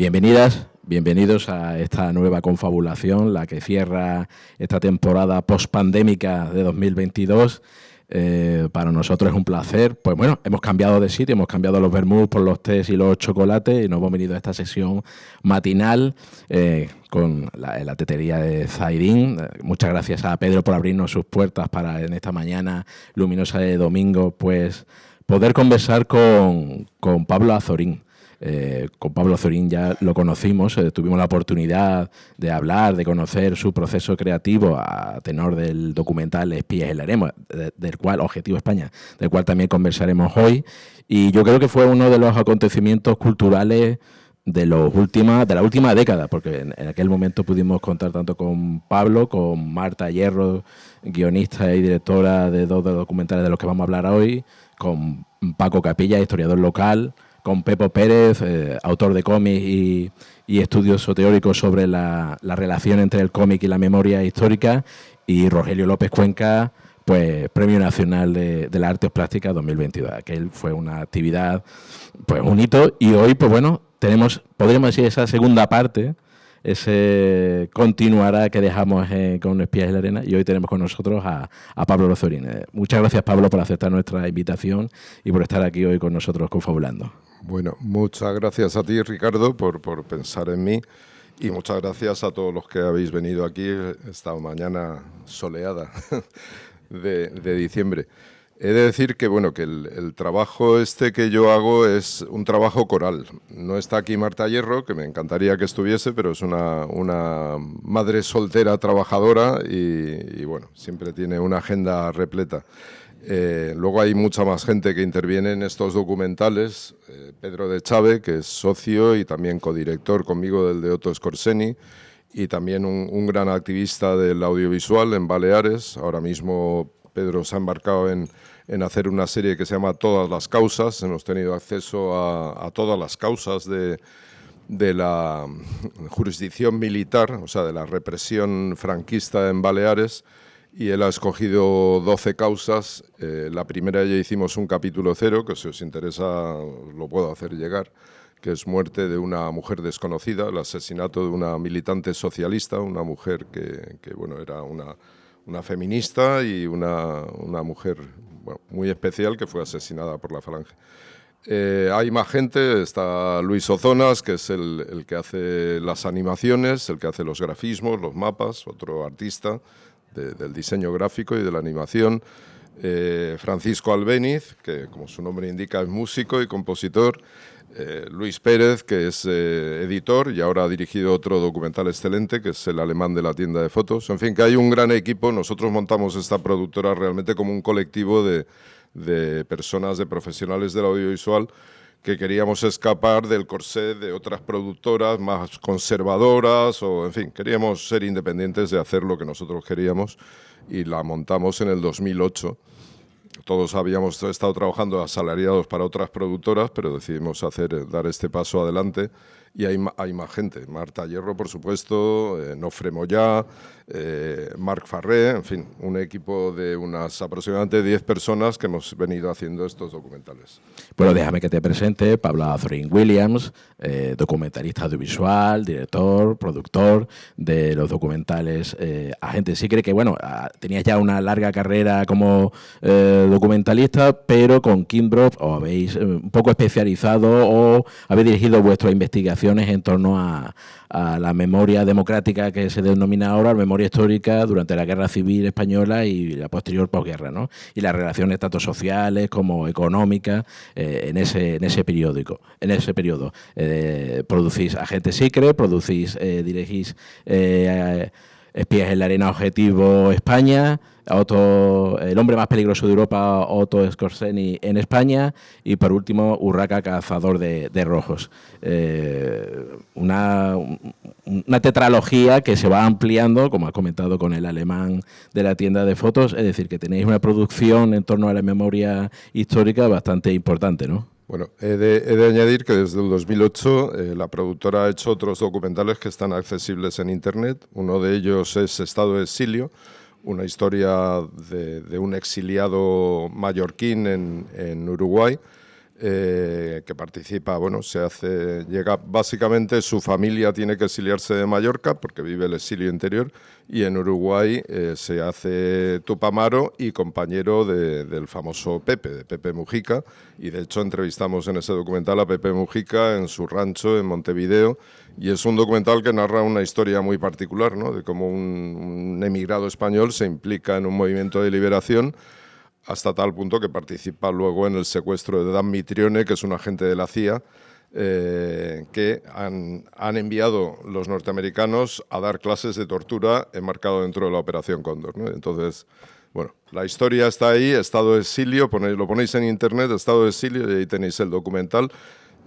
Bienvenidas, bienvenidos a esta nueva confabulación, la que cierra esta temporada post-pandémica de 2022. Para nosotros es un placer. Pues bueno, hemos cambiado de sitio, hemos cambiado los vermús por los tés y los chocolates y nos hemos venido a esta sesión matinal con la tetería de Zaidín. Muchas gracias a Pedro por abrirnos sus puertas para en esta mañana luminosa de domingo pues poder conversar con Pablo Azorín. Con Pablo Azorín ya lo conocimos, tuvimos la oportunidad de hablar, de conocer su proceso creativo a tenor del documental Espías en la Arena, del cual, Objetivo España, del cual también conversaremos hoy. Y yo creo que fue uno de los acontecimientos culturales de la última década, porque en aquel momento pudimos contar tanto con Pablo, con Marta Hierro, guionista y directora de dos de los documentales de los que vamos a hablar hoy, con Paco Capilla, historiador local, con Pepo Pérez, autor de cómics y estudios teóricos sobre la relación entre el cómic y la memoria histórica, y Rogelio López Cuenca, pues Premio Nacional de las Artes Plásticas 2022. Aquel fue una actividad, pues un hito, y hoy, pues bueno, podríamos decir, esa segunda parte, ese continuará que dejamos con Espías en la Arena, y hoy tenemos con nosotros a Pablo Azorín. Muchas gracias, Pablo, por aceptar nuestra invitación y por estar aquí hoy con nosotros confabulando. Bueno, muchas gracias a ti, Ricardo, por pensar en mí, y muchas gracias a todos los que habéis venido aquí esta mañana soleada de diciembre. He de decir que, bueno, que el trabajo que yo hago es un trabajo coral. No está aquí Marta Hierro, que me encantaría que estuviese, pero es una madre soltera trabajadora y bueno, siempre tiene una agenda repleta. Luego hay mucha más gente que interviene en estos documentales. Pedro de Chave, que es socio y también codirector conmigo del de Otto Skorzeny, y también un gran activista del audiovisual en Baleares. Ahora mismo Pedro se ha embarcado en hacer una serie que se llama Todas las causas. Hemos tenido acceso a todas las causas de la jurisdicción militar, o sea, de la represión franquista en Baleares, y él ha escogido 12 causas. La primera ya hicimos un capítulo 0, que si os interesa lo puedo hacer llegar, que es muerte de una mujer desconocida, el asesinato de una militante socialista, una mujer que bueno, era una feminista y una mujer, bueno, muy especial, que fue asesinada por la Falange. Hay más gente, está Luis Ozonas, que es el que hace las animaciones, el que hace los grafismos, los mapas, otro artista del diseño gráfico y de la animación. Francisco Albéniz, que como su nombre indica es músico y compositor. Luis Pérez, que es editor y ahora ha dirigido otro documental excelente, que es El alemán de la tienda de fotos. En fin, que hay un gran equipo. Nosotros montamos esta productora realmente como un colectivo de personas, de profesionales del audiovisual, que queríamos escapar del corsé de otras productoras más conservadoras, o en fin, queríamos ser independientes de hacer lo que nosotros queríamos, y la montamos en el 2008. Todos habíamos estado trabajando asalariados para otras productoras, pero decidimos dar este paso adelante, y hay más gente. Marta Hierro, por supuesto, Nofre Moyá, Marc Farré, en fin, un equipo de unas aproximadamente 10 personas que hemos venido haciendo estos documentales. Bueno, déjame que te presente, Pablo Azorín Williams, documentalista audiovisual, director, productor de los documentales Agente Secret, que bueno, tenías ya una larga carrera como documentalista, pero con Kimbrough os habéis un poco especializado o habéis dirigido vuestras investigaciones en torno a la memoria democrática, que se denomina ahora memoria histórica, durante la Guerra Civil Española y la posterior posguerra, ¿no? Y las relaciones tanto sociales como económicas en ese periodo. Producís Agente Secret, dirigís Espías en la Arena, Objetivo España, El hombre más peligroso de Europa, Otto Skorzeny en España, y por último Urraca, cazador de rojos. Una tetralogía que se va ampliando, como has comentado, con El alemán de la tienda de fotos, es decir, que tenéis una producción en torno a la memoria histórica bastante importante, ¿no? Bueno, he de añadir que desde el 2008 la productora ha hecho otros documentales que están accesibles en Internet. Uno de ellos es Estado de Exilio, una historia de un exiliado mallorquín en Uruguay, que participa, bueno, llega básicamente, su familia tiene que exiliarse de Mallorca porque vive el exilio interior, y en Uruguay se hace Tupamaro y compañero del famoso Pepe, de Pepe Mujica, y de hecho entrevistamos en ese documental a Pepe Mujica en su rancho en Montevideo, y es un documental que narra una historia muy particular, ¿no?, de cómo un emigrado español se implica en un movimiento de liberación hasta tal punto que participa luego en el secuestro de Dan Mitrione, que es un agente de la CIA, que han enviado los norteamericanos a dar clases de tortura enmarcado dentro de la Operación Cóndor, ¿no? Entonces, bueno, la historia está ahí, estado de exilio, lo ponéis en internet, estado de exilio, y ahí tenéis el documental.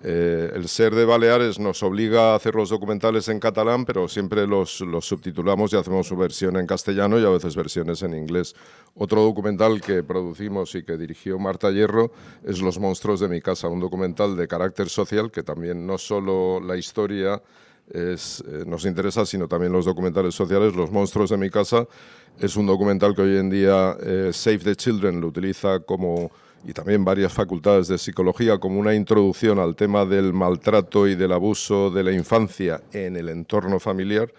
El ser de Baleares nos obliga a hacer los documentales en catalán, pero siempre los subtitulamos y hacemos su versión en castellano y a veces versiones en inglés. Otro documental que producimos y que dirigió Marta Hierro es Los monstruos de mi casa, un documental de carácter social que también no solo la historia nos interesa, sino también los documentales sociales. Los monstruos de mi casa es un documental que hoy en día Save the Children lo utiliza y también varias facultades de psicología, como una introducción al tema del maltrato y del abuso de la infancia en el entorno familiar.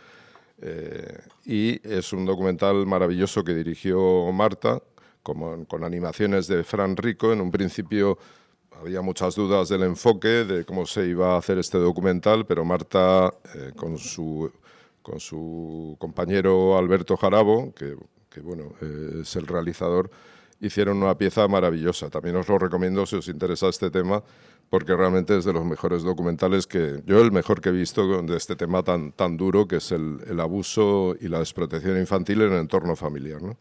Y es un documental maravilloso que dirigió Marta, con animaciones de Fran Rico. En un principio había muchas dudas del enfoque, de cómo se iba a hacer este documental, pero Marta, con su compañero Alberto Jarabo, que bueno, es el realizador, hicieron una pieza maravillosa. También os lo recomiendo si os interesa este tema, porque realmente es de los mejores documentales el mejor que he visto de este tema tan duro, que es el abuso y la desprotección infantil en el entorno familiar, ¿no?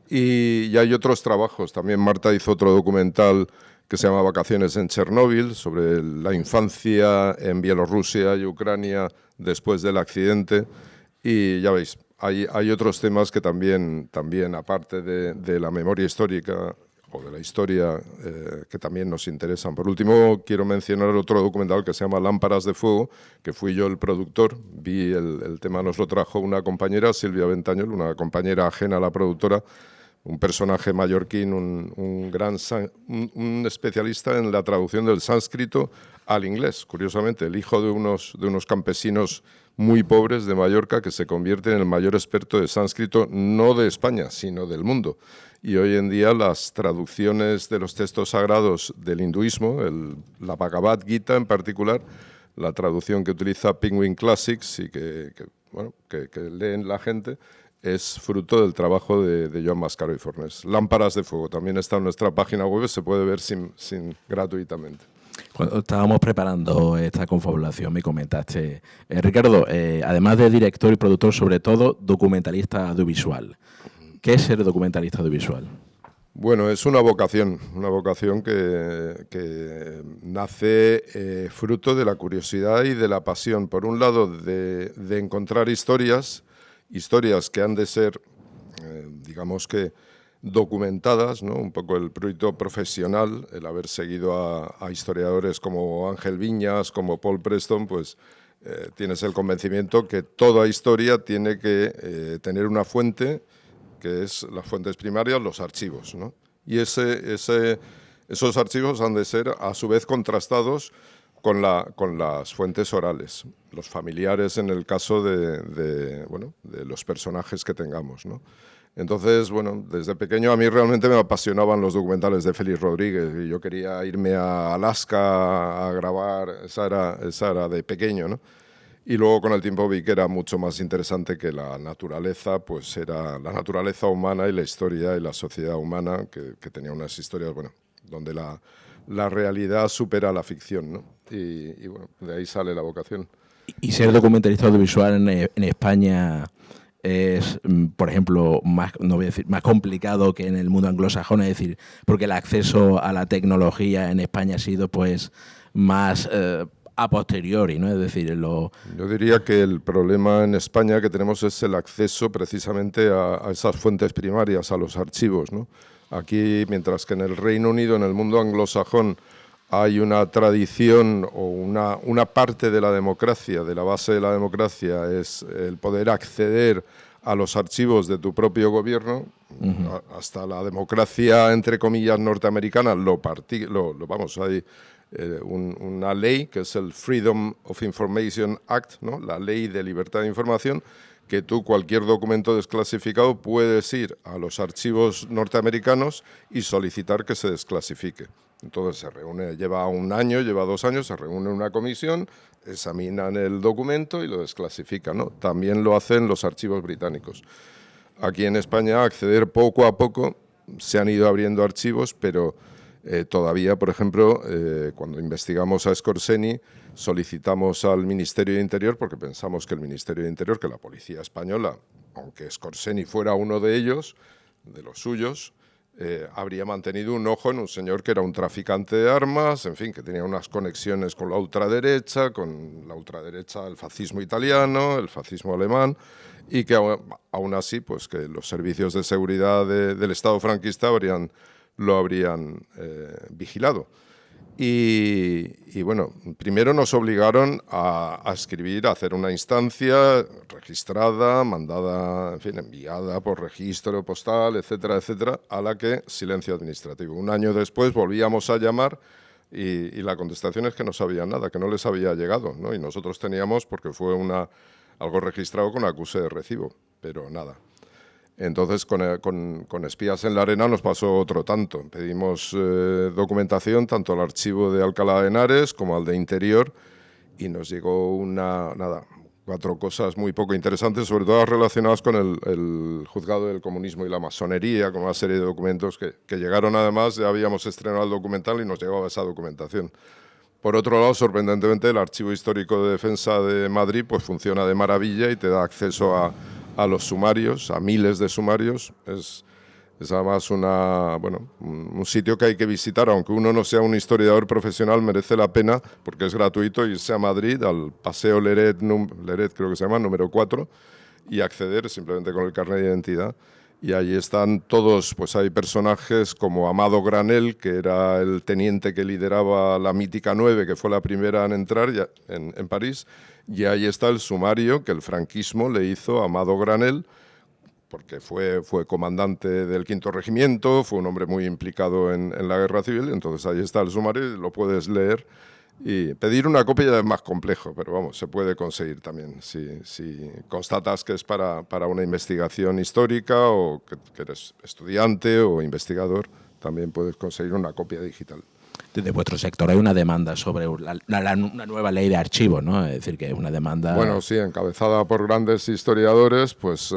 Y hay otros trabajos. También Marta hizo otro documental que se llama Vacaciones en Chernóbil, sobre la infancia en Bielorrusia y Ucrania después del accidente. Y ya veis, hay otros temas que también aparte de la memoria histórica o de la historia, que también nos interesan. Por último, quiero mencionar otro documental que se llama Lámparas de Fuego, que fui yo el productor. El tema nos lo trajo una compañera, Silvia Ventañol, una compañera ajena a la productora, un personaje mallorquín, un especialista en la traducción del sánscrito al inglés. Curiosamente, el hijo de unos campesinos muy pobres de Mallorca, que se convierte en el mayor experto de sánscrito, no de España, sino del mundo. Y hoy en día las traducciones de los textos sagrados del hinduismo, la Bhagavad Gita en particular, la traducción que utiliza Penguin Classics y que leen la gente, es fruto del trabajo de Joan Mascaro y Fornés. Lámparas de Fuego también está en nuestra página web, se puede ver gratuitamente. Cuando estábamos preparando esta confabulación me comentaste, Ricardo, además de director y productor, sobre todo documentalista audiovisual. ¿Qué es ser documentalista audiovisual? Bueno, es una vocación que nace fruto de la curiosidad y de la pasión, por un lado, de encontrar historias que han de ser, digamos que, documentadas, ¿no? Un poco el proyecto profesional, el haber seguido a historiadores como Ángel Viñas, como Paul Preston, pues tienes el convencimiento que toda historia tiene que tener una fuente, que es las fuentes primarias, los archivos, ¿no? Y esos archivos han de ser a su vez contrastados con las fuentes orales, los familiares en el caso de los personajes que tengamos, ¿no? Entonces, bueno, desde pequeño a mí realmente me apasionaban los documentales de Félix Rodríguez y yo quería irme a Alaska a grabar, esa era de pequeño, ¿no? Y luego con el tiempo vi que era mucho más interesante que la naturaleza, pues era la naturaleza humana y la historia y la sociedad humana, que tenía unas historias, bueno, donde la realidad supera la ficción, ¿no? Y bueno, de ahí sale la vocación. ¿Y ser documentalista audiovisual en España es, por ejemplo, más complicado que en el mundo anglosajón? Es decir, porque el acceso a la tecnología en España ha sido pues más a posteriori, ¿no? Es decir, Yo diría que el problema en España que tenemos es el acceso precisamente a esas fuentes primarias, a los archivos, ¿no? Aquí, mientras que en el Reino Unido, en el mundo anglosajón, hay una tradición o una parte de la democracia, de la base de la democracia, es el poder acceder a los archivos de tu propio gobierno, hasta la democracia, entre comillas, norteamericana, vamos, hay una ley que es el Freedom of Information Act, ¿no? La ley de libertad de información, que tú cualquier documento desclasificado puedes ir a los archivos norteamericanos y solicitar que se desclasifique. Entonces se reúne, lleva 1 año, lleva 2 años, se reúne una comisión, examinan el documento y lo desclasifican, ¿no? También lo hacen los archivos británicos. Aquí en España, acceder poco a poco, se han ido abriendo archivos, pero todavía, por ejemplo, cuando investigamos a Skorseny, solicitamos al Ministerio de Interior, porque pensamos que el Ministerio de Interior, que la Policía Española, aunque Skorseny fuera uno de ellos, de los suyos, habría mantenido un ojo en un señor que era un traficante de armas, en fin, que tenía unas conexiones con la ultraderecha, el fascismo italiano, el fascismo alemán, y que aún así, pues que los servicios de seguridad del Estado franquista lo habrían vigilado. Y bueno, primero nos obligaron a escribir, a hacer una instancia registrada, mandada, en fin, enviada por registro postal, etcétera, etcétera, a la que silencio administrativo. 1 año después volvíamos a llamar y la contestación es que no sabían nada, que no les había llegado, ¿no? Y nosotros teníamos, porque fue algo registrado con acuse de recibo, pero nada. Entonces, con Espías en la Arena nos pasó otro tanto. Pedimos documentación tanto al archivo de Alcalá de Henares como al de Interior y nos llegó 4 cosas muy poco interesantes, sobre todo relacionadas con el juzgado del comunismo y la masonería, con una serie de documentos que llegaron además, ya habíamos estrenado el documental y nos llegaba esa documentación. Por otro lado, sorprendentemente, el Archivo Histórico de Defensa de Madrid pues funciona de maravilla y te da acceso a los sumarios, a miles de sumarios. Es además un sitio que hay que visitar, aunque uno no sea un historiador profesional, merece la pena porque es gratuito irse a Madrid, al Paseo Leret creo que se llama, número 4, y acceder simplemente con el carnet de identidad. Y allí están todos, pues hay personajes como Amado Granell, que era el teniente que lideraba la mítica 9, que fue la primera en entrar en París, y ahí está el sumario que el franquismo le hizo a Amado Granell, porque fue comandante del 5º Regimiento, fue un hombre muy implicado en la Guerra Civil, entonces ahí está el sumario y lo puedes leer. Y pedir una copia ya es más complejo, pero vamos, se puede conseguir también. Si constatas que es para una investigación histórica o que eres estudiante o investigador, también puedes conseguir una copia digital. Desde vuestro sector hay una demanda sobre una nueva ley de archivos, ¿no? Es decir, que es una demanda... Bueno, sí, encabezada por grandes historiadores, pues...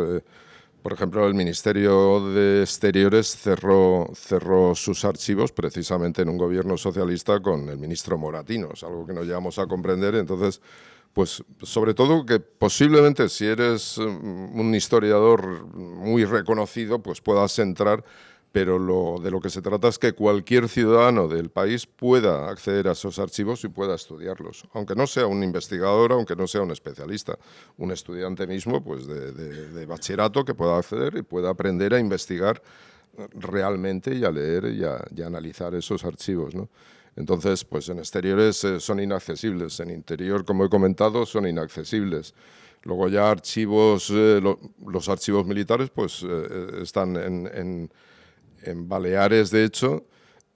por ejemplo, el Ministerio de Exteriores cerró sus archivos precisamente en un gobierno socialista con el ministro Moratino, es algo que no llegamos a comprender. Entonces, pues sobre todo que posiblemente si eres un historiador muy reconocido, pues puedas entrar, pero de lo que se trata es que cualquier ciudadano del país pueda acceder a esos archivos y pueda estudiarlos, aunque no sea un investigador, aunque no sea un especialista, un estudiante mismo pues de bachillerato que pueda acceder y pueda aprender a investigar realmente y a leer y a analizar esos archivos, ¿no? Entonces, pues en exteriores son inaccesibles, en interior, como he comentado, son inaccesibles. Luego ya archivos, los archivos militares pues están en Baleares, de hecho,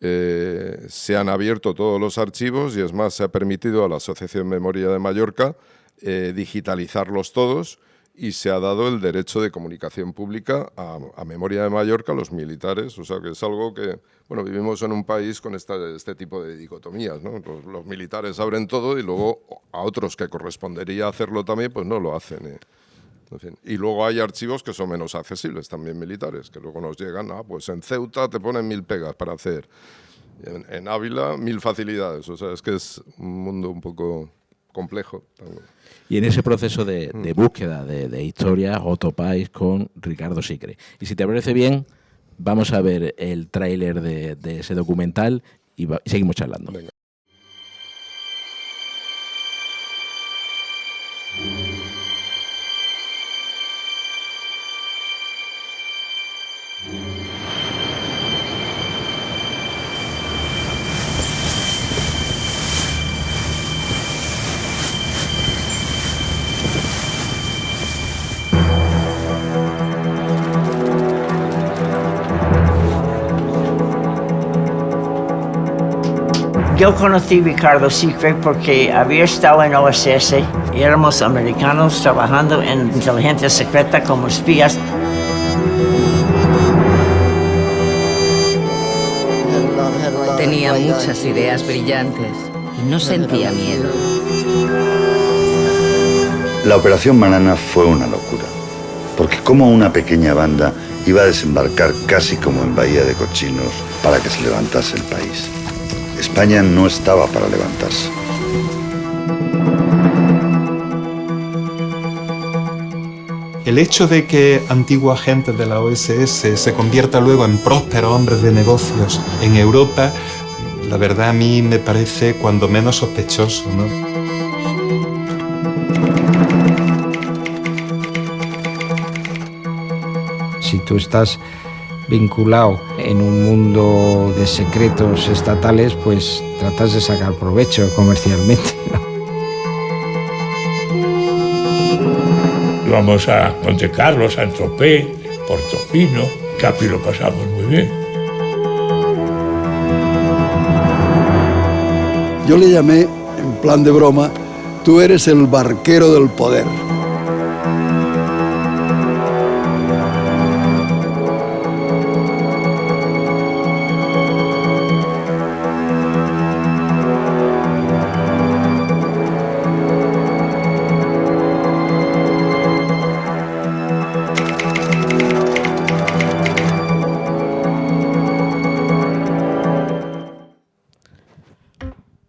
se han abierto todos los archivos y es más, se ha permitido a la Asociación Memoria de Mallorca digitalizarlos todos y se ha dado el derecho de comunicación pública a Memoria de Mallorca a los militares. O sea que es algo que, bueno, vivimos en un país con este tipo de dicotomías, ¿no? Los militares abren todo y luego a otros que correspondería hacerlo también, pues no lo hacen. En fin. Y luego hay archivos que son menos accesibles, también militares, que luego nos llegan, pues en Ceuta te ponen 1000 pegas para hacer, en Ávila 1000 facilidades, o sea, es que es un mundo un poco complejo también. Y en ese proceso de búsqueda de historias, Otto Pais con Ricardo Sicre. Y si te parece bien, vamos a ver el tráiler de ese documental y seguimos charlando. Venga. Yo conocí a Ricardo Sicre porque había estado en OSS y éramos americanos trabajando en inteligencia secreta como espías. Tenía muchas ideas brillantes y no sentía miedo. La Operación Banana fue una locura, porque como una pequeña banda iba a desembarcar casi como en Bahía de Cochinos para que se levantase el país. España no estaba para levantarse. El hecho de que antiguos agentes de la OSS se convierta luego en prósperos hombres de negocios en Europa, la verdad a mí me parece cuando menos sospechoso, ¿no? Si tú estás vinculado en un mundo de secretos estatales, pues tratas de sacar provecho comercialmente, ¿no? Íbamos a Montecarlo, Saint-Tropez, Portofino, Capi, lo pasamos muy bien. Yo le llamé, en plan de broma, tú eres el barquero del poder.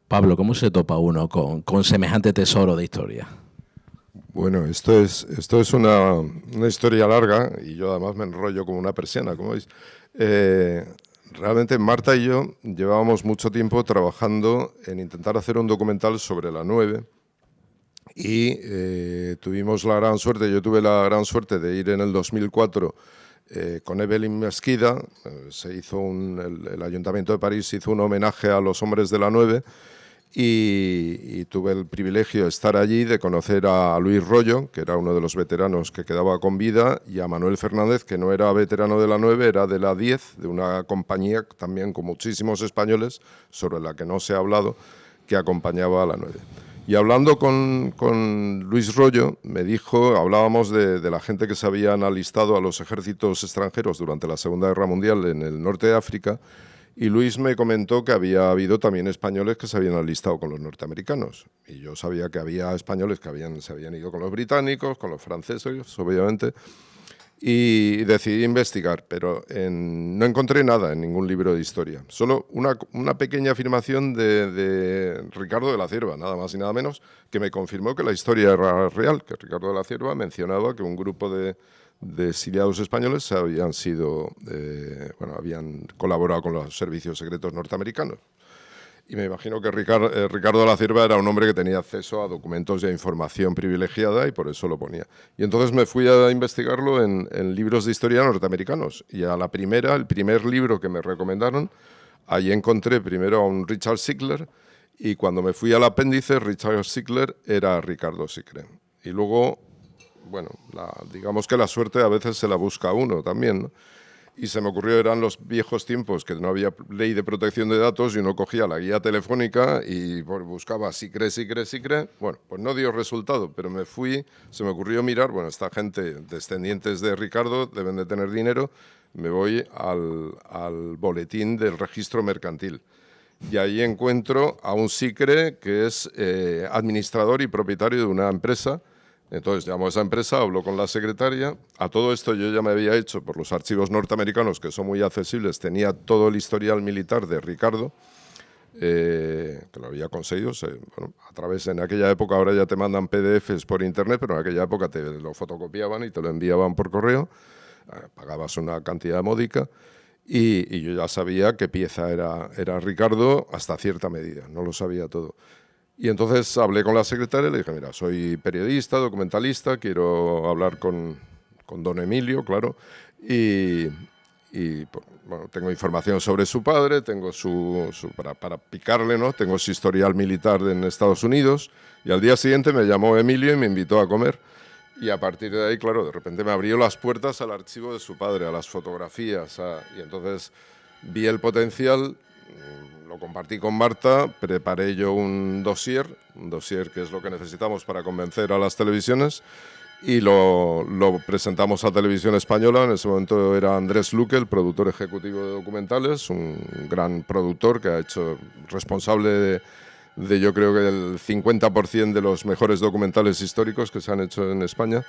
Pablo, ¿cómo se topa uno con semejante tesoro de historia? Bueno, esto es una historia larga y yo además me enrollo como una persiana, como veis. Realmente Marta y yo llevábamos mucho tiempo trabajando en intentar hacer un documental sobre la 9 y tuvimos la gran suerte, yo tuve la gran suerte de ir en el 2004 con Evelyn Mesquida. Se hizo el Ayuntamiento de París hizo un homenaje a los hombres de la 9 y tuve el privilegio de estar allí, de conocer a Luis Rollo, que era uno de los veteranos que quedaba con vida, y a Manuel Fernández, que no era veterano de la 9, era de la 10, de una compañía también con muchísimos españoles, sobre la que no se ha hablado, que acompañaba a la 9. Y hablando con Luis Rollo, me dijo, hablábamos de la gente que se habían alistado a los ejércitos extranjeros durante la Segunda Guerra Mundial en el norte de África, y Luis me comentó que había habido también españoles que se habían alistado con los norteamericanos. Y yo sabía que había españoles que se habían ido con los británicos, con los franceses, obviamente, y decidí investigar, pero no encontré nada en ningún libro de historia. Solo una pequeña afirmación de Ricardo de la Cierva, nada más y nada menos, que me confirmó que la historia era real, que Ricardo de la Cierva mencionaba que un grupo de exiliados españoles habían colaborado con los servicios secretos norteamericanos. Y me imagino que Ricardo de la Cierva era un hombre que tenía acceso a documentos y a información privilegiada y por eso lo ponía. Y entonces me fui a investigarlo en libros de historia norteamericanos. Y el primer libro que me recomendaron, ahí encontré primero a un Richard Sickler, y cuando me fui al apéndice, Richard Sickler era Ricardo Sicre. Y luego, bueno, digamos que la suerte a veces se la busca uno también, ¿no? Y se me ocurrió, eran los viejos tiempos que no había ley de protección de datos y uno cogía la guía telefónica y buscaba Sicre. Bueno, pues no dio resultado, pero se me ocurrió mirar, bueno, esta gente, descendientes de Ricardo, deben de tener dinero, me voy al boletín del registro mercantil. Y ahí encuentro a un Sicre que es administrador y propietario de una empresa. Entonces llamo a esa empresa, hablo con la secretaria. A todo esto yo ya me había hecho, por los archivos norteamericanos, que son muy accesibles, tenía todo el historial militar de Ricardo, que lo había conseguido a través, en aquella época, ahora ya te mandan PDFs por internet, pero en aquella época te lo fotocopiaban y te lo enviaban por correo, pagabas una cantidad módica, y yo ya sabía qué pieza era Ricardo hasta cierta medida, no lo sabía todo. Y entonces hablé con la secretaria y le dije, mira, soy periodista, documentalista, quiero hablar con don Emilio, claro, y bueno, tengo información sobre su padre, tengo para picarle, ¿no? Tengo su historial militar en Estados Unidos, y al día siguiente me llamó Emilio y me invitó a comer. Y a partir de ahí, claro, de repente me abrió las puertas al archivo de su padre, a las fotografías, y entonces vi el potencial. lo compartí con Marta, preparé yo un dossier que es lo que necesitamos para convencer a las televisiones, y lo presentamos a Televisión Española. En ese momento era Andrés Luque, el productor ejecutivo de documentales, un gran productor que ha hecho responsable de yo creo que el 50% de los mejores documentales históricos que se han hecho en España.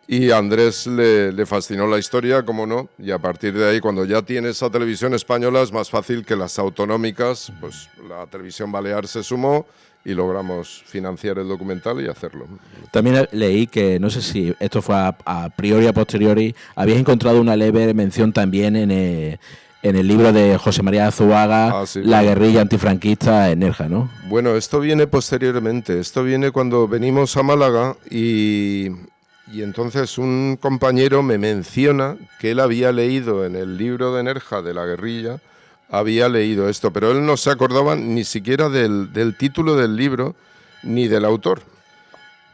Y a Andrés le fascinó la historia, cómo no, y a partir de ahí, cuando ya tienes a Televisión Española, es más fácil que las autonómicas, pues la Televisión Balear se sumó y logramos financiar el documental y hacerlo. También leí que, no sé si esto fue a priori o a posteriori, habéis encontrado una leve mención también en el libro de José María Zuaga, sí, La guerrilla antifranquista en Nerja, ¿no? Bueno, esto viene posteriormente, esto viene cuando venimos a Málaga y entonces un compañero me menciona que él había leído en el libro de Nerja de la guerrilla, había leído esto, pero él no se acordaba ni siquiera del título del libro ni del autor.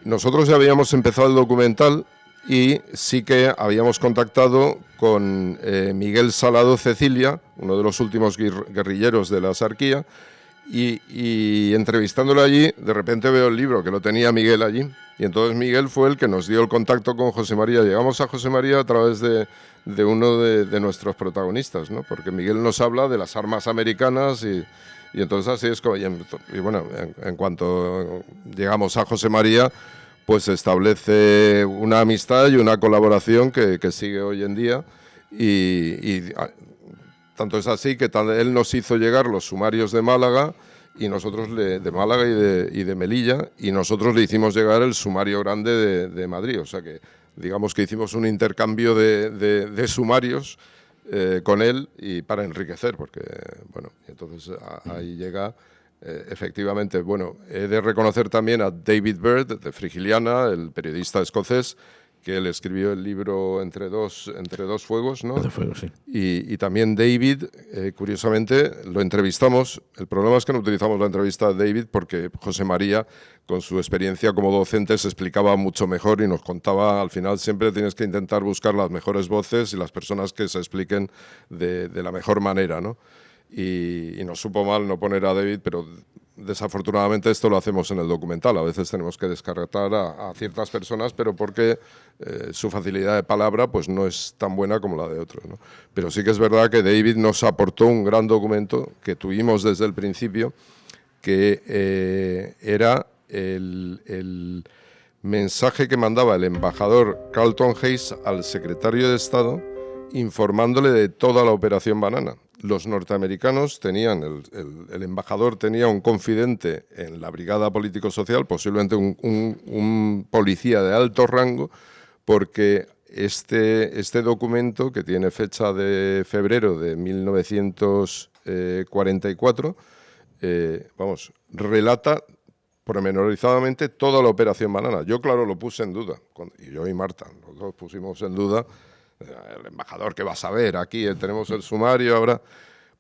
Nosotros ya habíamos empezado el documental y sí que habíamos contactado con Miguel Salado Cecilia, uno de los últimos guerrilleros de la Sarquía, y entrevistándolo allí, de repente veo el libro que lo tenía Miguel allí, y entonces Miguel fue el que nos dio el contacto con José María. Llegamos a José María a través de uno de nuestros protagonistas, ¿no? Porque Miguel nos habla de las armas americanas y entonces así es como... Y bueno, en cuanto llegamos a José María, pues se establece una amistad y una colaboración que sigue hoy en día, y tanto es así que él nos hizo llegar los sumarios de Málaga, y nosotros de Málaga y de Melilla, y nosotros le hicimos llegar el sumario grande de Madrid. O sea que digamos que hicimos un intercambio de sumarios con él, y para enriquecer, porque bueno, entonces ahí llega efectivamente. Bueno, he de reconocer también a David Bird de Frigiliana, el periodista escocés, que él escribió el libro Entre dos fuegos, ¿no? Entre fuegos, sí. Y también David, curiosamente, lo entrevistamos. El problema es que no utilizamos la entrevista de David porque José María, con su experiencia como docente, se explicaba mucho mejor y nos contaba. Al final siempre tienes que intentar buscar las mejores voces y las personas que se expliquen de la mejor manera, ¿no? Y nos supo mal no poner a David, pero desafortunadamente esto lo hacemos en el documental. A veces tenemos que descartar a ciertas personas, pero porque su facilidad de palabra pues no es tan buena como la de otros, ¿no? Pero sí que es verdad que David nos aportó un gran documento que tuvimos desde el principio, que era el mensaje que mandaba el embajador Carlton Hayes al secretario de Estado, informándole de toda la operación Banana. Los norteamericanos tenían, el embajador tenía un confidente en la brigada político-social, posiblemente un policía de alto rango, porque este documento, que tiene fecha de febrero de 1944, relata pormenorizadamente toda la operación Banana. Yo, claro, lo puse en duda, y yo y Marta, los dos pusimos en duda. El embajador, ¿qué va a saber? Aquí tenemos el sumario ahora.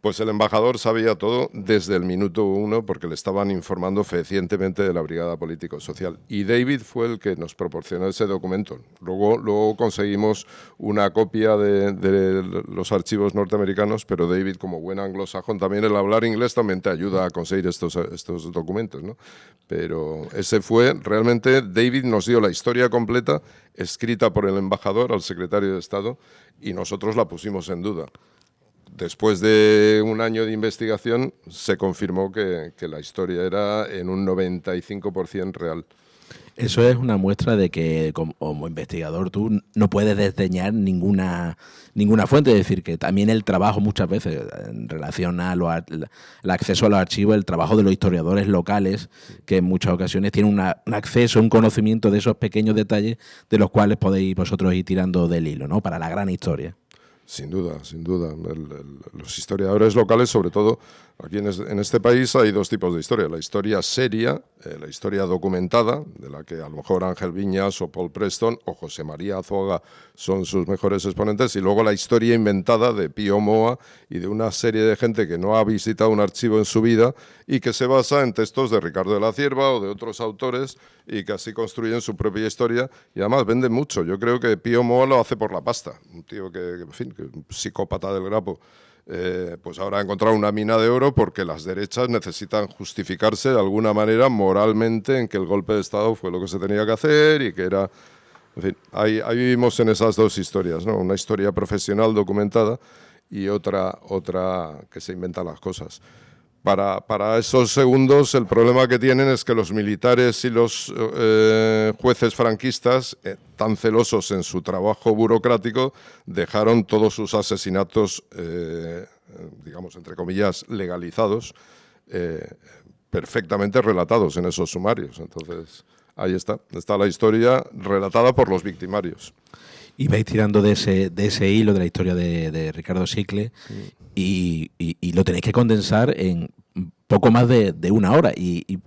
Pues el embajador sabía todo desde el minuto 1 porque le estaban informando fehacientemente de la Brigada Político-Social. Y David fue el que nos proporcionó ese documento. Luego conseguimos una copia de los archivos norteamericanos, pero David, como buen anglosajón, también el hablar inglés también te ayuda a conseguir estos documentos, ¿no? Pero ese fue, realmente, David nos dio la historia completa, escrita por el embajador al secretario de Estado, y nosotros la pusimos en duda. Después de un año de investigación se confirmó que la historia era en un 95% real. Eso es una muestra de que como investigador tú no puedes desdeñar ninguna fuente. Es decir, que también el trabajo muchas veces en relación al acceso a los archivos, el trabajo de los historiadores locales, que en muchas ocasiones tienen un acceso, un conocimiento de esos pequeños detalles de los cuales podéis vosotros ir tirando del hilo, ¿no? Para la gran historia. Sin duda, sin duda. Los historiadores locales, sobre todo aquí en este país, hay dos tipos de historia. La historia seria, la historia documentada, de la que a lo mejor Ángel Viñas o Paul Preston o José María Zuaga son sus mejores exponentes, y luego la historia inventada de Pío Moa y de una serie de gente que no ha visitado un archivo en su vida y que se basa en textos de Ricardo de la Cierva o de otros autores y que así construyen su propia historia y además venden mucho. Yo creo que Pío Moa lo hace por la pasta, un tío que en fin, que un psicópata del grapo, pues ahora ha encontrado una mina de oro porque las derechas necesitan justificarse de alguna manera moralmente en que el golpe de Estado fue lo que se tenía que hacer y que era... En fin, ahí vivimos en esas dos historias, ¿no? Una historia profesional documentada y otra que se inventa las cosas. Para esos segundos, el problema que tienen es que los militares y los jueces franquistas, tan celosos en su trabajo burocrático, dejaron todos sus asesinatos, digamos, entre comillas, legalizados, perfectamente relatados en esos sumarios. Entonces, ahí está la historia relatada por los victimarios. Y vais tirando de ese hilo de la historia de Ricardo Siclé y lo tenéis que condensar en poco más de una hora. Y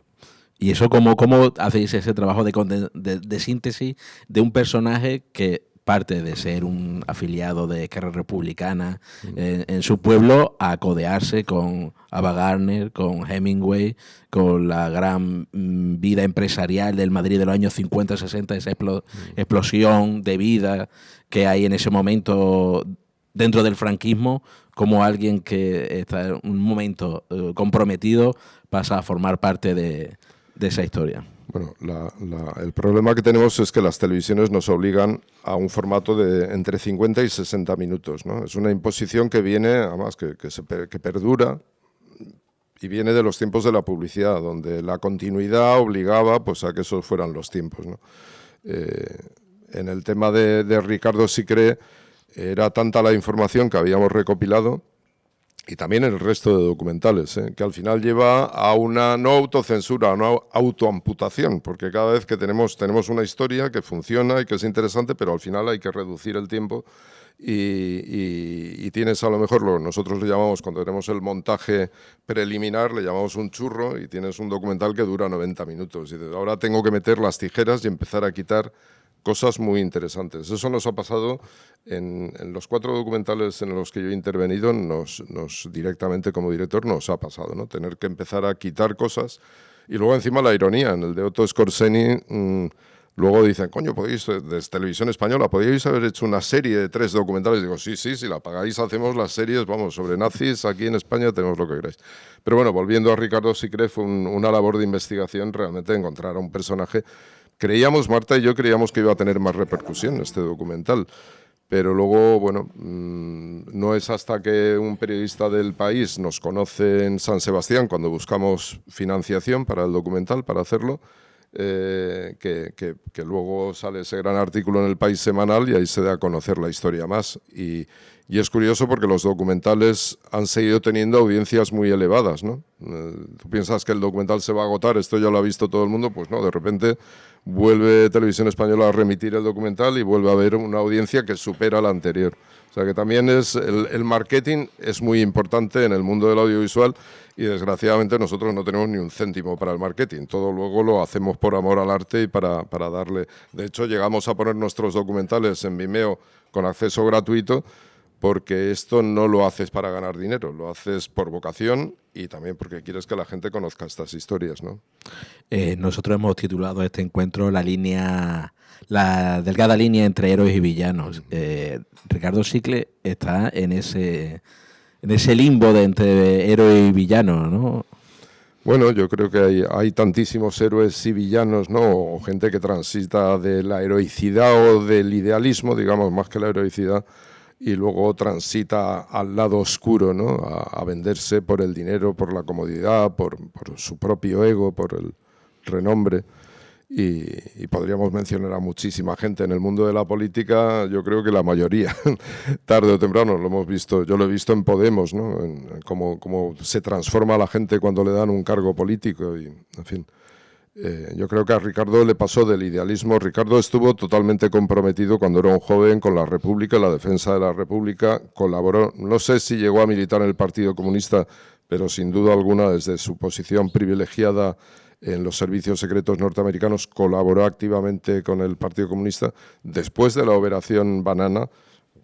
eso, ¿cómo hacéis ese trabajo de síntesis de un personaje que parte de ser un afiliado de Esquerra Republicana en su pueblo a codearse con Ava Gardner, con Hemingway, con la gran vida empresarial del Madrid de los años 50, 60, esa explosión de vida que hay en ese momento dentro del franquismo, como alguien que está en un momento comprometido pasa a formar parte de esa historia? Bueno, el problema que tenemos es que las televisiones nos obligan a un formato de entre 50 y 60 minutos, ¿no? Es una imposición que viene, además, que perdura y viene de los tiempos de la publicidad, donde la continuidad obligaba pues, a que esos fueran los tiempos, ¿no? En el tema de Ricardo Siclé era tanta la información que habíamos recopilado, y también el resto de documentales, que al final lleva a una no autocensura, a una autoamputación, porque cada vez que tenemos una historia que funciona y que es interesante, pero al final hay que reducir el tiempo y tienes a lo mejor, nosotros le llamamos, cuando tenemos el montaje preliminar, le llamamos un churro, y tienes un documental que dura 90 minutos. Y ahora tengo que meter las tijeras y empezar a quitar cosas muy interesantes. Eso nos ha pasado en los 4 documentales en los que yo he intervenido, directamente como director nos ha pasado, ¿no? Tener que empezar a quitar cosas. Y luego encima la ironía, en el de Otto Skorzeny, luego dicen, coño, desde Televisión Española, ¿podríais haber hecho una serie de 3 documentales? Digo, sí, si la pagáis hacemos las series, vamos, sobre nazis, aquí en España tenemos lo que queráis. Pero bueno, volviendo a Ricardo Siclé, fue una labor de investigación realmente encontrar a un personaje. Marta y yo creíamos que iba a tener más repercusión este documental, pero luego, bueno, no es hasta que un periodista del País nos conoce en San Sebastián, cuando buscamos financiación para el documental, para hacerlo, que luego sale ese gran artículo en El País semanal y ahí se da a conocer la historia más. Y es curioso porque los documentales han seguido teniendo audiencias muy elevadas, ¿no? Tú piensas que el documental se va a agotar, esto ya lo ha visto todo el mundo, pues no, de repente vuelve Televisión Española a remitir el documental y vuelve a haber una audiencia que supera la anterior. O sea que también el marketing es muy importante en el mundo del audiovisual y desgraciadamente nosotros no tenemos ni un céntimo para el marketing. Todo luego lo hacemos por amor al arte y para darle... De hecho, llegamos a poner nuestros documentales en Vimeo con acceso gratuito, porque esto no lo haces para ganar dinero, lo haces por vocación y también porque quieres que la gente conozca estas historias, ¿no? Nosotros hemos titulado este encuentro la delgada línea entre héroes y villanos. Ricardo Siclé está en ese limbo de entre héroe y villano, ¿no? Bueno, yo creo que hay tantísimos héroes y villanos, ¿no? O gente que transita de la heroicidad o del idealismo, digamos, más que la heroicidad, y luego transita al lado oscuro, ¿no? A venderse por el dinero, por la comodidad, por su propio ego, por el renombre. Y podríamos mencionar a muchísima gente en el mundo de la política. Yo creo que la mayoría, tarde o temprano, lo hemos visto. Yo lo he visto en Podemos, ¿no? Cómo se transforma la gente cuando le dan un cargo político. Y, en fin, yo creo que a Ricardo le pasó del idealismo. Ricardo estuvo totalmente comprometido cuando era un joven con la República, la defensa de la República. Colaboró, no sé si llegó a militar en el Partido Comunista, pero sin duda alguna desde su posición privilegiada en los servicios secretos norteamericanos colaboró activamente con el Partido Comunista. Después de la Operación Banana,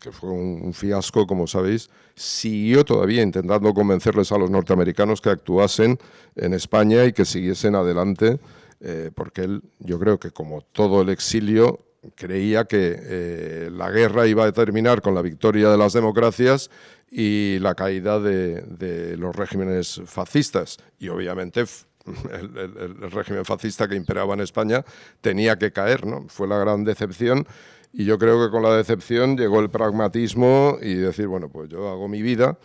que fue un fiasco, como sabéis, siguió todavía intentando convencerles a los norteamericanos que actuasen en España y que siguiesen adelante, porque él, yo creo que como todo el exilio, creía que la guerra iba a terminar con la victoria de las democracias y la caída de los regímenes fascistas. Y obviamente el régimen fascista que imperaba en España tenía que caer, ¿no? Fue la gran decepción, y yo creo que con la decepción llegó el pragmatismo y decir, bueno, pues yo hago mi vida.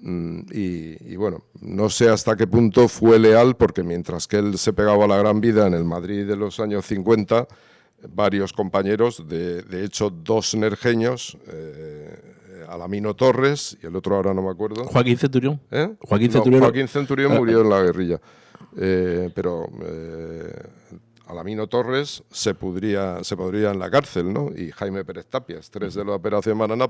Y bueno, no sé hasta qué punto fue leal, porque mientras que él se pegaba la gran vida en el Madrid de los años 50, varios compañeros, de hecho 2 nerjeños, Alamino Torres y el otro ahora no me acuerdo. Joaquín Centurión. Joaquín Centurión murió en la guerrilla, pero Alamino Torres se pudría en la cárcel, ¿no? Y Jaime Pérez Tapias, 3 de la Operación Banana,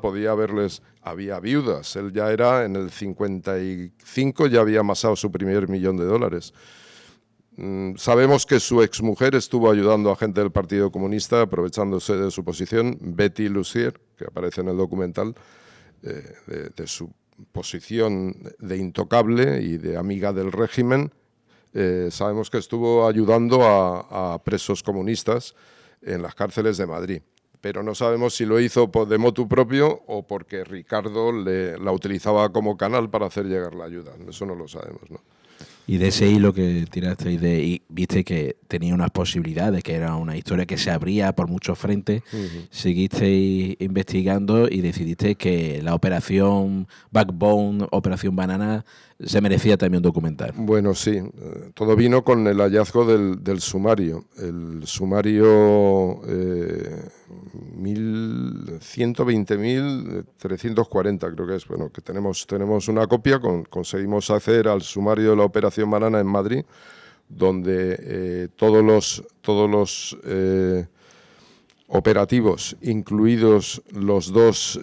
había viudas. Él ya era, en el 55, ya había amasado su primer $1.000.000. Sabemos que su exmujer estuvo ayudando a gente del Partido Comunista, aprovechándose de su posición, Betty Lucier, que aparece en el documental, de su posición de intocable y de amiga del régimen. Sabemos que estuvo ayudando a presos comunistas en las cárceles de Madrid, pero no sabemos si lo hizo de motu propio o porque Ricardo la utilizaba como canal para hacer llegar la ayuda. Eso no lo sabemos, ¿no? Y de ese hilo que tirasteis y viste que tenía unas posibilidades, que era una historia que se abría por muchos frentes, seguisteis investigando y decidisteis que la operación Backbone, Operación Banana, se merecía también un documental. Bueno, sí. Todo vino con el hallazgo del sumario. El sumario 120.340 creo que es. Bueno, que tenemos una copia, conseguimos acceder al sumario de la Operación Banana en Madrid, donde todos los operativos, incluidos los 2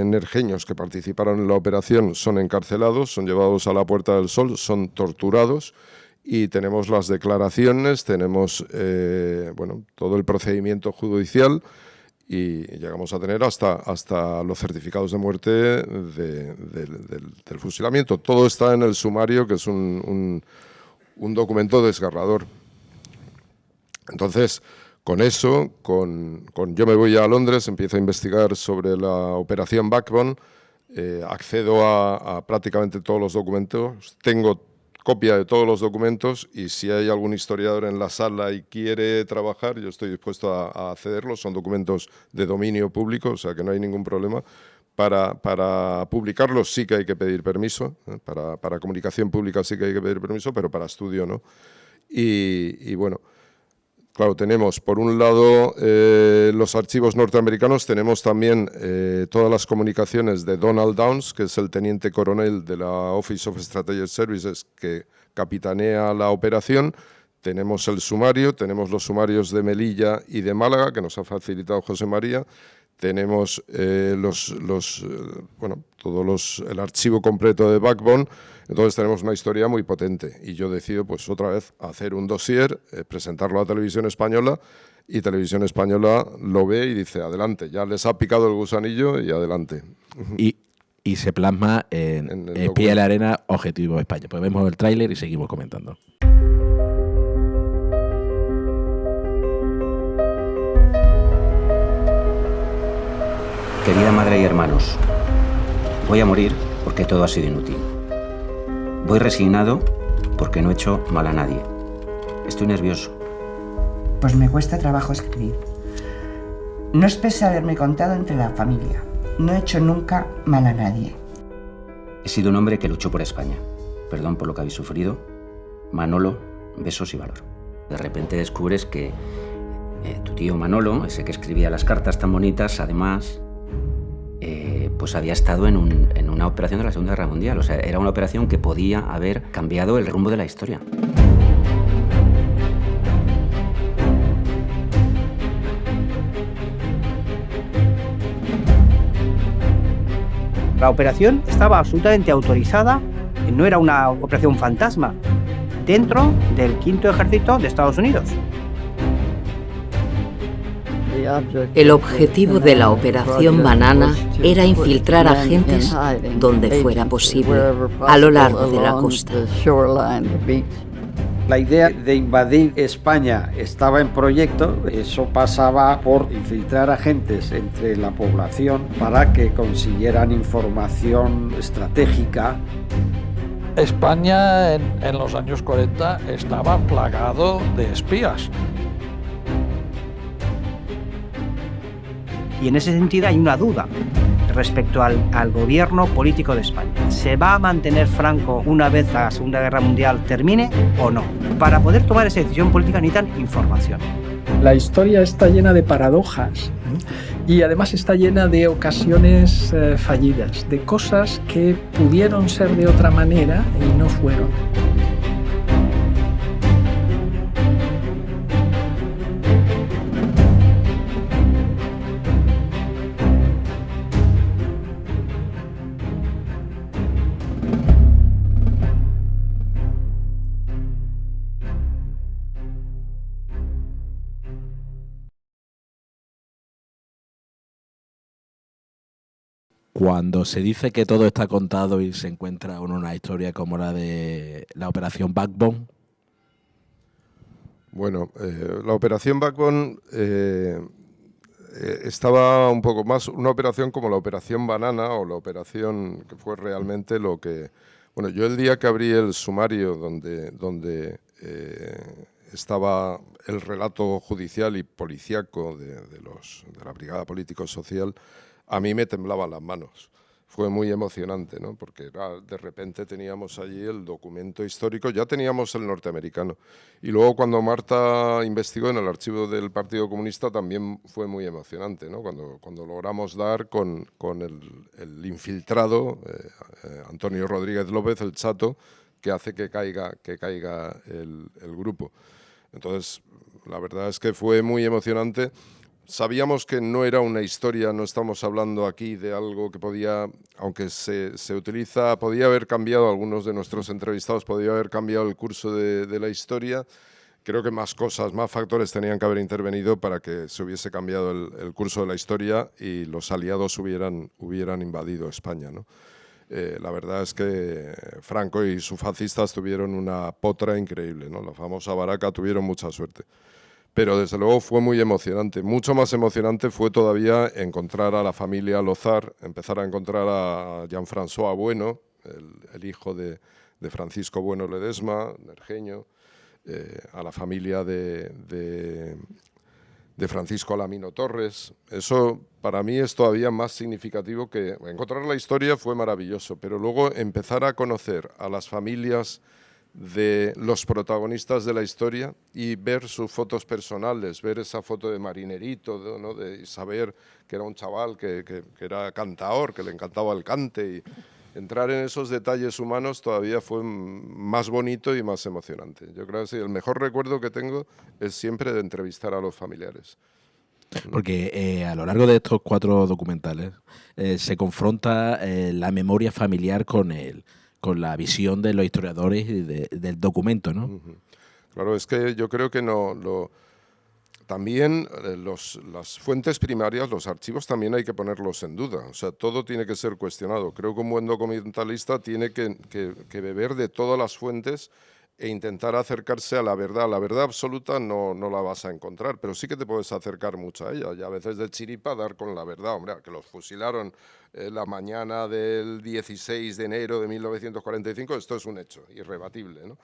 nerjeños que participaron en la operación, son encarcelados, son llevados a la Puerta del Sol, son torturados, y tenemos las declaraciones, tenemos todo el procedimiento judicial, y llegamos a tener hasta los certificados de muerte del fusilamiento. Todo está en el sumario, que es un documento desgarrador. Entonces, con eso, yo me voy a Londres, empiezo a investigar sobre la operación Backbone, accedo a prácticamente todos los documentos, tengo copia de todos los documentos, y si hay algún historiador en la sala y quiere trabajar, yo estoy dispuesto a accederlos. Son documentos de dominio público, o sea que no hay ningún problema. Para publicarlos sí que hay que pedir permiso, para comunicación pública sí que hay que pedir permiso, pero para estudio no. Y bueno, claro, tenemos por un lado los archivos norteamericanos, tenemos también todas las comunicaciones de Donald Downs, que es el teniente coronel de la Office of Strategic Services que capitanea la operación. Tenemos el sumario, tenemos los sumarios de Melilla y de Málaga, que nos ha facilitado José María. Tenemos el archivo completo de Backbone. Entonces tenemos una historia muy potente, y yo decido pues otra vez hacer un dossier, presentarlo a Televisión Española, y Televisión Española lo ve y dice adelante, ya les ha picado el gusanillo y adelante. Y se plasma en Pie de la Arena, Objetivo España. Pues vemos el tráiler y seguimos comentando. Querida madre y hermanos, voy a morir porque todo ha sido inútil. Voy resignado porque no he hecho mal a nadie. Estoy nervioso. Pues me cuesta trabajo escribir. No es pese haberme contado entre la familia. No he hecho nunca mal a nadie. He sido un hombre que luchó por España. Perdón por lo que habéis sufrido. Manolo, besos y valor. De repente descubres que tu tío Manolo, ese que escribía las cartas tan bonitas, además, pues había estado en una operación de la Segunda Guerra Mundial. O sea, era una operación que podía haber cambiado el rumbo de la historia. La operación estaba absolutamente autorizada, no era una operación fantasma, dentro del 5º Ejército de Estados Unidos. El objetivo de la Operación Banana era infiltrar agentes donde fuera posible, a lo largo de la costa. La idea de invadir España estaba en proyecto. Eso pasaba por infiltrar agentes entre la población para que consiguieran información estratégica. España en los años 40 estaba plagado de espías. Y en ese sentido hay una duda respecto al gobierno político de España. ¿Se va a mantener Franco una vez la Segunda Guerra Mundial termine o no? Para poder tomar esa decisión política necesitan información. La historia está llena de paradojas y además está llena de ocasiones fallidas, de cosas que pudieron ser de otra manera y no fueron. Cuando se dice que todo está contado y se encuentra una historia como la de la Operación Backbone. Bueno, la Operación Backbone estaba un poco más una operación como la Operación Banana o la operación que fue realmente lo que... Bueno, yo el día que abrí el sumario donde estaba el relato judicial y policíaco de la Brigada Político-Social, a mí me temblaban las manos. Fue muy emocionante, ¿no? Porque de repente teníamos allí el documento histórico, ya teníamos el norteamericano. Y luego cuando Marta investigó en el archivo del Partido Comunista también fue muy emocionante, ¿no? Cuando logramos dar con el infiltrado, Antonio Rodríguez López, el Chato, que hace que caiga el grupo. Entonces, la verdad es que fue muy emocionante. Sabíamos que no era una historia, no estamos hablando aquí de algo que podía, aunque se utiliza, podía haber cambiado, algunos de nuestros entrevistados podía haber cambiado el curso de la historia. Creo que más cosas, más factores tenían que haber intervenido para que se hubiese cambiado el curso de la historia y los aliados hubieran invadido España, ¿no? La verdad es que Franco y sus fascistas tuvieron una potra increíble, ¿no? La famosa baraca, tuvieron mucha suerte. Pero desde luego fue muy emocionante. Mucho más emocionante fue todavía encontrar a la familia Lozar, empezar a encontrar a Jean-François Bueno, el hijo de Francisco Bueno Ledesma, nerjeño, a la familia de Francisco Alamino Torres. Eso para mí es todavía más significativo que encontrar la historia fue maravilloso, pero luego empezar a conocer a las familias de los protagonistas de la historia y ver sus fotos personales, ver esa foto de Marinerito, ¿no? De saber que era un chaval que era cantaor, que le encantaba el cante, y entrar en esos detalles humanos todavía fue más bonito y más emocionante. Yo creo que sí, el mejor recuerdo que tengo es siempre de entrevistar a los familiares. Porque a lo largo de estos 4 documentales se confronta la memoria familiar con la visión de los historiadores y del documento, ¿no? Claro, es que yo creo que también las fuentes primarias, los archivos también hay que ponerlos en duda. O sea, todo tiene que ser cuestionado. Creo que un buen documentalista tiene que beber de todas las fuentes e intentar acercarse a la verdad. La verdad absoluta no la vas a encontrar, pero sí que te puedes acercar mucho a ella. Y a veces de chiripa dar con la verdad. Hombre, que los fusilaron la mañana del 16 de enero de 1945, esto es un hecho irrebatible, ¿no?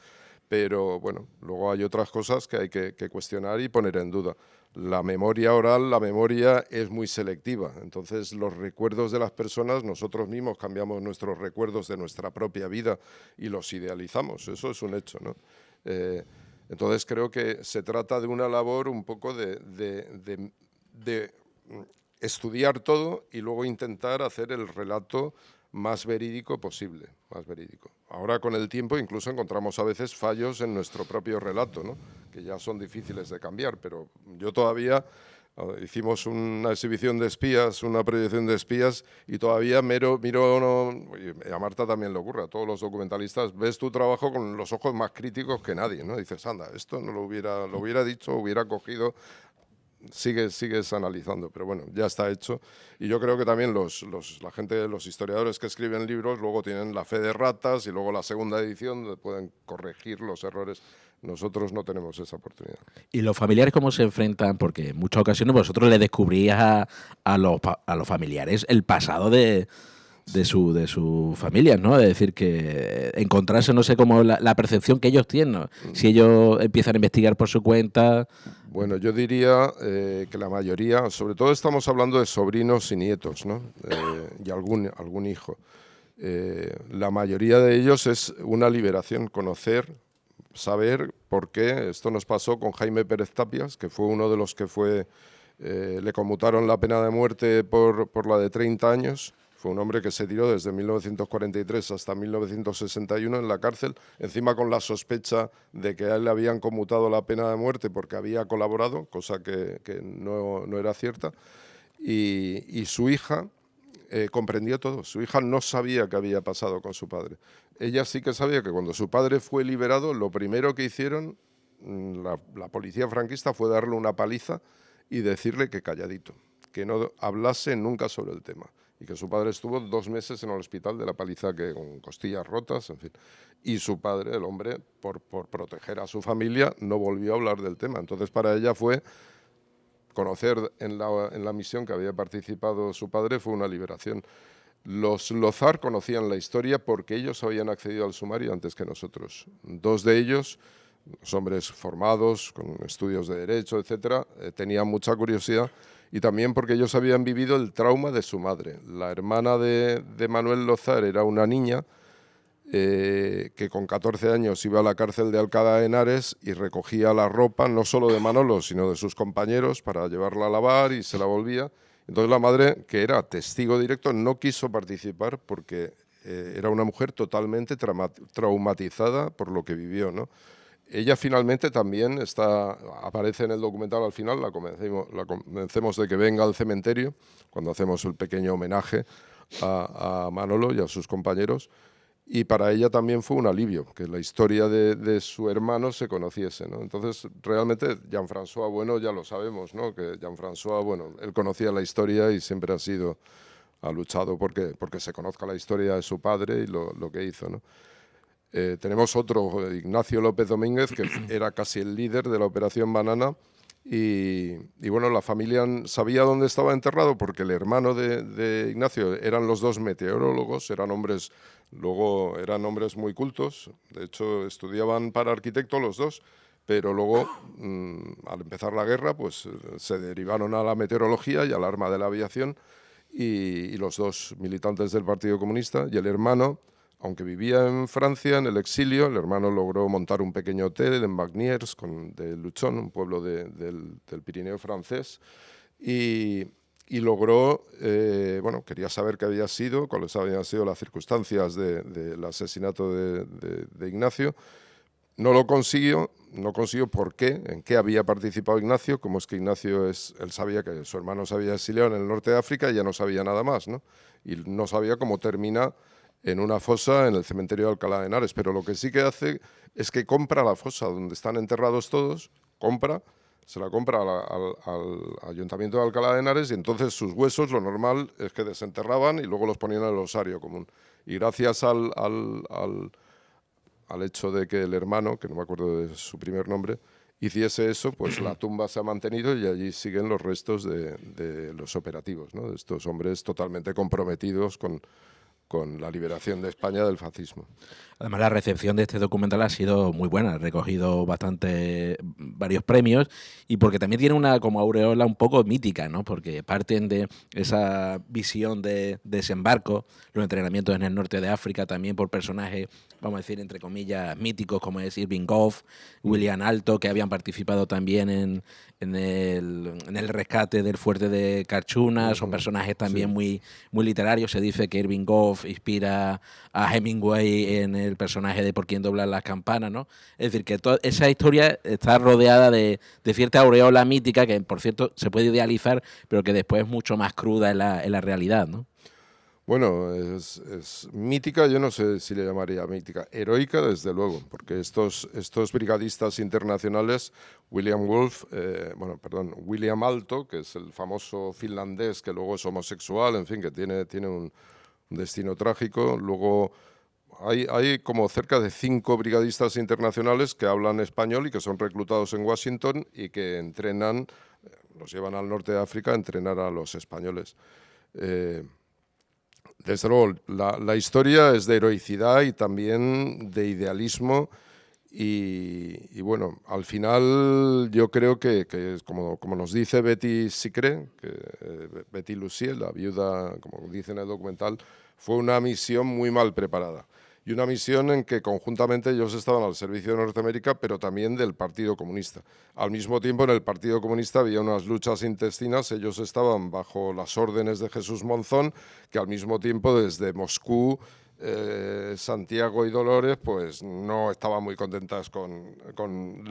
Pero bueno, luego hay otras cosas que hay que cuestionar y poner en duda. La memoria oral, la memoria es muy selectiva, entonces los recuerdos de las personas, nosotros mismos cambiamos nuestros recuerdos de nuestra propia vida y los idealizamos, eso es un hecho, ¿no? Entonces creo que se trata de una labor un poco de estudiar todo y luego intentar hacer el relato más verídico posible, más verídico. Ahora con el tiempo incluso encontramos a veces fallos en nuestro propio relato, ¿no? Que ya son difíciles de cambiar, pero yo todavía hicimos una exhibición de espías, una proyección de espías y todavía miro y a Marta también le ocurre, a todos los documentalistas, ves tu trabajo con los ojos más críticos que nadie, ¿no? Dices, anda, esto no lo hubiera dicho, hubiera cogido. Sigues analizando, pero bueno, ya está hecho. Y yo creo que también la gente, los historiadores que escriben libros, luego tienen la fe de ratas y luego la segunda edición pueden corregir los errores. Nosotros no tenemos esa oportunidad. ¿Y los familiares cómo se enfrentan? Porque en muchas ocasiones vosotros le descubríais a los familiares el pasado de sus familias, ¿no? Es decir, que encontrarse, no sé cómo la percepción que ellos tienen, ¿no? Si ellos empiezan a investigar por su cuenta. Bueno, yo diría que la mayoría, sobre todo estamos hablando de sobrinos y nietos, ¿no? Y algún hijo. La mayoría de ellos es una liberación, conocer, saber por qué. Esto nos pasó con Jaime Pérez Tapias, que fue uno de los que le conmutaron la pena de muerte por la de 30 años. Fue un hombre que se tiró desde 1943 hasta 1961 en la cárcel, encima con la sospecha de que a él le habían conmutado la pena de muerte porque había colaborado, cosa que no era cierta. Y su hija comprendió todo. Su hija no sabía qué había pasado con su padre. Ella sí que sabía que cuando su padre fue liberado, lo primero que hicieron la policía franquista fue darle una paliza y decirle que calladito, que no hablase nunca sobre el tema. Y que su padre estuvo 2 meses en el hospital de la paliza, que con costillas rotas, en fin. Y su padre, el hombre, por proteger a su familia, no volvió a hablar del tema. Entonces, para ella fue conocer en la misión que había participado su padre, fue una liberación. Los Lozar conocían la historia porque ellos habían accedido al sumario antes que nosotros. 2 de ellos, los hombres formados, con estudios de derecho, etcétera, tenían mucha curiosidad. Y también porque ellos habían vivido el trauma de su madre. La hermana de Manuel Lozar era una niña que con 14 años iba a la cárcel de Alcalá de Henares y recogía la ropa, no solo de Manolo, sino de sus compañeros, para llevarla a lavar y se la volvía. Entonces la madre, que era testigo directo, no quiso participar porque era una mujer totalmente traumatizada por lo que vivió, ¿no? Ella finalmente también aparece en el documental al final, la convencemos de que venga al cementerio cuando hacemos el pequeño homenaje a Manolo y a sus compañeros, y para ella también fue un alivio que la historia de su hermano se conociese, ¿no? Entonces, realmente, Jean-François Bueno ya lo sabemos, ¿no? Que Jean-François, bueno, él conocía la historia y siempre ha luchado porque se conozca la historia de su padre y lo que hizo, ¿no? Tenemos otro, Ignacio López Domínguez, que era casi el líder de la Operación Banana, y bueno, la familia sabía dónde estaba enterrado porque el hermano de Ignacio eran los 2 meteorólogos, eran hombres muy cultos, de hecho estudiaban para arquitecto los 2, pero luego, al empezar la guerra, pues se derivaron a la meteorología y al arma de la aviación, y los 2 militantes del Partido Comunista, y el hermano, aunque vivía en Francia, en el exilio, el hermano logró montar un pequeño hotel en Magniers, de Luchon, un pueblo del Pirineo francés, y logró, quería saber qué había sido, cuáles habían sido las circunstancias del asesinato de Ignacio. No lo consiguió, por qué, en qué había participado Ignacio, como es que Ignacio él sabía que su hermano se había exiliado en el norte de África y ya no sabía nada más, ¿no? Y no sabía cómo termina en una fosa en el cementerio de Alcalá de Henares, pero lo que sí que hace es que compra la fosa donde están enterrados todos, se la compra al Ayuntamiento de Alcalá de Henares, y entonces sus huesos, lo normal es que desenterraban y luego los ponían en el osario común. Y gracias al hecho de que el hermano, que no me acuerdo de su primer nombre, hiciese eso, pues la tumba se ha mantenido y allí siguen los restos de los operativos, ¿no? De estos hombres totalmente comprometidos con la liberación de España del fascismo. Además, la recepción de este documental ha sido muy buena, ha recogido varios premios, y porque también tiene una como aureola un poco mítica, ¿no? Porque parten de esa visión de desembarco, los entrenamientos en el norte de África, también por personajes, vamos a decir, entre comillas, míticos, como es Irving Goff, William Alto, que habían participado también en el rescate del fuerte de Carchuna. Son personajes también muy literarios. Se dice que Irving Goff inspira a Hemingway en el personaje de Por quién doblan las campanas, ¿no? Es decir, que esa historia está rodeada de cierta aureola mítica que, por cierto, se puede idealizar, pero que después es mucho más cruda en la realidad, ¿no? Bueno, es mítica, yo no sé si le llamaría mítica, heroica desde luego, porque estos brigadistas internacionales, William Alto, que es el famoso finlandés que luego es homosexual, en fin, que tiene un destino trágico, luego hay como cerca de 5 brigadistas internacionales que hablan español y que son reclutados en Washington y que entrenan, los llevan al norte de África a entrenar a los españoles. Desde luego, la historia es de heroicidad y también de idealismo y bueno, al final yo creo que como nos dice Betty Sicré, Betty Lucier, la viuda, como dice en el documental, fue una misión muy mal preparada. Y una misión en que conjuntamente ellos estaban al servicio de Norteamérica, pero también del Partido Comunista. Al mismo tiempo, en el Partido Comunista había unas luchas intestinas, ellos estaban bajo las órdenes de Jesús Monzón, que al mismo tiempo desde Moscú, Santiago y Dolores, pues no estaban muy contentas con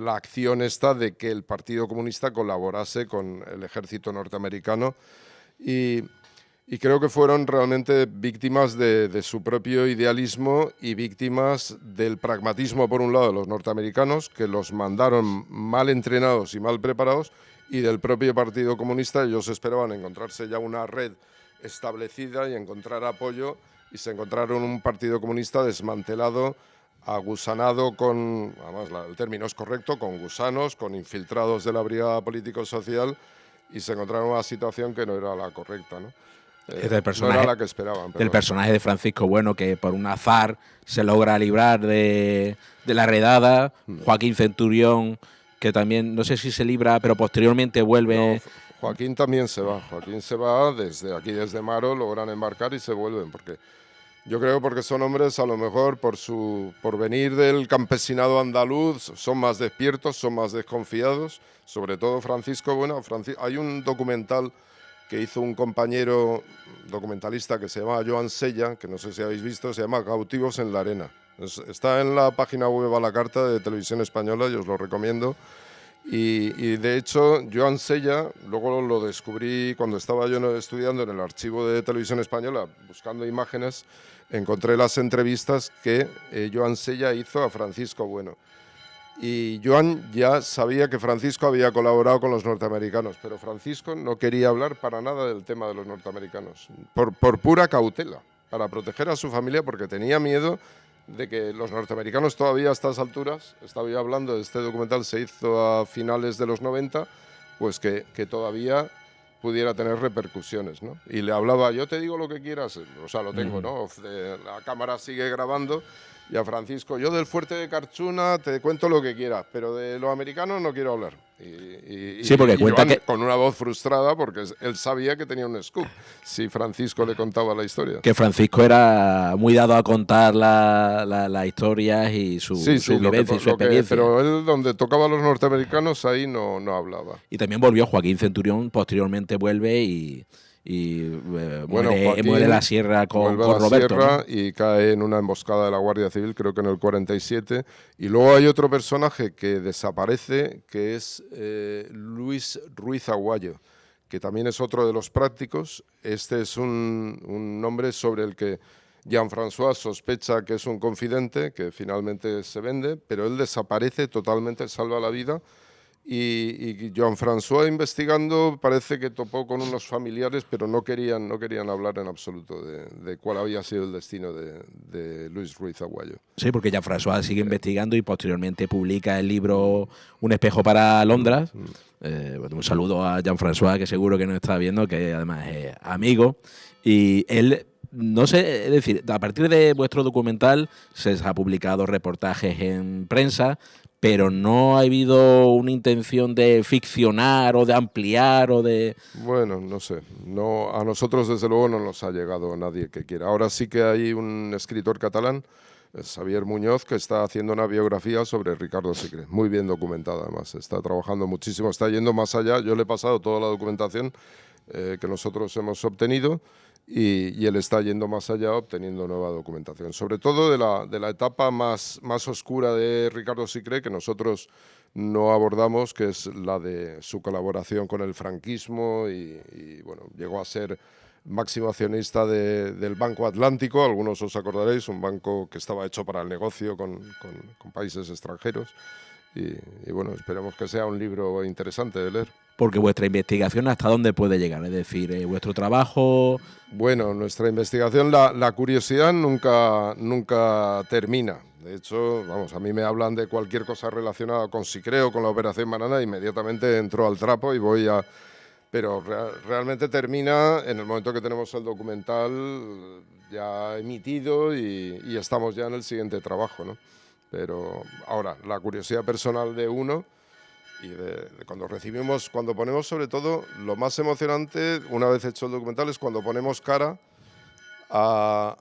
la acción esta de que el Partido Comunista colaborase con el ejército norteamericano y creo que fueron realmente víctimas de su propio idealismo y víctimas del pragmatismo, por un lado, de los norteamericanos, que los mandaron mal entrenados y mal preparados, y del propio Partido Comunista. Ellos esperaban encontrarse ya una red establecida y encontrar apoyo, y se encontraron un Partido Comunista desmantelado, agusanado con, además el término es correcto, con gusanos, con infiltrados de la brigada político-social, y se encontraron una situación que no era la correcta, ¿no? No era la que esperaban. Del personaje de Francisco Bueno, que por un azar se logra librar de la redada. Joaquín Centurión, que también, no sé si se libra, pero posteriormente vuelve. No, Joaquín también se va. Joaquín se va desde Maro, logran embarcar y se vuelven. Yo creo porque son hombres, a lo mejor, por venir del campesinado andaluz, son más despiertos, son más desconfiados. Sobre todo Francisco Bueno. Hay un documental que hizo un compañero documentalista que se llama Joan Sella, que no sé si habéis visto, se llama Cautivos en la Arena. Está en la página web a la carta de Televisión Española, yo os lo recomiendo. Y de hecho, Joan Sella, luego lo descubrí cuando estaba yo estudiando en el archivo de Televisión Española, buscando imágenes, encontré las entrevistas que Joan Sella hizo a Francisco Bueno. Y Joan ya sabía que Francisco había colaborado con los norteamericanos, pero Francisco no quería hablar para nada del tema de los norteamericanos, por pura cautela, para proteger a su familia, porque tenía miedo de que los norteamericanos todavía a estas alturas, estaba yo hablando de este documental, se hizo a finales de los 90, pues que todavía pudiera tener repercusiones, ¿no? Y le hablaba, yo te digo lo que quieras, o sea, lo tengo, ¿no? La cámara sigue grabando. Y a Francisco, yo del fuerte de Carchuna te cuento lo que quieras, pero de los americanos no quiero hablar. Sí, porque cuenta Joan, con una voz frustrada, porque él sabía que tenía un scoop si Francisco le contaba la historia. Que Francisco era muy dado a contar las historias y su vivencia y su experiencia. Pero él, donde tocaba a los norteamericanos, ahí no hablaba. Y también volvió Joaquín Centurión, posteriormente vuelve y muere en la sierra con Roberto. ¿No? Y cae en una emboscada de la Guardia Civil, creo que en el 47. Y luego hay otro personaje que desaparece, que es Luis Ruiz Aguayo, que también es otro de los prácticos. Este es un nombre sobre el que Jean-François sospecha que es un confidente, que finalmente se vende, pero él desaparece totalmente, salva la vida. Y Jean-François, investigando, parece que topó con unos familiares, pero no querían hablar en absoluto de cuál había sido el destino de Luis Ruiz Aguayo. Sí, porque Jean-François sigue investigando y posteriormente publica el libro Un espejo para Londres. Un saludo a Jean-François, que seguro que nos está viendo, que además es amigo. Y él, no sé, es decir, a partir de vuestro documental se ha publicado reportajes en prensa, pero no ha habido una intención de ficcionar o de ampliar o de... Bueno, no sé. No, a nosotros, desde luego, no nos ha llegado nadie que quiera. Ahora sí que hay un escritor catalán, Xavier Muñoz, que está haciendo una biografía sobre Ricardo Sicré. Muy bien documentada, además. Está trabajando muchísimo, está yendo más allá. Yo le he pasado toda la documentación que nosotros hemos obtenido y él está yendo más allá, obteniendo nueva documentación. Sobre todo de la etapa más oscura de Ricardo Sicré, que nosotros no abordamos, que es la de su colaboración con el franquismo y bueno, llegó a ser máximo accionista del Banco Atlántico, algunos os acordaréis, un banco que estaba hecho para el negocio con países extranjeros. Y bueno, esperemos que sea un libro interesante de leer. Porque vuestra investigación, ¿hasta dónde puede llegar? Es decir, vuestro trabajo... Bueno, nuestra investigación, la curiosidad nunca termina. De hecho, vamos, a mí me hablan de cualquier cosa relacionada con Sicreo, con la Operación Banana, inmediatamente entro al trapo y voy a... Pero realmente termina en el momento que tenemos el documental ya emitido y estamos ya en el siguiente trabajo, ¿no? Pero ahora, la curiosidad personal de uno... Y de cuando ponemos sobre todo, lo más emocionante, una vez hecho el documental, es cuando ponemos cara a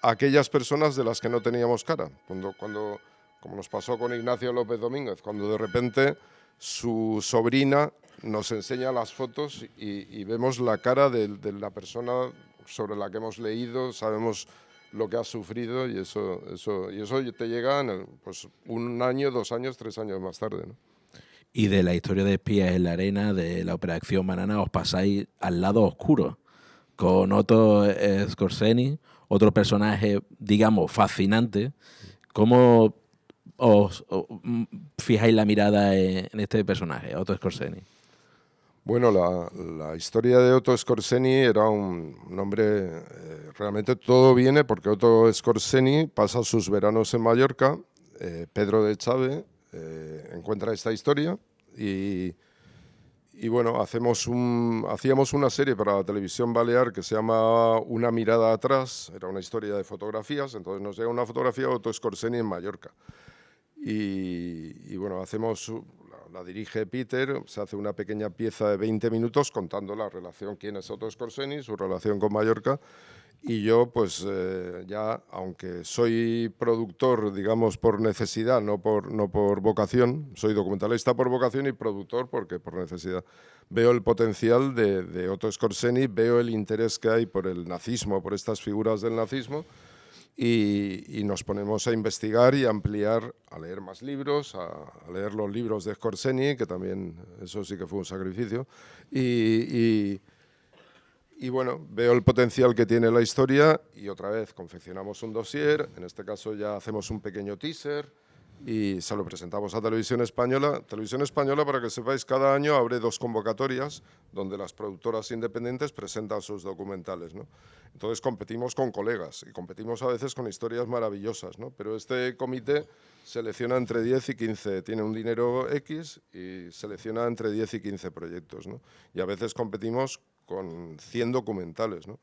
aquellas personas de las que no teníamos cara. Cuando como nos pasó con Ignacio López Domínguez, cuando de repente su sobrina nos enseña las fotos y vemos la cara de la persona sobre la que hemos leído, sabemos lo que ha sufrido y eso te llega en pues, 1 año, 2 años, 3 años más tarde, ¿no? Y de la historia de Espías en la Arena, de la Operación Banana, os pasáis al lado oscuro, con Otto Skorzeny, otro personaje, digamos, fascinante. ¿Cómo os fijáis la mirada en este personaje, Otto Skorzeny? Bueno, la historia de Otto Skorzeny era un hombre... realmente todo viene porque Otto Skorzeny pasa sus veranos en Mallorca, Pedro de Chávez encuentra esta historia y bueno, hacíamos una serie para la televisión balear que se llama Una mirada atrás, era una historia de fotografías, entonces nos llega una fotografía de Otto Skorzeny en Mallorca y bueno, la dirige Peter, se hace una pequeña pieza de 20 minutos contando la relación, quién es Otto Skorzeny, su relación con Mallorca. Y yo, pues ya, aunque soy productor, digamos, por necesidad, no por vocación, soy documentalista por vocación y productor porque por necesidad. Veo el potencial de Otto Skorzeny, veo el interés que hay por el nazismo, por estas figuras del nazismo, y nos ponemos a investigar y a ampliar, a leer más libros, a leer los libros de Skorzeny, que también eso sí que fue un sacrificio, y bueno, veo el potencial que tiene la historia y otra vez confeccionamos un dossier, en este caso ya hacemos un pequeño teaser y se lo presentamos a Televisión Española. Televisión Española, para que sepáis, cada año abre 2 convocatorias donde las productoras independientes presentan sus documentales, ¿no? Entonces competimos con colegas y competimos a veces con historias maravillosas, ¿no? Pero este comité selecciona entre 10 y 15, tiene un dinero X y selecciona entre 10 y 15 proyectos, ¿no? Y a veces competimos con 100 documentales, ¿no?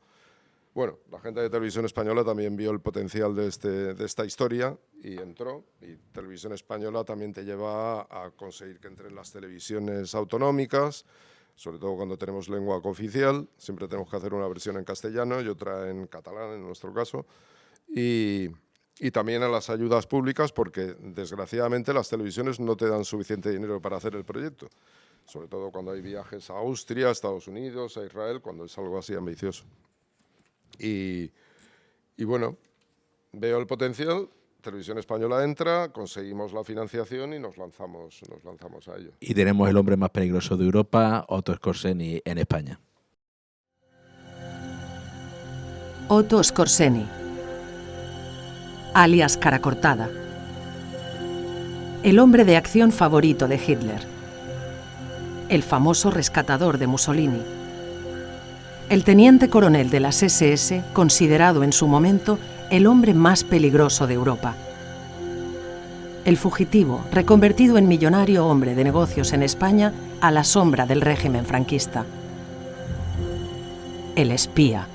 Bueno, la gente de Televisión Española también vio el potencial de esta historia y entró, y Televisión Española también te lleva a conseguir que entren las televisiones autonómicas, sobre todo cuando tenemos lengua cooficial, siempre tenemos que hacer una versión en castellano y otra en catalán en nuestro caso, y también a las ayudas públicas porque desgraciadamente las televisiones no te dan suficiente dinero para hacer el proyecto, sobre todo cuando hay viajes a Austria, a Estados Unidos, a Israel, cuando es algo así ambicioso. Y bueno, veo el potencial, Televisión Española entra, conseguimos la financiación y nos lanzamos a ello. Y tenemos el hombre más peligroso de Europa, Otto Skorzeny, en España. Otto Skorzeny, alias Cara Cortada. El hombre de acción favorito de Hitler. El famoso rescatador de Mussolini. El teniente coronel de las SS, considerado en su momento el hombre más peligroso de Europa. El fugitivo, reconvertido en millonario hombre de negocios en España a la sombra del régimen franquista. El espía.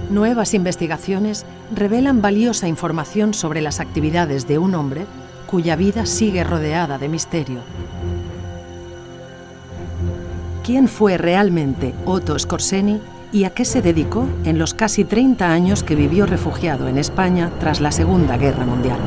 Nuevas investigaciones revelan valiosa información sobre las actividades de un hombre cuya vida sigue rodeada de misterio. ¿Quién fue realmente Otto Skorzeny y a qué se dedicó en los casi 30 años que vivió refugiado en España tras la Segunda Guerra Mundial?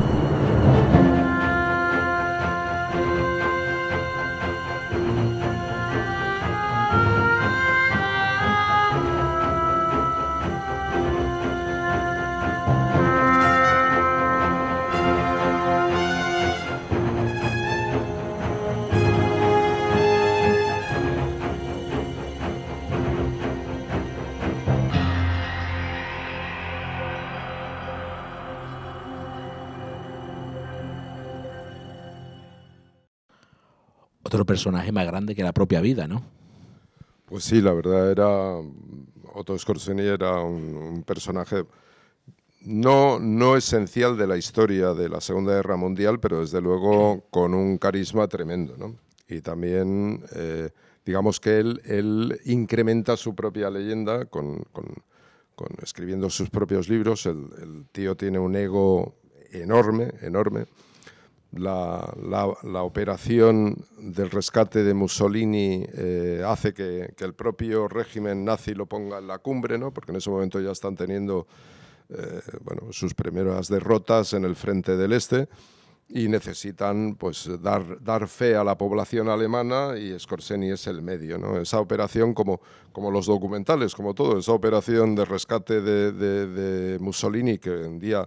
otro personaje más grande que la propia vida, ¿no? Pues sí, la verdad Otto Skorzeny era un personaje no esencial de la historia de la Segunda Guerra Mundial, pero desde luego con un carisma tremendo, ¿no? Y también, digamos que él incrementa su propia leyenda escribiendo sus propios libros. El tío tiene un ego enorme. La operación del rescate de Mussolini hace que el propio régimen nazi lo ponga en la cumbre, ¿no? Porque en ese momento ya están teniendo sus primeras derrotas en el frente del Este y necesitan pues dar fe a la población alemana, y Skorzeny es el medio, ¿no? Esa operación, como los documentales, como todo, esa operación de rescate de Mussolini, que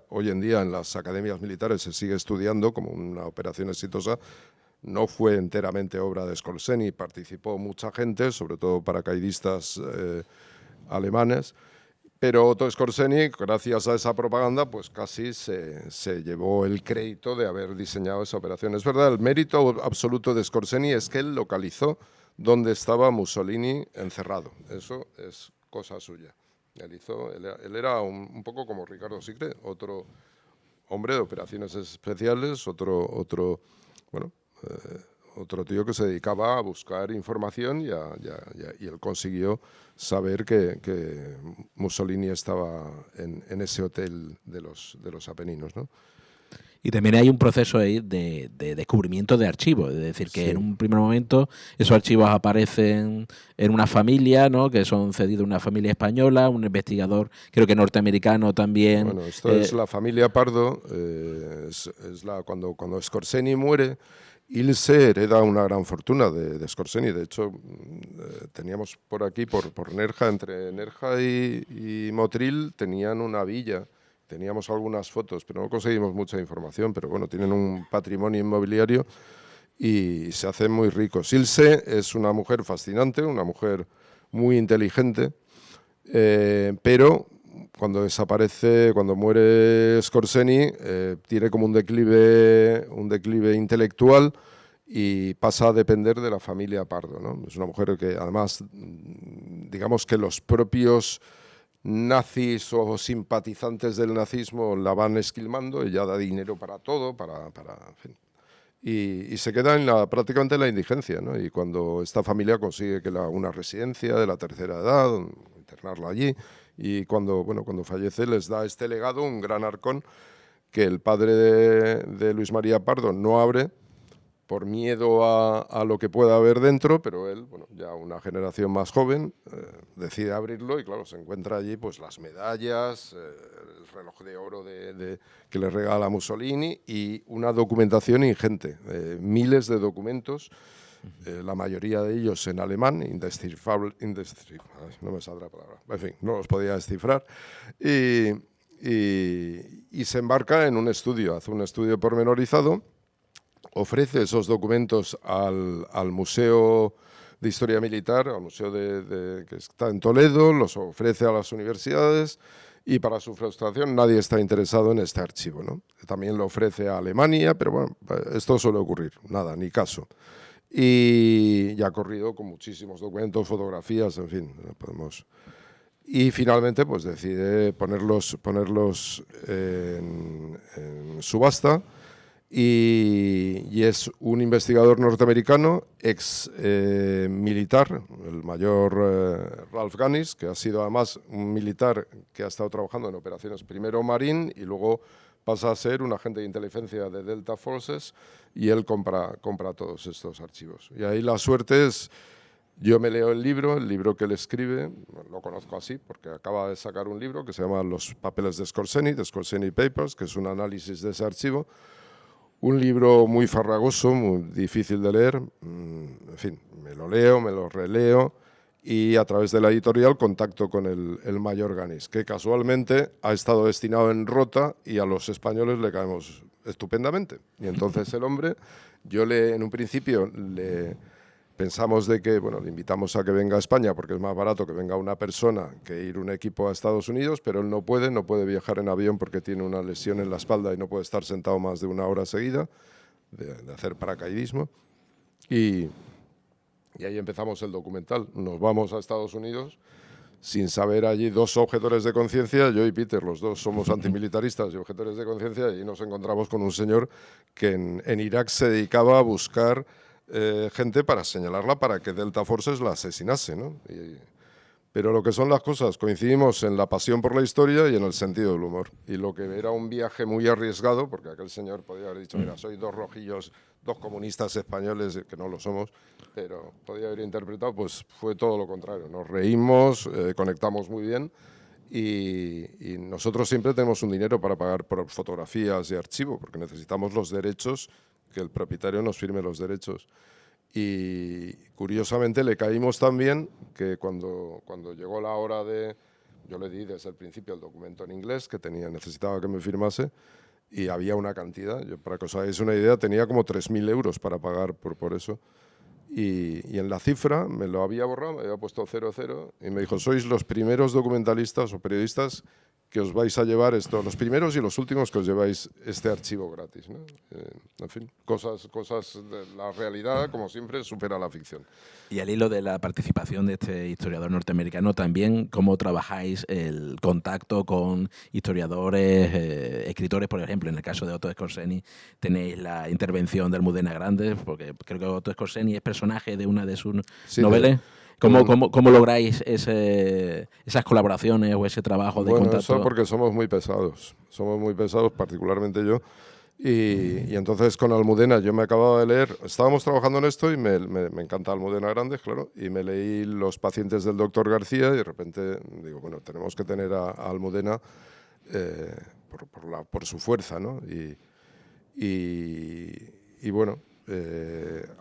hoy en día en las academias militares se sigue estudiando como una operación exitosa, no fue enteramente obra de Skorzeny. Participó mucha gente, sobre todo paracaidistas alemanes. Pero Otto Skorzeny, gracias a esa propaganda, pues casi se llevó el crédito de haber diseñado esa operación. Es verdad, el mérito absoluto de Skorzeny es que él localizó dónde estaba Mussolini encerrado. Eso es cosa suya. Él era un poco como Ricardo Sicre, otro hombre de operaciones especiales, otro tío que se dedicaba a buscar información y él consiguió saber que Mussolini estaba en ese hotel de los Apeninos, ¿no? Y también hay un proceso ahí de descubrimiento de archivos, es decir, que Sí. en un primer momento esos archivos aparecen en una familia, ¿no? Que son cedidos a una familia española, un investigador, creo que norteamericano también. Bueno, esto es la familia Pardo, cuando Skorzeny muere, Ilse hereda una gran fortuna de Skorzeny. De hecho, teníamos por aquí, por Nerja, entre Nerja y Motril, tenían una villa. Teníamos algunas fotos, pero no conseguimos mucha información. Pero bueno, tienen un patrimonio inmobiliario y se hacen muy ricos. Ilse es una mujer fascinante, una mujer muy inteligente, pero cuando muere Skorzeny, tiene como un declive intelectual y pasa a depender de la familia Pardo, ¿no? Es una mujer que además, digamos que los propios nazis o simpatizantes del nazismo la van esquilmando, ella da dinero para todo, en fin. Y se queda prácticamente en la indigencia, ¿no? Y cuando esta familia consigue que una residencia de la tercera edad, internarla allí, y cuando fallece les da este legado, un gran arcón, que el padre de Luis María Pardo no abre por miedo a lo que pueda haber dentro, pero él, ya una generación más joven, decide abrirlo y claro, se encuentra allí pues las medallas, el reloj de oro que le regala Mussolini y una documentación ingente, miles de documentos, la mayoría de ellos en alemán, indescifrable, no me saldrá la palabra, en fin, no los podía descifrar, y se embarca en un estudio, hace un estudio pormenorizado, ofrece esos documentos al Museo de Historia Militar, al museo que está en Toledo, los ofrece a las universidades y para su frustración nadie está interesado en este archivo, ¿no? También lo ofrece a Alemania, pero bueno, esto suele ocurrir, nada, ni caso. Y ya ha corrido con muchísimos documentos, fotografías, en fin, podemos... Y finalmente pues decide ponerlos en subasta. Y es un investigador norteamericano, ex militar, el mayor Ralph Ganis, que ha sido además un militar que ha estado trabajando en operaciones primero Marine y luego pasa a ser un agente de inteligencia de Delta Forces, y él compra todos estos archivos. Y ahí la suerte es, yo me leo el libro que él escribe, lo conozco así porque acaba de sacar un libro que se llama Los papeles de Skorzeny, The Skorzeny Papers, que es un análisis de ese archivo. Un libro muy farragoso, muy difícil de leer, en fin, me lo leo, me lo releo y a través de la editorial contacto con el mayor Ganis, que casualmente ha estado destinado en Rota y a los españoles le caemos estupendamente. Y entonces el hombre, en un principio pensamos de que, le invitamos a que venga a España porque es más barato que venga una persona que ir un equipo a Estados Unidos, pero él no puede viajar en avión porque tiene una lesión en la espalda y no puede estar sentado más de una hora seguida de hacer paracaidismo. Y ahí empezamos el documental. Nos vamos a Estados Unidos sin saber allí dos objetores de conciencia, yo y Peter, los dos somos antimilitaristas y objetores de conciencia, y nos encontramos con un señor que en Irak se dedicaba a buscar gente para señalarla para que Delta Forces la asesinase, ¿no? Pero lo que son las cosas, coincidimos en la pasión por la historia y en el sentido del humor. Y lo que era un viaje muy arriesgado, porque aquel señor podía haber dicho, mira, soy dos rojillos, dos comunistas españoles, que no lo somos, pero podía haber interpretado, pues fue todo lo contrario. Nos reímos, conectamos muy bien y nosotros siempre tenemos un dinero para pagar por fotografías y archivo, porque necesitamos los derechos, que el propietario nos firme los derechos. Y curiosamente le caímos tan bien que cuando llegó la hora de... Yo le di desde el principio el documento en inglés que necesitaba que me firmase, y había una cantidad, yo, para que os hagáis una idea, tenía como 3.000 euros para pagar por eso. Y en la cifra me lo había borrado, me había puesto 00, y me dijo, sois los primeros documentalistas o periodistas que os vais a llevar esto, los primeros y los últimos que os lleváis este archivo gratis, ¿no? En fin, cosas de la realidad, como siempre, supera la ficción. Y al hilo de la participación de este historiador norteamericano, también cómo trabajáis el contacto con historiadores, escritores, por ejemplo, en el caso de Otto Skorzeny tenéis la intervención de Almudena Grandes, porque creo que Otto Skorzeny es personaje de una de sus novelas. ¿Cómo lográis esas colaboraciones o ese trabajo de contacto? Eso porque somos muy pesados, particularmente yo. Y entonces con Almudena, yo me acababa de leer, estábamos trabajando en esto y me encanta Almudena Grandes, claro, y me leí Los pacientes del doctor García y de repente digo, bueno, tenemos que tener a Almudena por su fuerza, ¿no? Y bueno,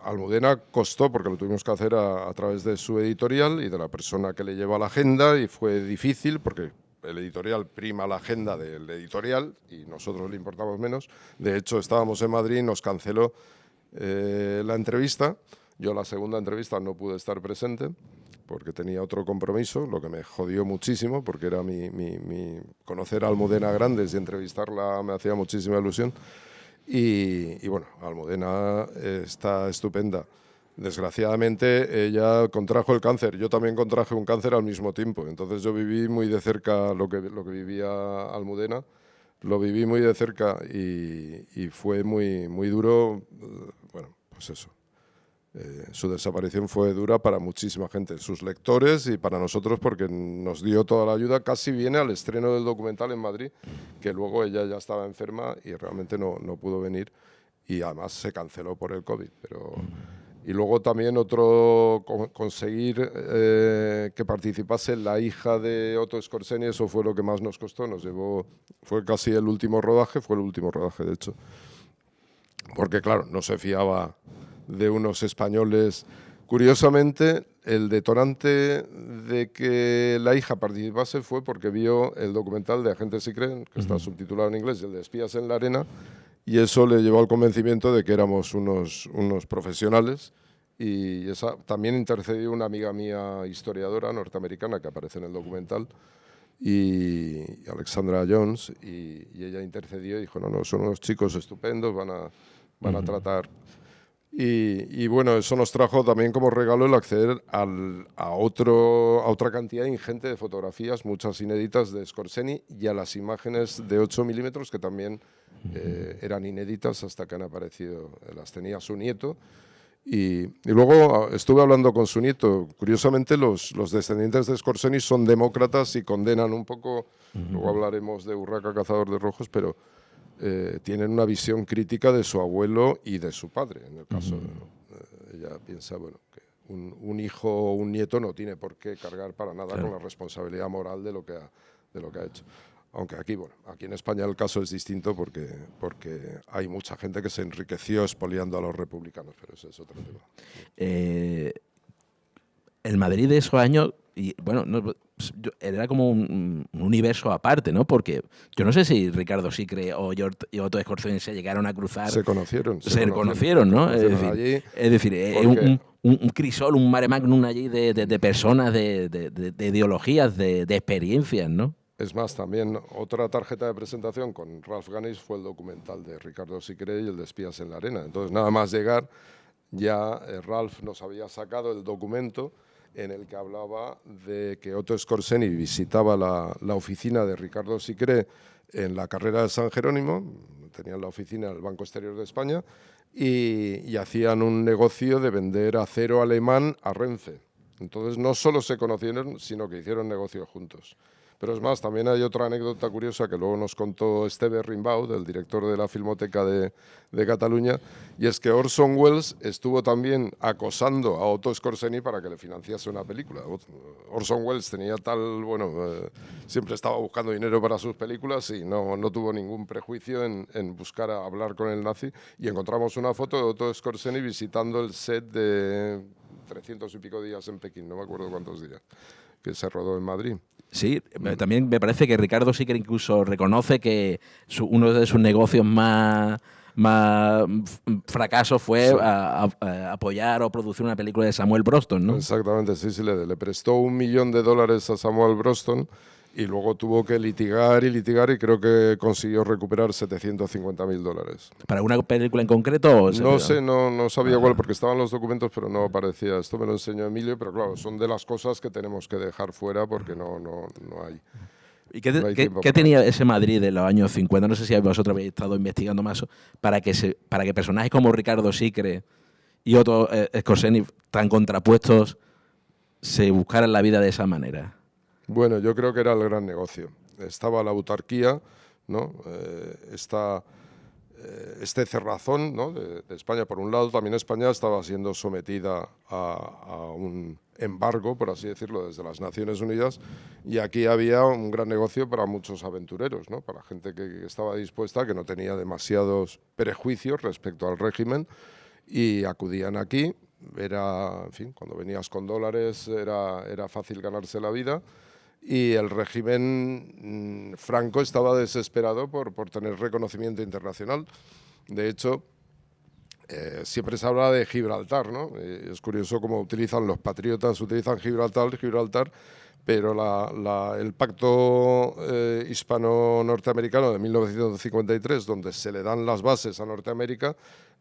Almudena costó, porque lo tuvimos que hacer a través de su editorial y de la persona que le lleva la agenda, y fue difícil porque el editorial prima la agenda del editorial y nosotros le importamos menos. De hecho, estábamos en Madrid y nos canceló la entrevista. Yo la segunda entrevista no pude estar presente porque tenía otro compromiso, lo que me jodió muchísimo porque era mi conocer a Almudena Grandes y entrevistarla me hacía muchísima ilusión. Y bueno, Almudena está estupenda. Desgraciadamente ella contrajo el cáncer, yo también contraje un cáncer al mismo tiempo, entonces yo viví muy de cerca lo que vivía Almudena, lo viví muy de cerca y fue muy duro, bueno, pues eso. Su desaparición fue dura para muchísima gente, sus lectores y para nosotros, porque nos dio toda la ayuda. Casi viene al estreno del documental en Madrid, que luego ella ya estaba enferma y realmente no pudo venir, y además se canceló por el COVID. Y luego también conseguir que participase la hija de Otto Skorzeny, eso fue lo que más nos costó, fue casi el último rodaje, de hecho, porque claro, no se fiaba de unos españoles. Curiosamente, el detonante de que la hija participase fue porque vio el documental de Agentes Secret, que está subtitulado en inglés, el de Espías en la Arena, y eso le llevó al convencimiento de que éramos unos profesionales. Y también intercedió una amiga mía historiadora norteamericana que aparece en el documental, y Alexandra Jones, y ella intercedió y dijo, no, son unos chicos estupendos, van a tratar. Y bueno, eso nos trajo también como regalo el acceder a otra cantidad ingente de fotografías, muchas inéditas de Skorzeny, y a las imágenes de 8 milímetros que también eran inéditas hasta que han aparecido. Las tenía su nieto. Y luego estuve hablando con su nieto. Curiosamente, los descendientes de Skorzeny son demócratas y condenan un poco, luego hablaremos de Urraca, cazador de rojos, pero tienen una visión crítica de su abuelo y de su padre. En el caso ella piensa, bueno, que un hijo o un nieto no tiene por qué cargar para nada con la responsabilidad moral de lo que ha hecho. Aunque aquí en España el caso es distinto porque hay mucha gente que se enriqueció expoliando a los republicanos, pero ese es otro tema. El Madrid de esos años, y bueno, era como un universo aparte, ¿no? Porque yo no sé si Ricardo Sicre o Otto Skorzeny se llegaron a cruzar. Se conocieron, ¿no? Es decir, un crisol, un mare magnum allí de personas, de ideologías, de experiencias, ¿no? Es más, también otra tarjeta de presentación con Ralph Ganis fue el documental de Ricardo Sicre y el de Espías en la Arena. Entonces, nada más llegar, ya Ralph nos había sacado el documento en el que hablaba de que Otto Skorzeny visitaba la oficina de Ricardo Sicré en la carrera de San Jerónimo, tenían la oficina del Banco Exterior de España, y hacían un negocio de vender acero alemán a Renfe. Entonces no solo se conocieron, sino que hicieron negocios juntos. Pero es más, también hay otra anécdota curiosa que luego nos contó Esteve Rimbaud, el director de la Filmoteca de Cataluña, y es que Orson Welles estuvo también acosando a Otto Skorzeny para que le financiase una película. Orson Welles tenía siempre estaba buscando dinero para sus películas y no tuvo ningún prejuicio en buscar a hablar con el nazi, y encontramos una foto de Otto Skorzeny visitando el set de 300 y pico días en Pekín, no me acuerdo cuántos días, que se rodó en Madrid. Sí, también me parece que Ricardo Sicré incluso reconoce que uno de sus negocios más fracasos fue apoyar o producir una película de Samuel Broston, ¿no? Exactamente, sí, le prestó $1 millón a Samuel Broston y luego tuvo que litigar y creo que consiguió recuperar $750.000. ¿Para una película en concreto? No sé, no sabía cuál, porque estaban los documentos, pero no aparecía. Esto me lo enseñó Emilio, pero claro, son de las cosas que tenemos que dejar fuera porque no hay. ¿Y qué tenía ese Madrid de los años 50? No sé si vosotros habéis estado investigando más para que personajes como Ricardo Sicré y Otto Skorzeny tan contrapuestos se buscaran la vida de esa manera. Bueno, yo creo que era el gran negocio. Estaba la autarquía, ¿no? Este cerrazón, ¿no? de España. Por un lado, también España estaba siendo sometida a un embargo, por así decirlo, desde las Naciones Unidas, y aquí había un gran negocio para muchos aventureros, ¿no? Para gente que estaba dispuesta, que no tenía demasiados prejuicios respecto al régimen, y acudían aquí. En fin, cuando venías con dólares era fácil ganarse la vida. Y el régimen franco estaba desesperado por tener reconocimiento internacional. De hecho, siempre se habla de Gibraltar, ¿no? Es curioso cómo utilizan Gibraltar, pero el pacto hispano-norteamericano de 1953, donde se le dan las bases a Norteamérica,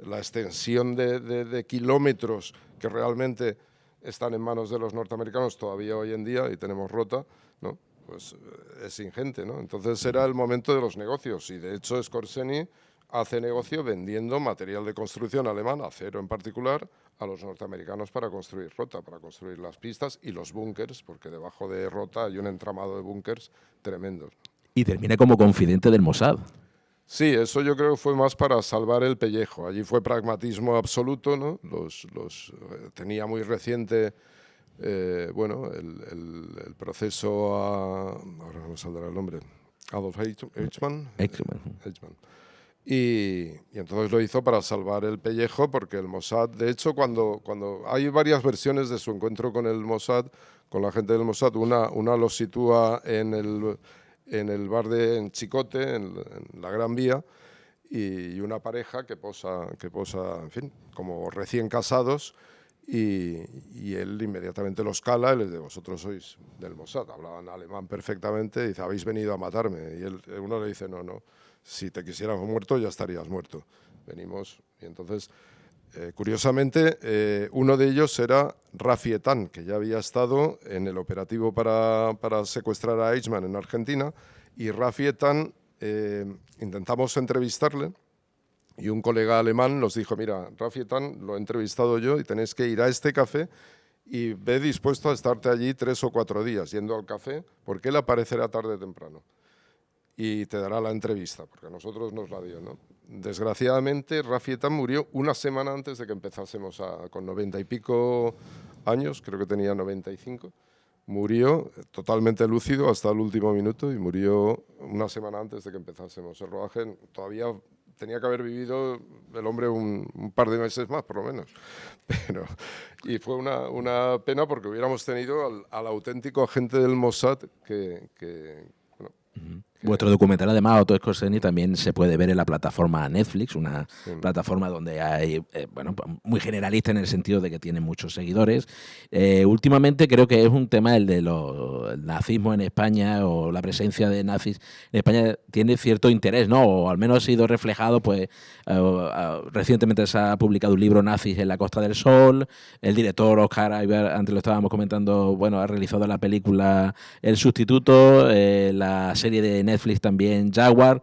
la extensión de kilómetros que realmente están en manos de los norteamericanos todavía hoy en día, y tenemos Rota, ¿no? Pues es ingente, ¿no? Entonces era el momento de los negocios, y de hecho Skorzeny hace negocio vendiendo material de construcción alemán, acero en particular, a los norteamericanos para construir Rota, para construir las pistas y los búnkers, porque debajo de Rota hay un entramado de búnkers tremendos. Y termina como confidente del Mossad. Sí, eso yo creo que fue más para salvar el pellejo. Allí fue pragmatismo absoluto, ¿no? Tenía muy reciente el proceso ahora no me saldrá el nombre, Adolf Eichmann. Y entonces lo hizo para salvar el pellejo, porque el Mossad, de hecho, cuando hay varias versiones de su encuentro con el Mossad, con la gente del Mossad, una lo sitúa en el bar en Chicote, en la Gran Vía, y una pareja que posa, en fin, como recién casados, y él inmediatamente los cala y les dice: vosotros sois del Mossad. Hablaban alemán perfectamente, y dice: habéis venido a matarme. Y uno le dice: no, si te quisiéramos muerto ya estarías muerto. Venimos. Y entonces, curiosamente, uno de ellos era Rafi Etán, que ya había estado en el operativo para secuestrar a Eichmann en Argentina, y Rafi Etán intentamos entrevistarle, y un colega alemán nos dijo: mira, Rafi Etán lo he entrevistado yo y tenéis que ir a este café y ve dispuesto a estarte allí 3 o 4 días yendo al café, porque él aparecerá tarde o temprano y te dará la entrevista, porque a nosotros nos la dio, ¿no? Desgraciadamente, Rafi Etán murió una semana antes de que empezásemos, con 90 y pico años, creo que tenía 95, murió totalmente lúcido hasta el último minuto, y murió una semana antes de que empezásemos el rodaje. Todavía tenía que haber vivido el hombre un par de meses más, por lo menos. Y fue una pena, porque hubiéramos tenido al auténtico agente del Mossad que Vuestro documental, además, Otto Skorzeny, también se puede ver en la plataforma Netflix, una plataforma donde hay, muy generalista en el sentido de que tiene muchos seguidores. Últimamente creo que es un tema el de el nazismo en España, o la presencia de nazis en España tiene cierto interés, ¿no? O al menos ha sido reflejado, pues recientemente se ha publicado un libro, Nazis en la Costa del Sol. El director Oscar Aybar, antes lo estábamos comentando, bueno, ha realizado la película El Sustituto, la serie de Netflix también, Jaguar.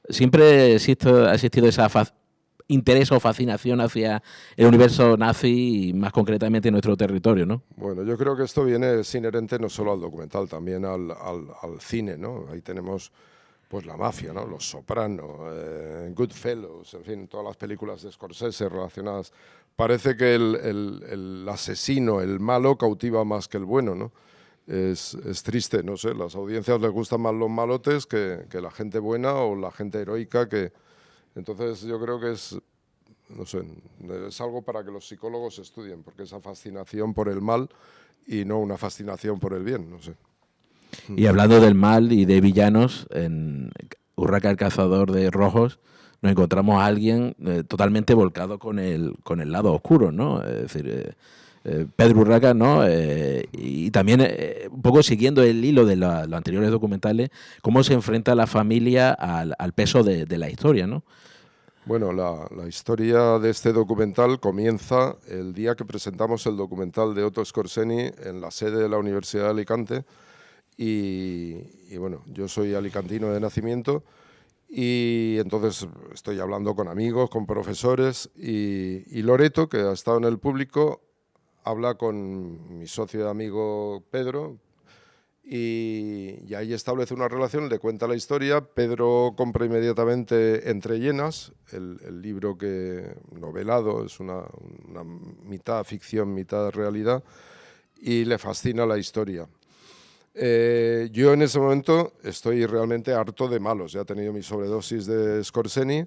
Siempre ha existido ese interés o fascinación hacia el universo nazi y más concretamente en nuestro territorio, ¿no? Bueno, yo creo que esto es inherente no solo al documental, también al cine, ¿no? Ahí tenemos pues la mafia, ¿no? Los Soprano, Goodfellows, en fin, todas las películas de Scorsese relacionadas. Parece que el asesino, el malo, cautiva más que el bueno, ¿no? Es triste, no sé, las audiencias les gustan más los malotes que la gente buena o la gente heroica. Entonces yo creo que es algo para que los psicólogos estudien, porque esa fascinación por el mal y no una fascinación por el bien, no sé. Y hablando del mal y de villanos, en Urraca el cazador de rojos nos encontramos a alguien totalmente volcado con el lado oscuro, ¿no? Es decir, Pedro Urraca, ¿no? Y también un poco siguiendo el hilo de los anteriores documentales, cómo se enfrenta la familia al peso de la historia, ¿no? Bueno, la historia de este documental comienza el día que presentamos el documental de Otto Skorzeny en la sede de la Universidad de Alicante. Y bueno, yo soy alicantino de nacimiento y entonces estoy hablando con amigos, con profesores y Loreto, que ha estado en el público, habla con mi socio y amigo Pedro y ahí establece una relación, le cuenta la historia. Pedro compra inmediatamente Entre Llenas, el libro novelado, es una mitad ficción, mitad realidad, y le fascina la historia. Yo en ese momento estoy realmente harto de malos, ya he tenido mi sobredosis de Skorzeny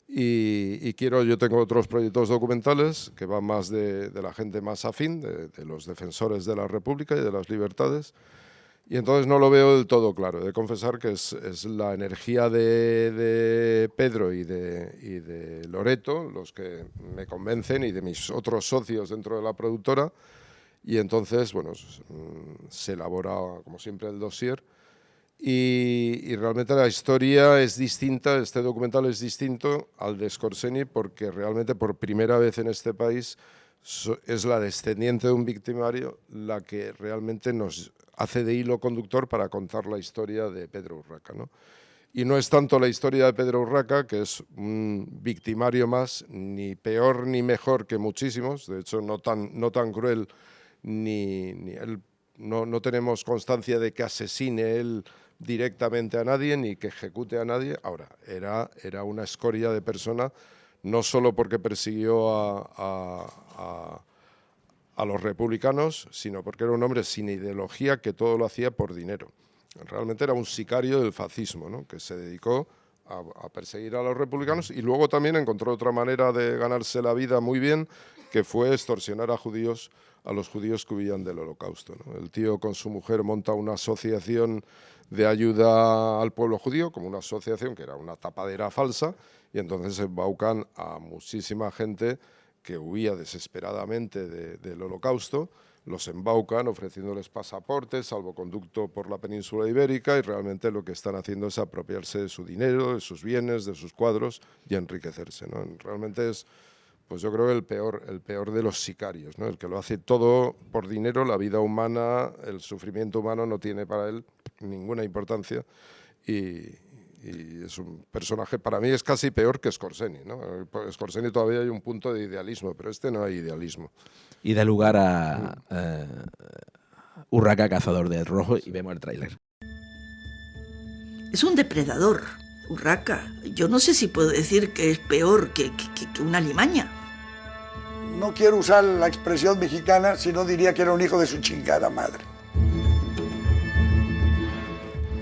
y yo tengo otros proyectos documentales que van más de la gente más afín, de los defensores de la República y de las libertades, y entonces no lo veo del todo claro. He de confesar que es la energía de Pedro y de Loreto los que me convencen, y de mis otros socios dentro de la productora. Y entonces, bueno, se elabora, como siempre, el dossier y realmente la historia es distinta, este documental es distinto al de Skorzeny porque realmente por primera vez en este país es la descendiente de un victimario la que realmente nos hace de hilo conductor para contar la historia de Pedro Urraca, ¿no? Y no es tanto la historia de Pedro Urraca, que es un victimario más, ni peor ni mejor que muchísimos, de hecho no tan cruel, ni él, no tenemos constancia de que asesine él directamente a nadie ni que ejecute a nadie. Ahora, era una escoria de persona, no solo porque persiguió a los republicanos, sino porque era un hombre sin ideología que todo lo hacía por dinero. Realmente era un sicario del fascismo, ¿no? Que se dedicó a perseguir a los republicanos y luego también encontró otra manera de ganarse la vida muy bien, que fue extorsionar a los judíos que huían del Holocausto, ¿no? El tío con su mujer monta una asociación de ayuda al pueblo judío, como una asociación que era una tapadera falsa, y entonces embaucan a muchísima gente que huía desesperadamente del Holocausto, los embaucan ofreciéndoles pasaportes, salvoconducto por la península ibérica, y realmente lo que están haciendo es apropiarse de su dinero, de sus bienes, de sus cuadros y enriquecerse, ¿no? Realmente es, pues yo creo que el peor de los sicarios, ¿no? El que lo hace todo por dinero. La vida humana, el sufrimiento humano no tiene para él ninguna importancia y es un personaje, para mí es casi peor que Skorzeny, ¿no? Skorzeny todavía hay un punto de idealismo, pero este no hay idealismo. Y da lugar a Urraca cazador de rojos y vemos el tráiler. Es un depredador, Urraca. Yo no sé si puedo decir que es peor que una alimaña. No quiero usar la expresión mexicana, sino diría que era un hijo de su chingada madre.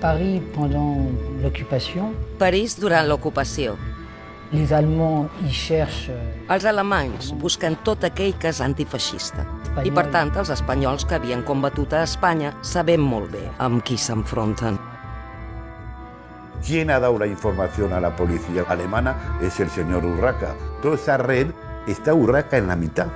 París pendant l'occupation. París durant l'ocupació. Les Allemands y cherchent... Els alemanys busquen tot aquell que és antifeixista. I, per tant, els espanyols que havien combatut a Espanya sabem molt bé amb qui s'enfronten. Quien ha dado la información a la policía alemana es el señor Urraca. Toda esa red está Urraca en la mitad.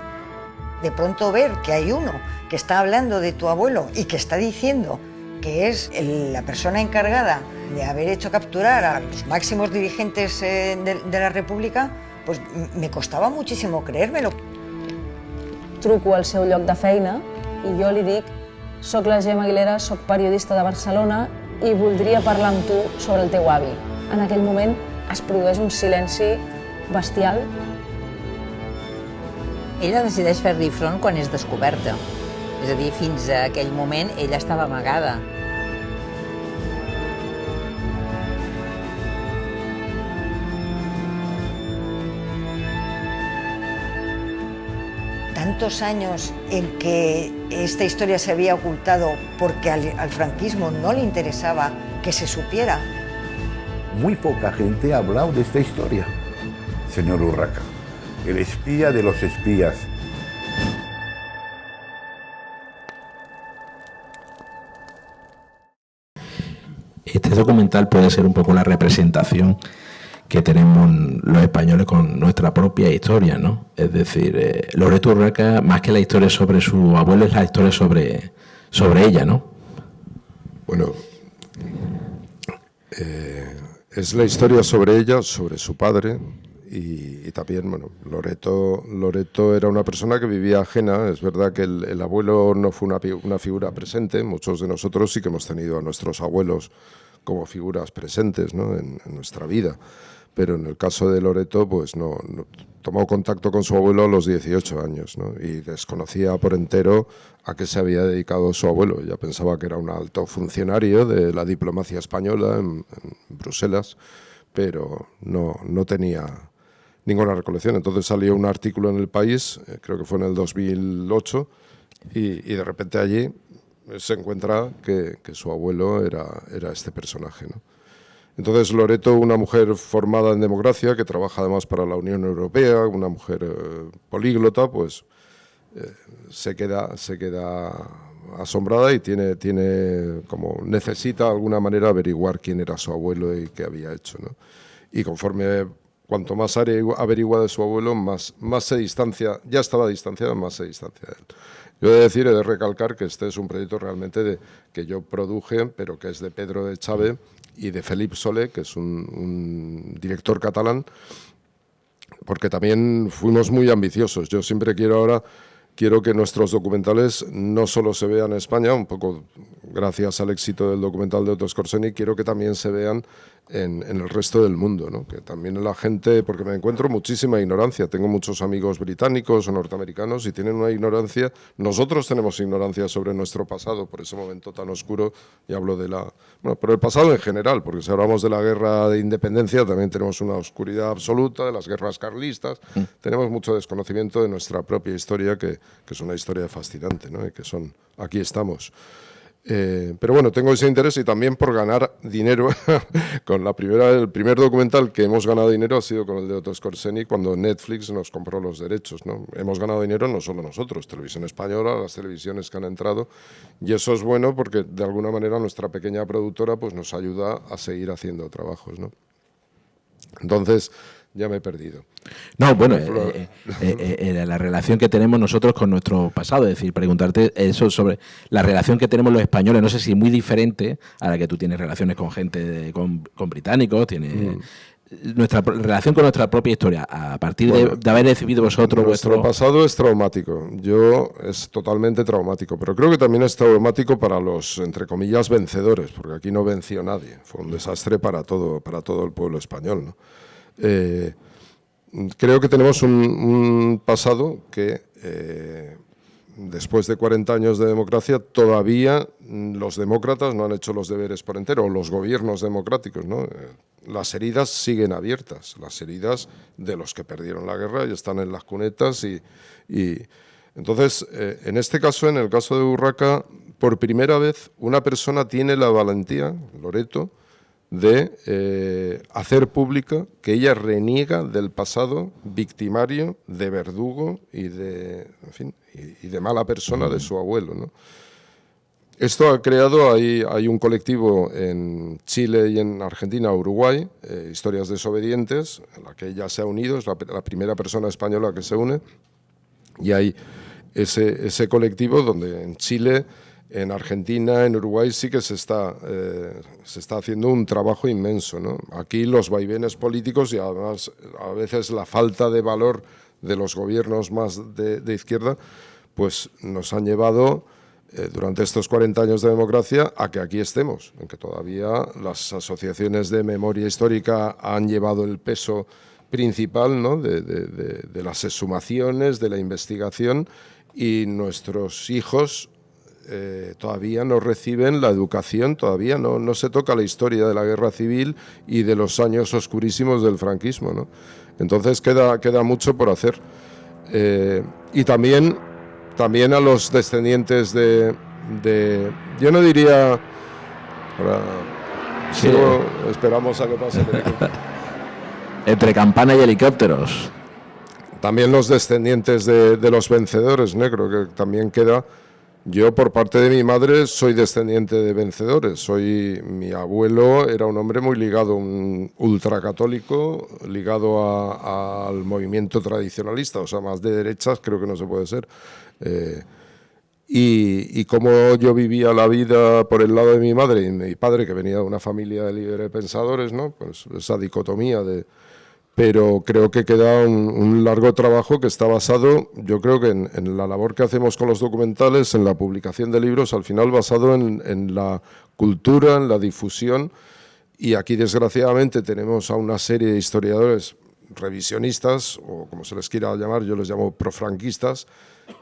De pronto ver que hay uno que está hablando de tu abuelo y que está diciendo que es la persona encargada de haber hecho capturar a los máximos dirigentes de la República, pues me costava muchísimo creérmelo. Truco al seu lloc de feina i jo li dic: soc la Gemma Aguilera, soc periodista de Barcelona i voldria parlar amb tu sobre el teu avi. En aquell moment es produeix un silenci bestial. Ella decideix fer-li front quan és descoberta. És a dir, fins a aquell moment ella estava amagada. Tantos años en que esta historia se había ocultado porque al franquismo no le interesaba que se supiera. Muy poca gente ha hablado de esta historia. Señor Urraca, el espía de los espías. Este documental puede ser un poco la representación que tenemos los españoles con nuestra propia historia, ¿no? Es decir, Loreto Urraca, más que la historia sobre su abuelo, es la historia sobre ella, ¿no? Bueno, es la historia sobre ella, sobre su padre, y también, bueno, Loreto era una persona que vivía ajena. Es verdad que el abuelo no fue una figura presente. Muchos de nosotros sí que hemos tenido a nuestros abuelos como figuras presentes, ¿no?, en nuestra vida. Pero en el caso de Loreto, pues no tomó contacto con su abuelo a los 18 años, ¿no?, y desconocía por entero a qué se había dedicado su abuelo. Ella pensaba que era un alto funcionario de la diplomacia española en Bruselas, pero no tenía ninguna recolección. Entonces salió un artículo en El País, creo que fue en el 2008, y de repente allí se encuentra que su abuelo era este personaje, ¿no? Entonces Loreto, una mujer formada en democracia, que trabaja además para la Unión Europea, una mujer políglota, pues se queda asombrada y tiene como necesita de alguna manera averiguar quién era su abuelo y qué había hecho, ¿no? Y conforme cuanto más averigua de su abuelo, más se distancia, ya estaba distanciada, más se distancia de él. Yo he de recalcar que este es un proyecto realmente que yo produje, pero que es de Pedro de Chávez y de Felip Solé, que es un director catalán, porque también fuimos muy ambiciosos. Yo siempre quiero que nuestros documentales no solo se vean en España, un poco gracias al éxito del documental de Otto Skorzeny, quiero que también se vean en el resto del mundo, ¿no? Que también la gente, porque me encuentro muchísima ignorancia, tengo muchos amigos británicos o norteamericanos y tienen una ignorancia, nosotros tenemos ignorancia sobre nuestro pasado, por ese momento tan oscuro, y hablo por el pasado en general, porque si hablamos de la guerra de independencia también tenemos una oscuridad absoluta, de las guerras carlistas, tenemos mucho desconocimiento de nuestra propia historia, que es una historia fascinante, ¿no? Y que aquí estamos. Pero bueno, tengo ese interés y también por ganar dinero. El primer documental que hemos ganado dinero ha sido con el de Otto Skorzeny, cuando Netflix nos compró los derechos, ¿no? Hemos ganado dinero no solo nosotros, Televisión Española, las televisiones que han entrado, y eso es bueno porque de alguna manera nuestra pequeña productora pues nos ayuda a seguir haciendo trabajos, ¿no? Entonces, ya me he perdido. No, bueno, la relación que tenemos nosotros con nuestro pasado, es decir, preguntarte eso sobre la relación que tenemos los españoles, no sé si muy diferente a la que tú tienes relaciones con gente, con británicos, nuestra relación con nuestra propia historia, a partir de haber recibido vosotros nuestro pasado es traumático, es totalmente traumático, pero creo que también es traumático para los, entre comillas, vencedores, porque aquí no venció nadie, fue un desastre para todo el pueblo español, ¿no? Creo que tenemos un pasado que después de 40 años de democracia todavía los demócratas no han hecho los deberes por entero, o los gobiernos democráticos, ¿no? Las heridas siguen abiertas, las heridas de los que perdieron la guerra y están en las cunetas y entonces en este caso, en el caso de Urraca, por primera vez una persona tiene la valentía, Loreto, de hacer pública que ella reniega del pasado victimario, de verdugo y de mala persona de su abuelo, ¿no? Esto ha creado, hay un colectivo en Chile y en Argentina, Uruguay, Historias Desobedientes, en la que ella se ha unido, es la primera persona española que se une, y hay ese colectivo donde en Chile, en Argentina, en Uruguay sí que se está haciendo un trabajo inmenso, ¿no? Aquí los vaivenes políticos y además a veces la falta de valor de los gobiernos más de izquierda, pues nos han llevado durante estos 40 años de democracia a que aquí estemos, en que todavía las asociaciones de memoria histórica han llevado el peso principal, ¿no?, de las exhumaciones, de la investigación, y nuestros hijos todavía no reciben la educación, todavía no se toca la historia de la guerra civil y de los años oscurísimos del franquismo, ¿no? Entonces queda mucho por hacer. Y también a los descendientes de yo no diría, ahora, sí, esperamos a que pase el helicóptero. Entre campana y helicópteros. También los descendientes de los vencedores, ¿no? Creo que también queda. Yo, por parte de mi madre, soy descendiente de vencedores. Mi abuelo era un hombre muy ligado, un ultracatólico, ligado al movimiento tradicionalista, o sea, más de derechas creo que no se puede ser. Y como yo vivía la vida por el lado de mi madre y mi padre, que venía de una familia de libres pensadores, ¿no?, pues esa dicotomía pero creo que queda un largo trabajo que está basado, yo creo que en la labor que hacemos con los documentales, en la publicación de libros, al final basado en la cultura, en la difusión, y aquí desgraciadamente tenemos a una serie de historiadores revisionistas, o como se les quiera llamar, yo les llamo profranquistas,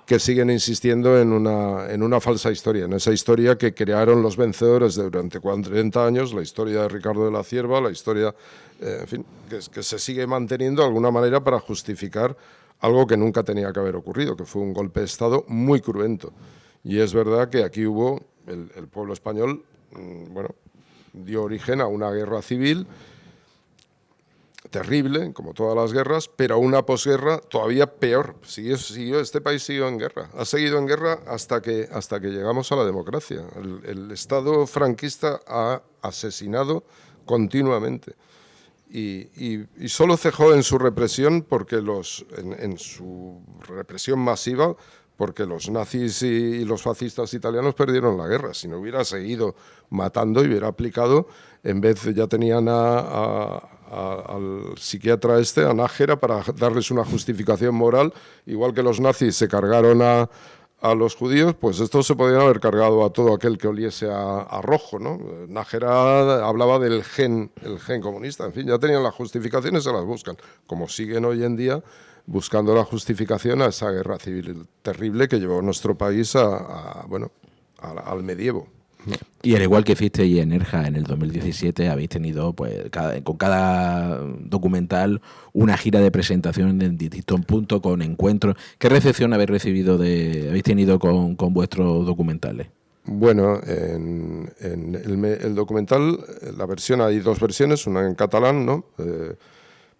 que siguen insistiendo en una falsa historia, en esa historia que crearon los vencedores durante 40 años, la historia de Ricardo de la Cierva, la historia, en fin, que se sigue manteniendo de alguna manera para justificar algo que nunca tenía que haber ocurrido, que fue un golpe de Estado muy cruento. Y es verdad que aquí hubo, el pueblo español, dio origen a una guerra civil terrible, como todas las guerras, pero una posguerra todavía peor. Este país siguió en guerra, ha seguido en guerra hasta que llegamos a la democracia. El Estado franquista ha asesinado continuamente y solo cejó en su represión en su represión masiva, porque los nazis y los fascistas italianos perdieron la guerra. Si no hubiera seguido matando y hubiera aplicado, en vez ya tenían al psiquiatra a Nájera, para darles una justificación moral, igual que los nazis se cargaron a los judíos, pues estos se podían haber cargado a todo aquel que oliese a rojo, ¿no? Nájera hablaba del el gen comunista, en fin, ya tenían las justificaciones, se las buscan, como siguen hoy en día buscando la justificación a esa guerra civil terrible que llevó a nuestro país al medievo. Y al igual que hicisteis en Nerja en el 2017, habéis tenido pues con cada documental una gira de presentación en distintos puntos, con encuentros. ¿Qué recepción habéis tenido con vuestros documentales? Bueno, en el documental, la versión, hay dos versiones, una en catalán, ¿no?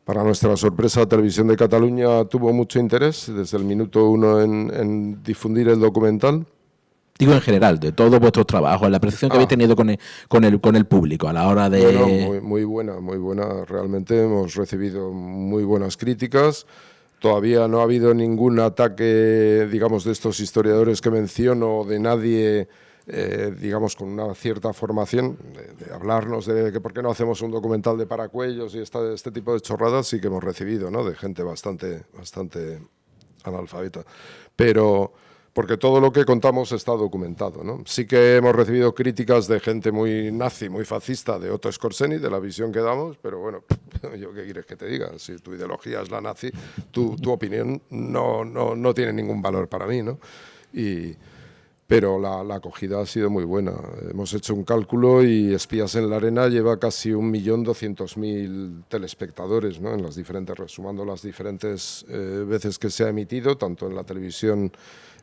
Para nuestra sorpresa, Televisión de Cataluña tuvo mucho interés desde el minuto uno en difundir el documental. Digo en general, de todos vuestros trabajos, la percepción que habéis tenido con el público a la hora de... Bueno, muy buena. Realmente hemos recibido muy buenas críticas. Todavía no ha habido ningún ataque, digamos, de estos historiadores que menciono, de nadie, digamos, con una cierta formación, de hablarnos de que por qué no hacemos un documental de Paracuellos y este tipo de chorradas. Sí que hemos recibido, ¿no?, de gente bastante analfabeta. Pero... porque todo lo que contamos está documentado, ¿no? Sí que hemos recibido críticas de gente muy nazi, muy fascista, de Otto Skorzeny, de la visión que damos, pero bueno, ¿yo qué quieres que te diga? Si tu ideología es la nazi, tu opinión no tiene ningún valor para mí, ¿no? Pero la acogida ha sido muy buena. Hemos hecho un cálculo y Espías en la Arena lleva casi 1.200.000 telespectadores, ¿no?, sumando las diferentes veces que se ha emitido, tanto en la televisión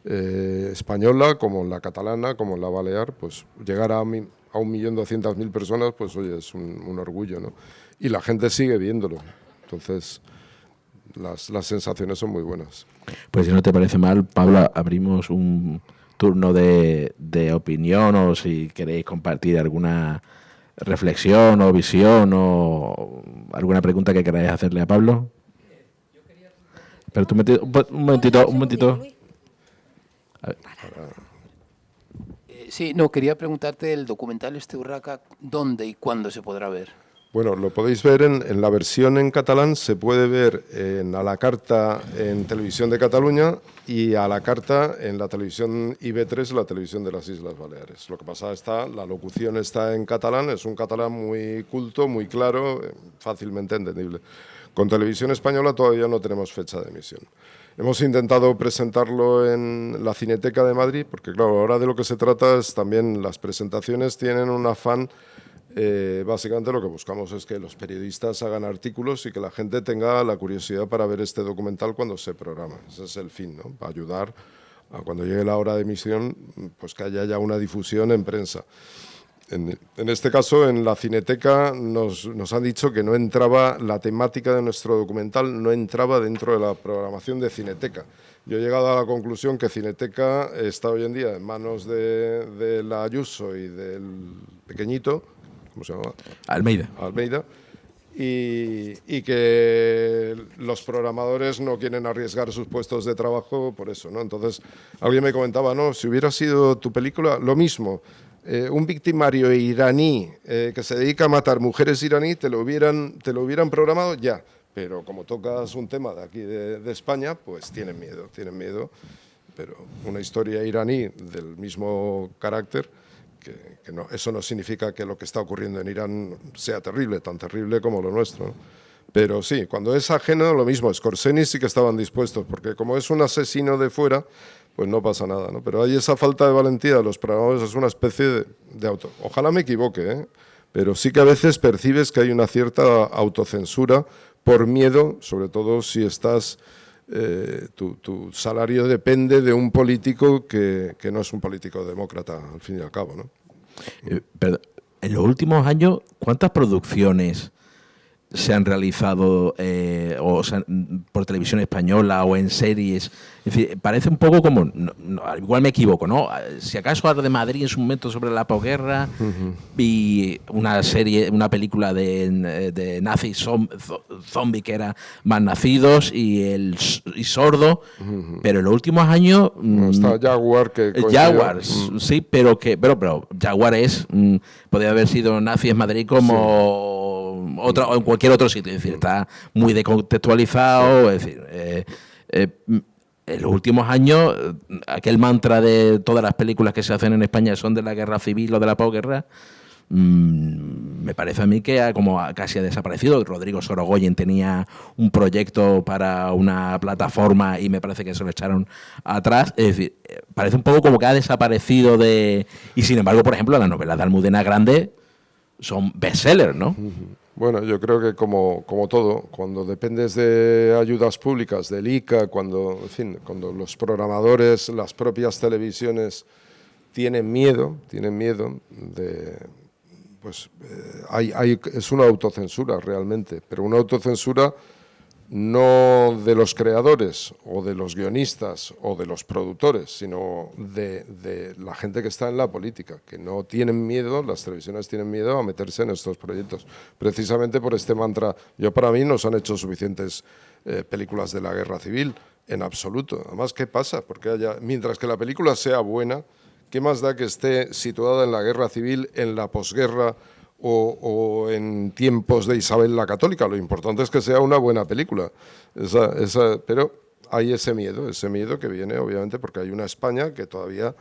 española como en la catalana, como en la balear. Pues llegar a 1.200.000 personas, pues oye, es un orgullo, ¿no? Y la gente sigue viéndolo. Entonces, las sensaciones son muy buenas. Pues si no te parece mal, Pablo, abrimos un turno de opinión o si queréis compartir alguna reflexión o visión o alguna pregunta que queráis hacerle a Pablo. Pero tú un momentito. Sí, no, quería preguntarte el documental Urraca, ¿dónde y cuándo se podrá ver? Bueno, lo podéis ver en la versión en catalán, se puede ver a la carta en Televisión de Cataluña y a la carta en la televisión IB3, la televisión de las Islas Baleares. Lo que pasa la locución está en catalán, es un catalán muy culto, muy claro, fácilmente entendible. Con Televisión Española todavía no tenemos fecha de emisión. Hemos intentado presentarlo en la Cineteca de Madrid, porque claro, ahora de lo que se trata es también las presentaciones tienen un afán, básicamente lo que buscamos es que los periodistas hagan artículos y que la gente tenga la curiosidad para ver este documental cuando se programa. Ese es el fin, ¿no? Para ayudar a cuando llegue la hora de emisión, pues que haya ya una difusión en prensa. En este caso, en la Cineteca nos han dicho que no entraba, la temática de nuestro documental no entraba dentro de la programación de Cineteca. Yo he llegado a la conclusión que Cineteca está hoy en día en manos de la Ayuso y del pequeñito, ¿cómo se llama? Almeida. Y que los programadores no quieren arriesgar sus puestos de trabajo por eso, ¿no? Entonces, alguien me comentaba, no, si hubiera sido tu película, lo mismo. Un victimario iraní que se dedica a matar mujeres iraní, te lo hubieran programado ya. Pero como tocas un tema de aquí de España, pues tienen miedo. Pero una historia iraní del mismo carácter, que no, eso no significa que lo que está ocurriendo en Irán sea terrible, tan terrible como lo nuestro, ¿no? Pero sí, cuando es ajeno, lo mismo. Scorsese sí que estaban dispuestos, porque como es un asesino de fuera, pues no pasa nada, ¿no? Pero hay esa falta de valentía de los programadores, es una especie de auto. Ojalá me equivoque, pero sí que a veces percibes que hay una cierta autocensura por miedo, sobre todo si estás, tu salario depende de un político que no es un político demócrata, al fin y al cabo, ¿no? Pero en los últimos años, ¿cuántas producciones se han realizado por televisión española o en series? Es decir, parece un poco como, igual me equivoco, ¿no? Si acaso algo de Madrid en su momento sobre la posguerra, y una película de nazis zombie que era Más Nacidos y Sordo, pero en los últimos años está Jaguar Jaguar, sí, pero Jaguar podría haber sido Nazis en Madrid como o en cualquier otro sitio, es decir, está muy descontextualizado, es decir, en los últimos años, aquel mantra de todas las películas que se hacen en España son de la guerra civil o de la posguerra, me parece a mí que casi ha desaparecido. Rodrigo Sorogoyen tenía un proyecto para una plataforma y me parece que se lo echaron atrás. Es decir, parece un poco como que ha desaparecido y sin embargo, por ejemplo, las novelas de Almudena Grandes son bestsellers, ¿no? Bueno, yo creo que como todo, cuando dependes de ayudas públicas, del ICA, cuando los programadores, las propias televisiones tienen miedo es una autocensura realmente, pero una autocensura no de los creadores o de los guionistas o de los productores, sino de la gente que está en la política, que no tienen miedo, las televisiones tienen miedo a meterse en estos proyectos, precisamente por este mantra. Para mí no se han hecho suficientes películas de la guerra civil, en absoluto. Además, ¿qué pasa? Porque mientras que la película sea buena, ¿qué más da que esté situada en la guerra civil, en la posguerra o en tiempos de Isabel la Católica? Lo importante es que sea una buena película. Pero hay ese miedo que viene obviamente porque hay una España que todavía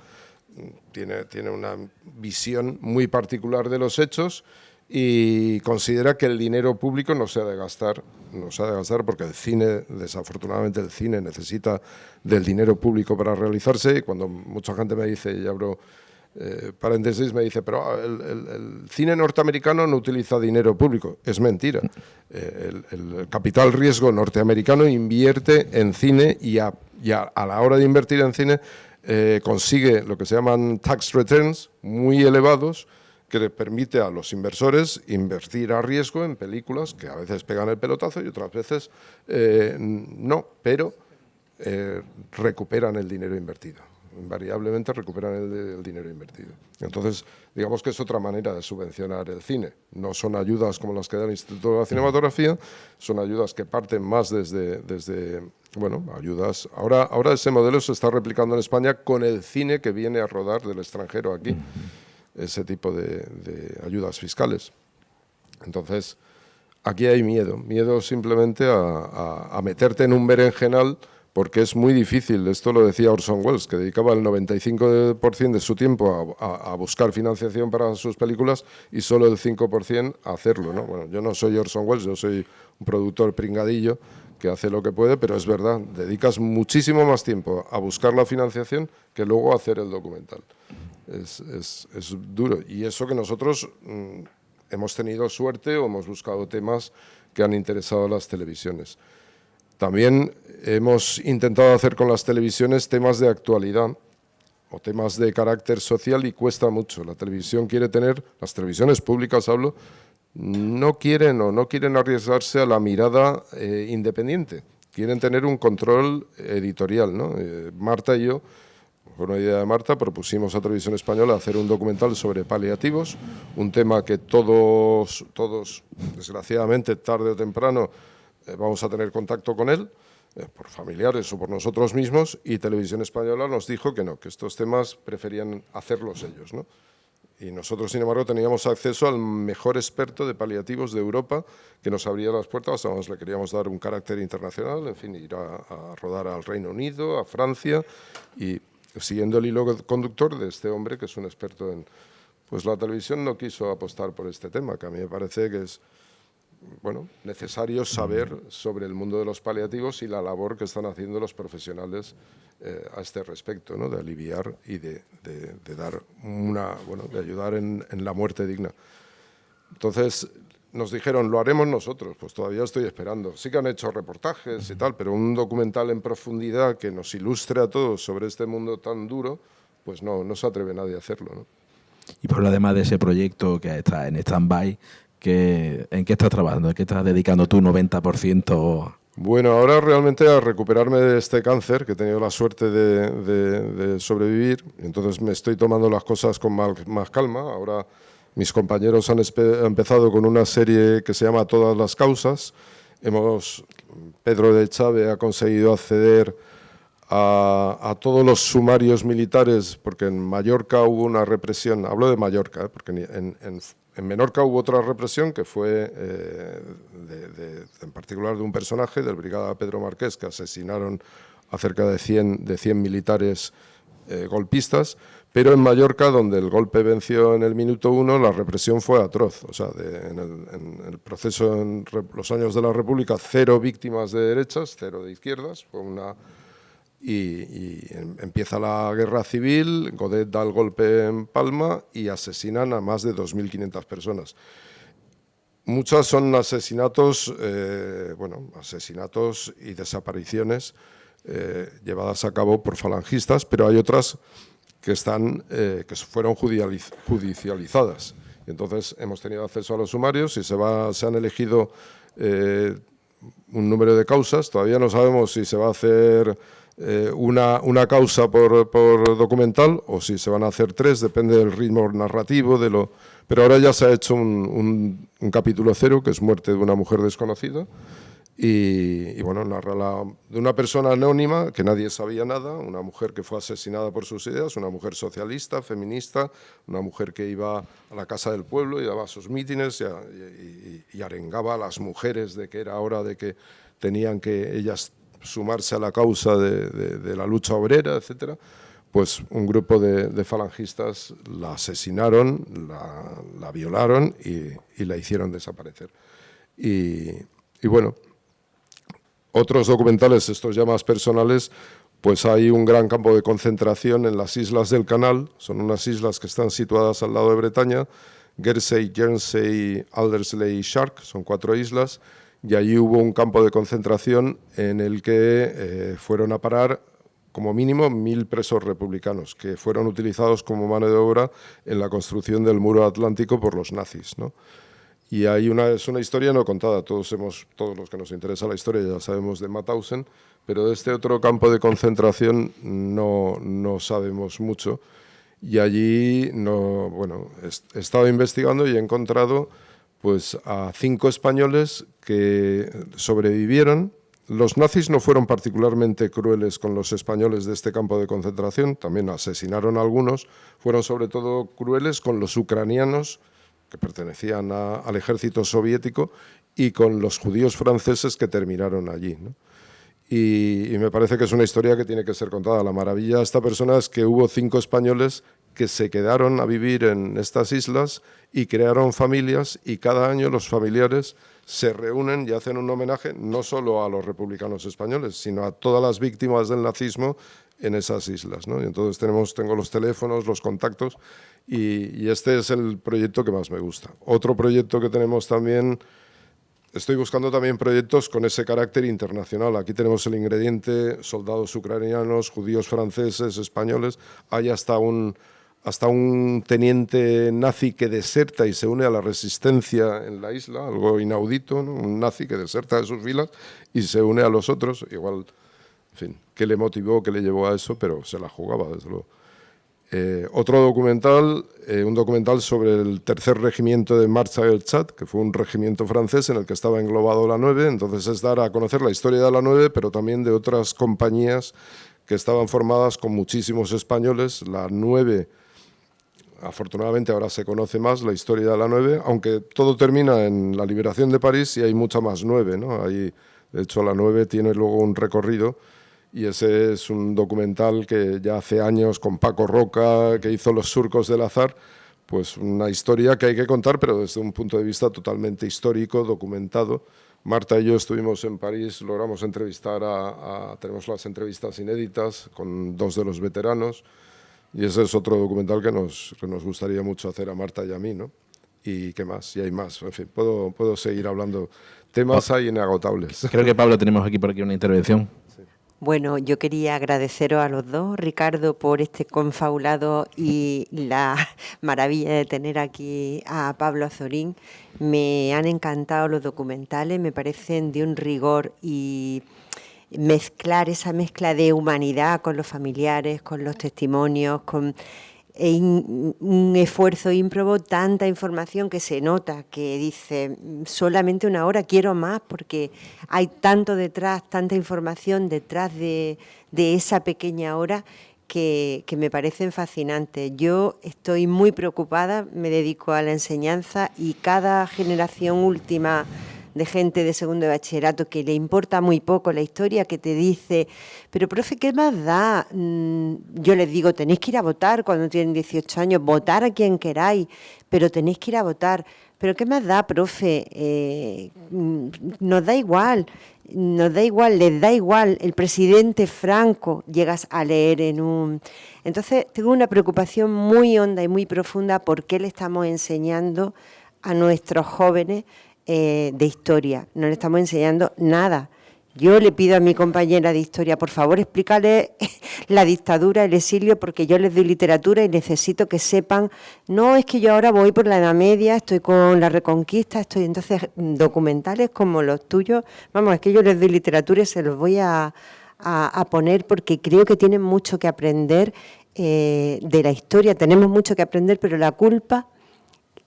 tiene una visión muy particular de los hechos y considera que el dinero público no se ha de gastar porque el cine, desafortunadamente el cine necesita del dinero público para realizarse, y cuando mucha gente me dice, y abro paréntesis, me dice, pero el cine norteamericano no utiliza dinero público. Es mentira. El capital riesgo norteamericano invierte en cine y a la hora de invertir en cine consigue lo que se llaman tax returns muy elevados, que le permite a los inversores invertir a riesgo en películas que a veces pegan el pelotazo y otras veces no, pero recuperan el dinero invertido. invariablemente recuperan el dinero invertido. Entonces, digamos que es otra manera de subvencionar el cine. No son ayudas como las que da el Instituto de la Cinematografía, son ayudas que parten más desde bueno, ayudas. Ahora ese modelo se está replicando en España con el cine que viene a rodar del extranjero aquí, ese tipo de ayudas fiscales. Entonces, aquí hay miedo simplemente a meterte en un berenjenal, porque es muy difícil. Esto lo decía Orson Welles, que dedicaba el 95% de su tiempo a buscar financiación para sus películas y solo el 5% a hacerlo, ¿no? Bueno, yo no soy Orson Welles, yo soy un productor pringadillo que hace lo que puede, pero es verdad, dedicas muchísimo más tiempo a buscar la financiación que luego a hacer el documental. Es duro. Y eso que nosotros hemos tenido suerte o hemos buscado temas que han interesado a las televisiones. También hemos intentado hacer con las televisiones temas de actualidad o temas de carácter social y cuesta mucho. La televisión quiere tener, las televisiones públicas hablo, no quieren arriesgarse a la mirada independiente. Quieren tener un control editorial, ¿no? Marta y yo, por una idea de Marta, propusimos a Televisión Española hacer un documental sobre paliativos, un tema que todos, desgraciadamente, tarde o temprano, vamos a tener contacto con él, por familiares o por nosotros mismos, y Televisión Española nos dijo que no, que estos temas preferían hacerlos ellos, ¿no? Y nosotros, sin embargo, teníamos acceso al mejor experto de paliativos de Europa, que nos abría las puertas, además le queríamos dar un carácter internacional, en fin, ir a rodar al Reino Unido, a Francia, y siguiendo el hilo conductor de este hombre, que es un experto en... Pues la televisión no quiso apostar por este tema, que a mí me parece que es, bueno, necesario saber sobre el mundo de los paliativos y la labor que están haciendo los profesionales a este respecto, ¿no? De aliviar y de dar de ayudar en la muerte digna. Entonces nos dijeron, lo haremos nosotros. Pues todavía estoy esperando. Sí que han hecho reportajes y tal, pero un documental en profundidad que nos ilustre a todos sobre este mundo tan duro, pues no se atreve nadie a hacerlo, ¿no? Y por además de ese proyecto que está en stand-by, ¿en qué estás trabajando? ¿En qué estás dedicando tu 90%? Bueno, ahora realmente a recuperarme de este cáncer, que he tenido la suerte de sobrevivir, entonces me estoy tomando las cosas con más calma. Ahora mis compañeros han empezado con una serie que se llama Todas las causas. Pedro de Chávez ha conseguido acceder a todos los sumarios militares, porque en Mallorca hubo una represión, hablo de Mallorca, porque en Menorca hubo otra represión que fue en particular de un personaje del brigada Pedro Marqués, que asesinaron a cerca de 100 militares golpistas, pero en Mallorca, donde el golpe venció en el minuto 1, la represión fue atroz. O sea, en el proceso, en los años de la República, 0 víctimas de derechas, 0 de izquierdas, fue empieza la guerra civil, Godet da el golpe en Palma y asesinan a más de 2.500 personas. Muchas son asesinatos y desapariciones llevadas a cabo por falangistas, pero hay otras que fueron judicializadas. Y entonces hemos tenido acceso a los sumarios y se han elegido un número de causas. Todavía no sabemos si se va a hacer una causa por documental o si se van a hacer 3, depende del ritmo narrativo, pero ahora ya se ha hecho un capítulo 0, que es muerte de una mujer desconocida, y bueno, narra de una persona anónima que nadie sabía nada, una mujer que fue asesinada por sus ideas, una mujer socialista, feminista, una mujer que iba a la casa del pueblo y daba sus mítines y arengaba a las mujeres de que era hora de que tenían que ellas sumarse a la causa de la lucha obrera, etcétera. Pues un grupo de falangistas la asesinaron, la violaron y la hicieron desaparecer. Y bueno, otros documentales, estos ya más personales, pues hay un gran campo de concentración en las islas del Canal. Son unas islas que están situadas al lado de Bretaña, Guernsey, Aldersley y Shark, son 4 islas, y allí hubo un campo de concentración en el que fueron a parar como mínimo 1.000 presos republicanos, que fueron utilizados como mano de obra en la construcción del muro atlántico por los nazis, ¿no? Y es una historia no contada. Todos los que nos interesa la historia ya sabemos de Mauthausen, pero de este otro campo de concentración no sabemos mucho. Y allí he estado investigando y he encontrado pues, a 5 españoles que sobrevivieron. Los nazis no fueron particularmente crueles con los españoles de este campo de concentración, también asesinaron a algunos, fueron sobre todo crueles con los ucranianos, que pertenecían al ejército soviético, y con los judíos franceses que terminaron allí, ¿no? Y me parece que es una historia que tiene que ser contada. La maravilla de esta persona es que hubo 5 españoles que se quedaron a vivir en estas islas y crearon familias, y cada año los familiares se reúnen y hacen un homenaje no solo a los republicanos españoles, sino a todas las víctimas del nazismo en esas islas, ¿no? Y entonces tengo los teléfonos, los contactos, y este es el proyecto que más me gusta. Otro proyecto que tenemos también, estoy buscando también proyectos con ese carácter internacional. Aquí tenemos el ingrediente: soldados ucranianos, judíos franceses, españoles. Hay hasta un teniente nazi que deserta y se une a la resistencia en la isla, algo inaudito, ¿no? Un nazi que deserta de sus filas y se une a los otros. Igual, en fin, qué le motivó, qué le llevó a eso, pero se la jugaba, desde luego. Otro documental, un documental sobre el tercer regimiento de Marcha del Chad, que fue un regimiento francés en el que estaba englobado la 9, entonces es dar a conocer la historia de la 9, pero también de otras compañías que estaban formadas con muchísimos españoles. La 9, afortunadamente ahora se conoce más la historia de la 9, aunque todo termina en la liberación de París y hay mucha más 9, ¿no? De hecho, la 9 tiene luego un recorrido. Y ese es un documental que ya hace años, con Paco Roca, que hizo Los surcos del azar, pues una historia que hay que contar, pero desde un punto de vista totalmente histórico, documentado. Marta y yo estuvimos en París, logramos entrevistar tenemos las entrevistas inéditas con 2 de los veteranos, y ese es otro documental que nos gustaría mucho hacer a Marta y a mí, ¿no? Y qué más, y hay más, en fin, puedo seguir hablando. Temas hay inagotables. Creo que Pablo tenemos por aquí una intervención. Bueno, yo quería agradeceros a los dos, Ricardo, por este confabulado y la maravilla de tener aquí a Pablo Azorín. Me han encantado los documentales, me parecen de un rigor, y mezclar esa mezcla de humanidad con los familiares, con los testimonios, con un esfuerzo ímprobo, tanta información que se nota, que dice solamente una hora, quiero más, porque hay tanto detrás, tanta información detrás de esa pequeña hora que me parecen fascinantes. Yo estoy muy preocupada, me dedico a la enseñanza, y cada generación última de gente de segundo de bachillerato que le importa muy poco la historia, que te dice, pero profe, ¿qué más da? Yo les digo, tenéis que ir a votar cuando tienen 18 años, votar a quien queráis, pero tenéis que ir a votar. ¿Pero qué más da, profe? Nos da igual, les da igual. El presidente Franco, llegas a leer Entonces, tengo una preocupación muy honda y muy profunda por qué le estamos enseñando a nuestros jóvenes de historia. No le estamos enseñando nada. Yo le pido a mi compañera de historia, por favor, explícale la dictadura, el exilio, porque yo les doy literatura y necesito que sepan, no es que yo ahora voy por la Edad Media, estoy con la Reconquista, entonces documentales como los tuyos, vamos, es que yo les doy literatura y se los voy a poner, porque creo que tienen mucho que aprender de la historia, tenemos mucho que aprender, pero la culpa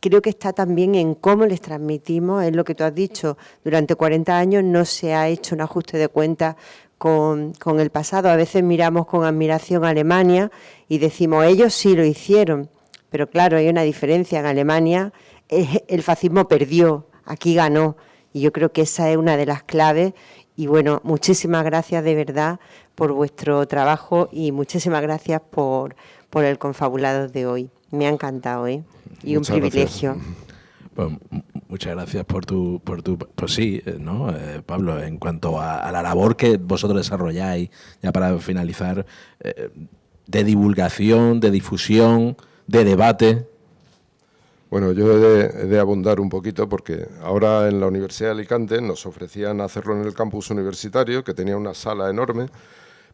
creo que está también en cómo les transmitimos, es lo que tú has dicho, durante 40 años no se ha hecho un ajuste de cuentas con el pasado. A veces miramos con admiración a Alemania y decimos, ellos sí lo hicieron, pero claro, hay una diferencia. En Alemania el fascismo perdió, aquí ganó, y yo creo que esa es una de las claves. Y bueno, muchísimas gracias de verdad por vuestro trabajo y muchísimas gracias por el confabulado de hoy. Me ha encantado, ¿eh? Y muchas un privilegio. Pues, muchas gracias por tu pues sí, ¿no? Pablo, en cuanto a la labor que vosotros desarrolláis, ya para finalizar, de divulgación, de difusión, de debate. Bueno, yo he de abundar un poquito, porque ahora en la Universidad de Alicante nos ofrecían hacerlo en el campus universitario, que tenía una sala enorme,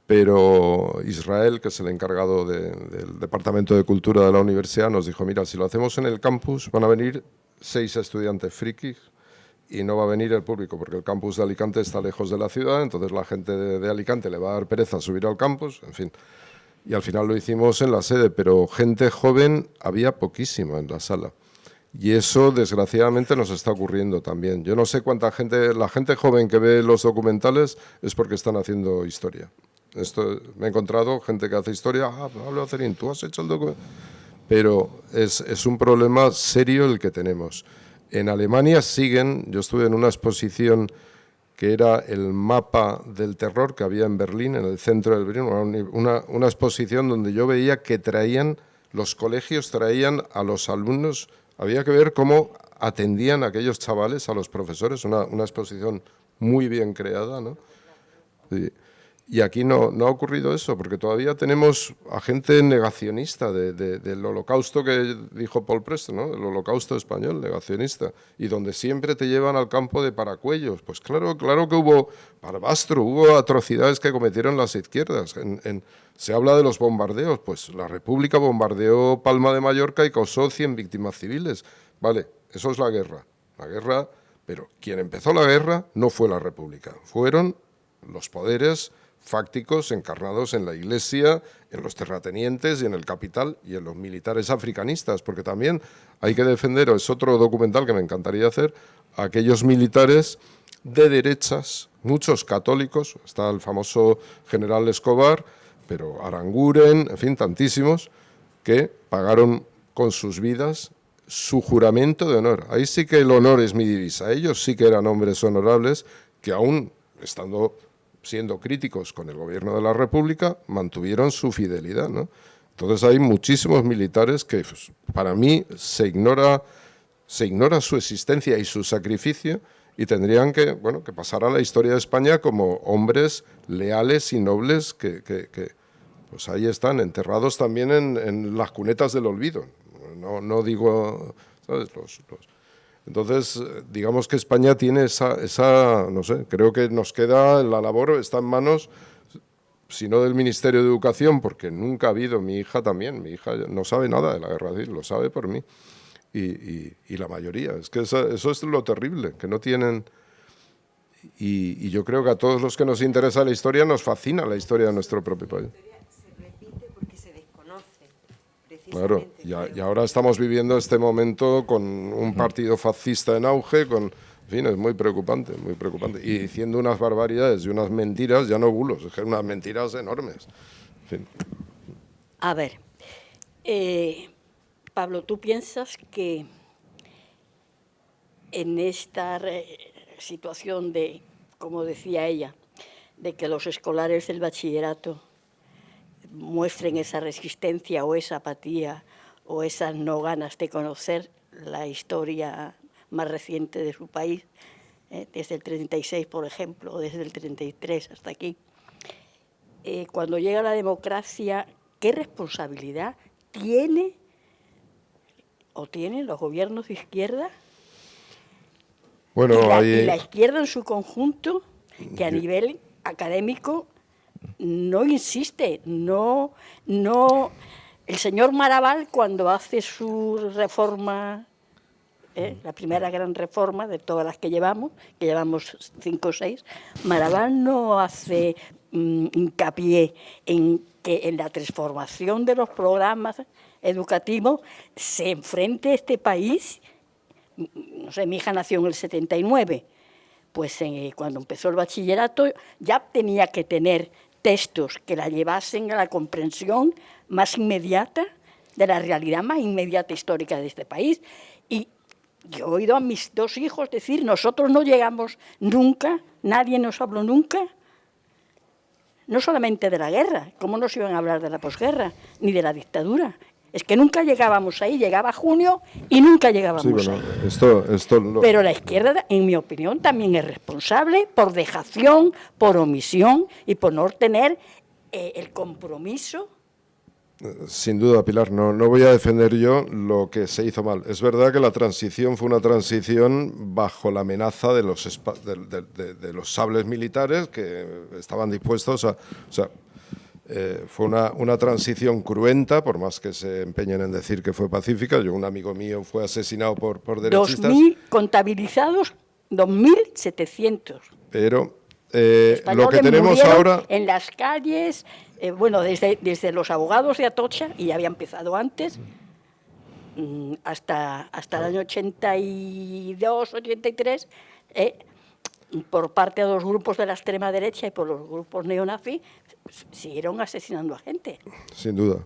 pero Israel, que es el encargado del Departamento de Cultura de la universidad, nos dijo, mira, si lo hacemos en el campus van a venir 6 estudiantes frikis y no va a venir el público porque el campus de Alicante está lejos de la ciudad, entonces la gente de Alicante le va a dar pereza subir al campus, en fin. Y al final lo hicimos en la sede, pero gente joven había poquísima en la sala. Y eso, desgraciadamente, nos está ocurriendo también. Yo no sé cuánta gente, la gente joven que ve los documentales es porque están haciendo historia. Esto, me he encontrado gente que hace historia, Pablo Azorín, tú has hecho el documental. Pero es un problema serio el que tenemos. En Alemania siguen, yo estuve en una exposición que era el mapa del terror que había en Berlín, en el centro de Berlín, una exposición donde yo veía que los colegios traían a los alumnos, había que ver cómo atendían a aquellos chavales, a los profesores, una exposición muy bien creada, ¿no? Y aquí no ha ocurrido eso, porque todavía tenemos a gente negacionista del holocausto que dijo Paul Preston, ¿no? El holocausto español, negacionista, y donde siempre te llevan al campo de Paracuellos. Pues claro que hubo Barbastro, hubo atrocidades que cometieron las izquierdas. Se habla de los bombardeos, pues la República bombardeó Palma de Mallorca y causó 100 víctimas civiles. Vale, eso es la guerra, pero quien empezó la guerra no fue la República, fueron los poderes fácticos encarnados en la Iglesia, en los terratenientes y en el capital y en los militares africanistas, porque también hay que defender, es otro documental que me encantaría hacer, a aquellos militares de derechas, muchos católicos, está el famoso general Escobar, pero Aranguren, en fin, tantísimos, que pagaron con sus vidas su juramento de honor. Ahí sí que el honor es mi divisa. Ellos sí que eran hombres honorables que aún siendo críticos con el gobierno de la República, mantuvieron su fidelidad, ¿no? Entonces hay muchísimos militares que, pues, para mí, se ignora su existencia y su sacrificio y tendrían que pasar a la historia de España como hombres leales y nobles que pues ahí están, enterrados también en las cunetas del olvido. No digo, ¿sabes? Entonces, digamos que España tiene esa, no sé, creo que nos queda, la labor está en manos, si no del Ministerio de Educación, porque nunca ha habido, mi hija no sabe nada de la guerra civil, lo sabe por mí, y la mayoría, es que eso es lo terrible, que no tienen, y yo creo que a todos los que nos interesa la historia, nos fascina la historia de nuestro propio país. Claro, y ahora estamos viviendo este momento con un partido fascista en auge, en fin, es muy preocupante, y diciendo unas barbaridades y unas mentiras, ya no bulos, es que unas mentiras enormes. En fin. A ver, Pablo, ¿tú piensas que en esta situación de, como decía ella, de que los escolares del bachillerato muestren esa resistencia o esa apatía o esas no ganas de conocer la historia más reciente de su país, desde el 36, por ejemplo, o desde el 33 hasta aquí? Cuando llega la democracia, ¿qué responsabilidad tienen los gobiernos de izquierda? Bueno, y la izquierda en su conjunto, que a nivel académico no insiste, no. El señor Maraval, cuando hace su reforma, la primera gran reforma de todas las que llevamos 5 o 6, Maraval no hace hincapié en que en la transformación de los programas educativos se enfrente este país. No sé, mi hija nació en el 79, pues cuando empezó el bachillerato ya tenía que tener textos que la llevasen a la comprensión más inmediata de la realidad más inmediata histórica de este país. Y yo he oído a mis 2 hijos decir, nosotros no llegamos nunca, nadie nos habló nunca, no solamente de la guerra, ¿cómo nos iban a hablar de la posguerra? Ni de la dictadura. Es que nunca llegábamos ahí, llegaba junio y nunca llegábamos ahí. Pero la izquierda, en mi opinión, también es responsable por dejación, por omisión y por no tener el compromiso. Sin duda, Pilar, no voy a defender yo lo que se hizo mal. Es verdad que la transición fue una transición bajo la amenaza de los sables militares que estaban dispuestos a... O sea, Fue una transición cruenta, por más que se empeñen en decir que fue pacífica. Un amigo mío fue asesinado por derechistas. 2.000 contabilizados, 2.700. Pero lo que tenemos ahora... En las calles, bueno, desde los abogados de Atocha, y ya había empezado antes, hasta el año 82, 83, por parte de los grupos de la extrema derecha y por los grupos neonazis, siguieron asesinando a gente. Sin duda.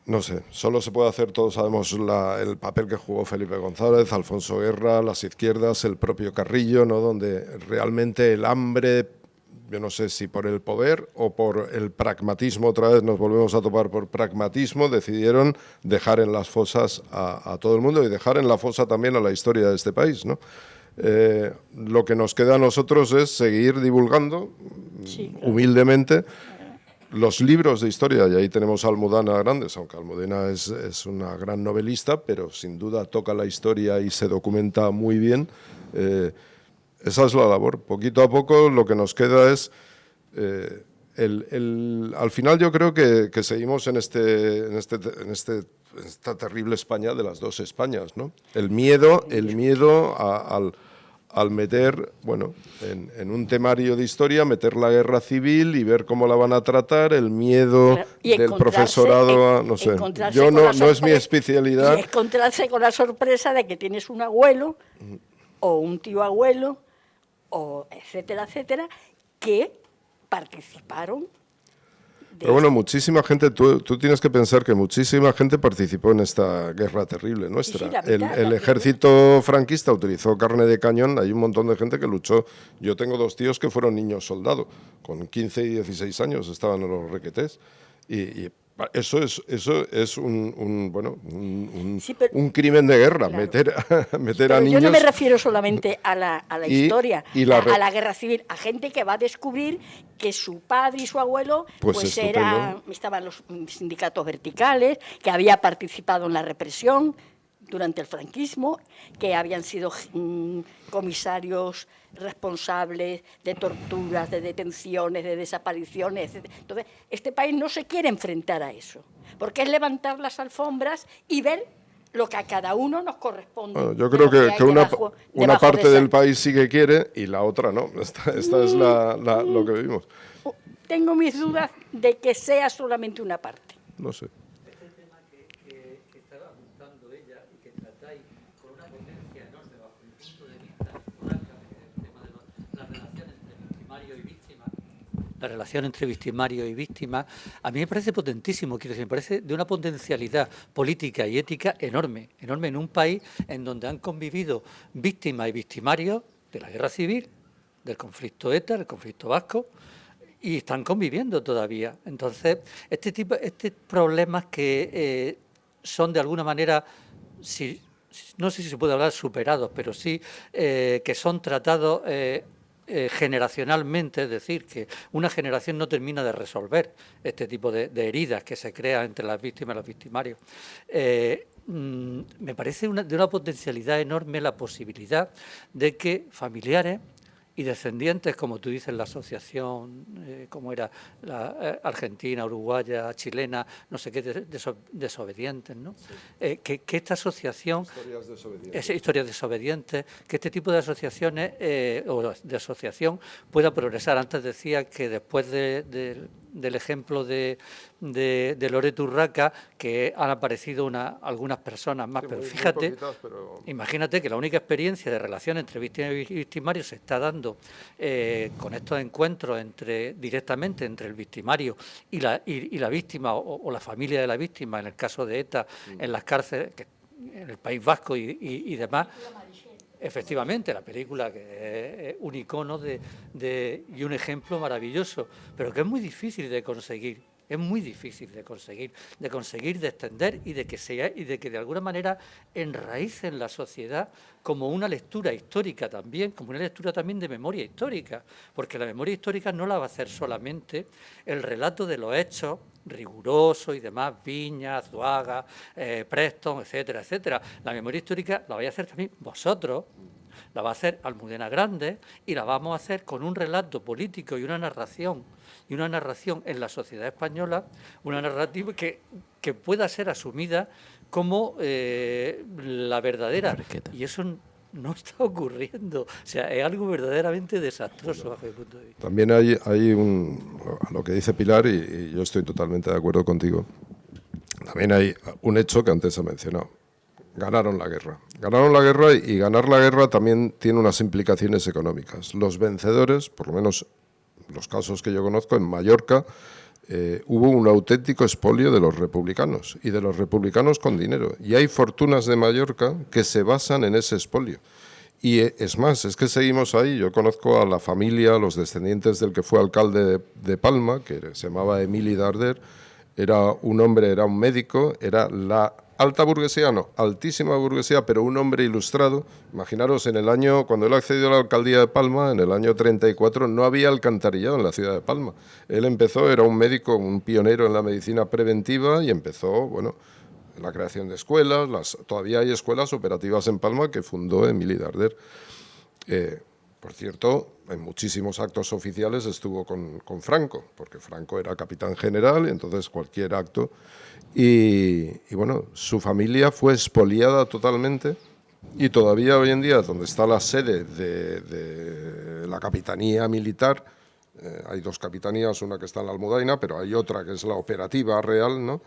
No sé, solo se puede hacer, todos sabemos el papel que jugó Felipe González, Alfonso Guerra, las izquierdas, el propio Carrillo, ¿no? Donde realmente el hambre, yo no sé si por el poder o por el pragmatismo, otra vez nos volvemos a topar por pragmatismo, decidieron dejar en las fosas a todo el mundo y dejar en la fosa también a la historia de este país, ¿no? Lo que nos queda a nosotros es seguir divulgando, sí, claro, humildemente, los libros de historia, y ahí tenemos a Almudena Grandes, aunque Almudena es una gran novelista, pero sin duda toca la historia y se documenta muy bien. Esa es la labor. Poquito a poco lo que nos queda es... al final yo creo que seguimos en esta terrible España de las dos Españas, ¿no? El miedo al meter, bueno, en un temario de historia, meter la guerra civil y ver cómo la van a tratar, el miedo del profesorado, no sé, yo no es mi especialidad. Y encontrarse con la sorpresa de que tienes un abuelo o un tío abuelo, o etcétera, etcétera, que participaron. Pero bueno, muchísima gente, tú tienes que pensar que muchísima gente participó en esta guerra terrible nuestra. Sí, el ejército franquista utilizó carne de cañón, hay un montón de gente que luchó. Yo tengo 2 tíos que fueron niños soldados, con 15 y 16 años estaban en los requetés, y eso es un crimen de guerra, claro, meter a niños. Yo no me refiero solamente a la historia, a la guerra civil, a gente que va a descubrir que su padre y su abuelo estaban en los sindicatos verticales, que había participado en la represión durante el franquismo, que habían sido comisarios responsables de torturas, de detenciones, de desapariciones, etc. Entonces, este país no se quiere enfrentar a eso, porque es levantar las alfombras y ver lo que a cada uno nos corresponde. Bueno, yo creo que una parte del país sí que quiere y la otra no. Esta es lo que vivimos. Tengo mis dudas de que sea solamente una parte. No sé. La relación entre victimario y víctima, a mí me parece potentísimo, quiero decir, me parece de una potencialidad política y ética enorme en un país en donde han convivido víctimas y victimarios de la guerra civil, del conflicto ETA, del conflicto vasco, y están conviviendo todavía. Entonces, estos problemas que son de alguna manera, no sé si se puede hablar superados, pero sí que son tratados generacionalmente, es decir, que una generación no termina de resolver este tipo de heridas que se crean entre las víctimas y los victimarios. Me parece de una potencialidad enorme la posibilidad de que familiares y descendientes, como tú dices, la asociación, como era la argentina, uruguaya, chilena, no sé qué, desobedientes, ¿no? Sí. Que esta asociación... Historias desobedientes. Que este tipo de asociaciones o de asociación pueda progresar. Antes decía que después del ejemplo de Loreto Urraca, que han aparecido algunas personas más, sí, pero fíjate, imagínate que la única experiencia de relación entre víctima y victimario se está dando con estos encuentros directamente entre el victimario y la víctima o la familia de la víctima, en el caso de ETA, en las cárceles, en el País Vasco y demás. Efectivamente, la película que es un icono y un ejemplo maravilloso, pero que es muy difícil de conseguir. Es muy difícil de conseguir, de extender y de que de alguna manera enraíce en la sociedad como una lectura histórica también, como una lectura también de memoria histórica, porque la memoria histórica no la va a hacer solamente el relato de los hechos riguroso y demás, Viña, Zuaga, Preston, etcétera, etcétera. La memoria histórica la vais a hacer también vosotros, la va a hacer Almudena Grandes y la vamos a hacer con un relato político y una narración en la sociedad española, una narrativa que pueda ser asumida como la verdadera. Y eso no está ocurriendo. O sea, es algo verdaderamente desastroso bajo mi punto de vista. También hay a lo que dice Pilar, y yo estoy totalmente de acuerdo contigo, también hay un hecho que antes he mencionado. Ganaron la guerra. Ganaron la guerra, y ganar la guerra también tiene unas implicaciones económicas. Los vencedores, por lo menos los casos que yo conozco, en Mallorca, hubo un auténtico expolio de los republicanos, y de los republicanos con dinero. Y hay fortunas de Mallorca que se basan en ese expolio. Y es más, es que seguimos ahí. Yo conozco a la familia, los descendientes del que fue alcalde de Palma, que se llamaba Emili Darder. Era un hombre, era un médico, era la alta burguesía, no, altísima burguesía, pero un hombre ilustrado. Imaginaros, en el año, cuando él accedió a la alcaldía de Palma, en el año 34, no había alcantarillado en la ciudad de Palma. Él empezó, era un médico, un pionero en la medicina preventiva, y empezó, bueno, la creación de escuelas. Todavía hay escuelas operativas en Palma que fundó Emili Darder. Por cierto, en muchísimos actos oficiales estuvo con Franco, porque Franco era capitán general, y entonces cualquier acto. Y bueno, su familia fue expoliada totalmente, y todavía hoy en día, donde está la sede de la capitanía militar, hay dos capitanías, una que está en la Almudaina, pero hay otra que es la operativa real, ¿no?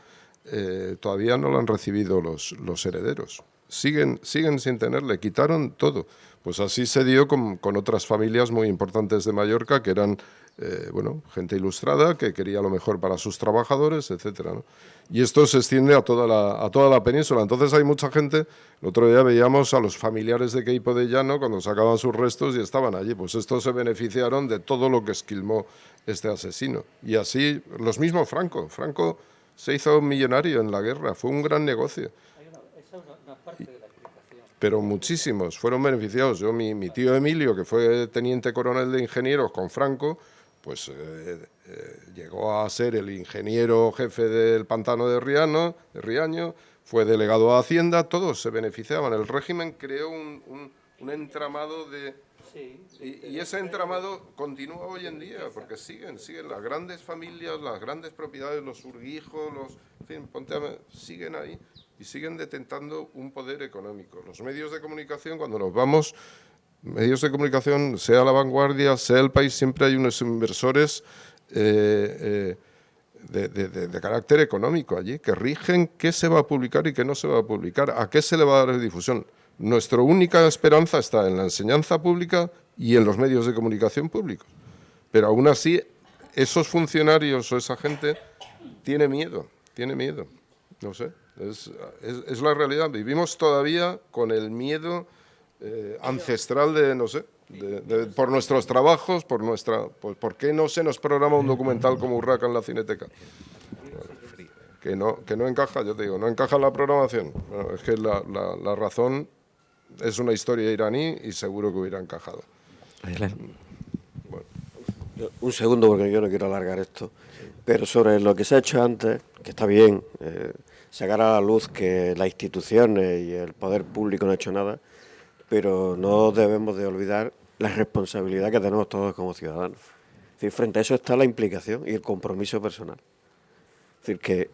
Todavía no lo han recibido los herederos. Siguen sin tenerle, quitaron todo. Pues así se dio con otras familias muy importantes de Mallorca, que eran bueno, gente ilustrada, que quería lo mejor para sus trabajadores, etcétera, ¿no? Y esto se extiende a toda la península. Entonces hay mucha gente. El otro día veíamos a los familiares de Queipo de Llano cuando sacaban sus restos y estaban allí. Pues estos se beneficiaron de todo lo que esquilmó este asesino. Y así, los mismos Franco. Franco se hizo millonario en la guerra, fue un gran negocio. Pero muchísimos fueron beneficiados. Yo, mi tío Emilio, que fue teniente coronel de ingenieros con Franco, pues llegó a ser el ingeniero jefe del pantano de Riaño, fue delegado a Hacienda, todos se beneficiaban. El régimen creó un entramado de... Y ese entramado continúa hoy en día, porque siguen las grandes familias, las grandes propiedades, los Urguijos, en fin, siguen ahí y siguen detentando un poder económico. Los medios de comunicación, cuando nos vamos, medios de comunicación, sea La Vanguardia, sea El País, siempre hay unos inversores de carácter económico allí, que rigen qué se va a publicar y qué no se va a publicar, a qué se le va a dar difusión. Nuestra única esperanza está en la enseñanza pública y en los medios de comunicación públicos. Pero aún así, esos funcionarios o esa gente tiene miedo. No sé, es la realidad. Vivimos todavía con el miedo ancestral de, no sé, por nuestros trabajos, ¿por qué no se nos programa un documental como Urraca en la Cineteca? Que no encaja, yo te digo, no encaja en la programación. Bueno, es que la razón es una historia iraní y seguro que hubiera encajado. Bueno. Un segundo, porque yo no quiero alargar esto, pero sobre lo que se ha hecho antes, que está bien, sacar a la luz que las instituciones y el poder público no ha hecho nada, pero no debemos de olvidar la responsabilidad que tenemos todos como ciudadanos. Es decir, frente a eso está la implicación y el compromiso personal. Es decir, que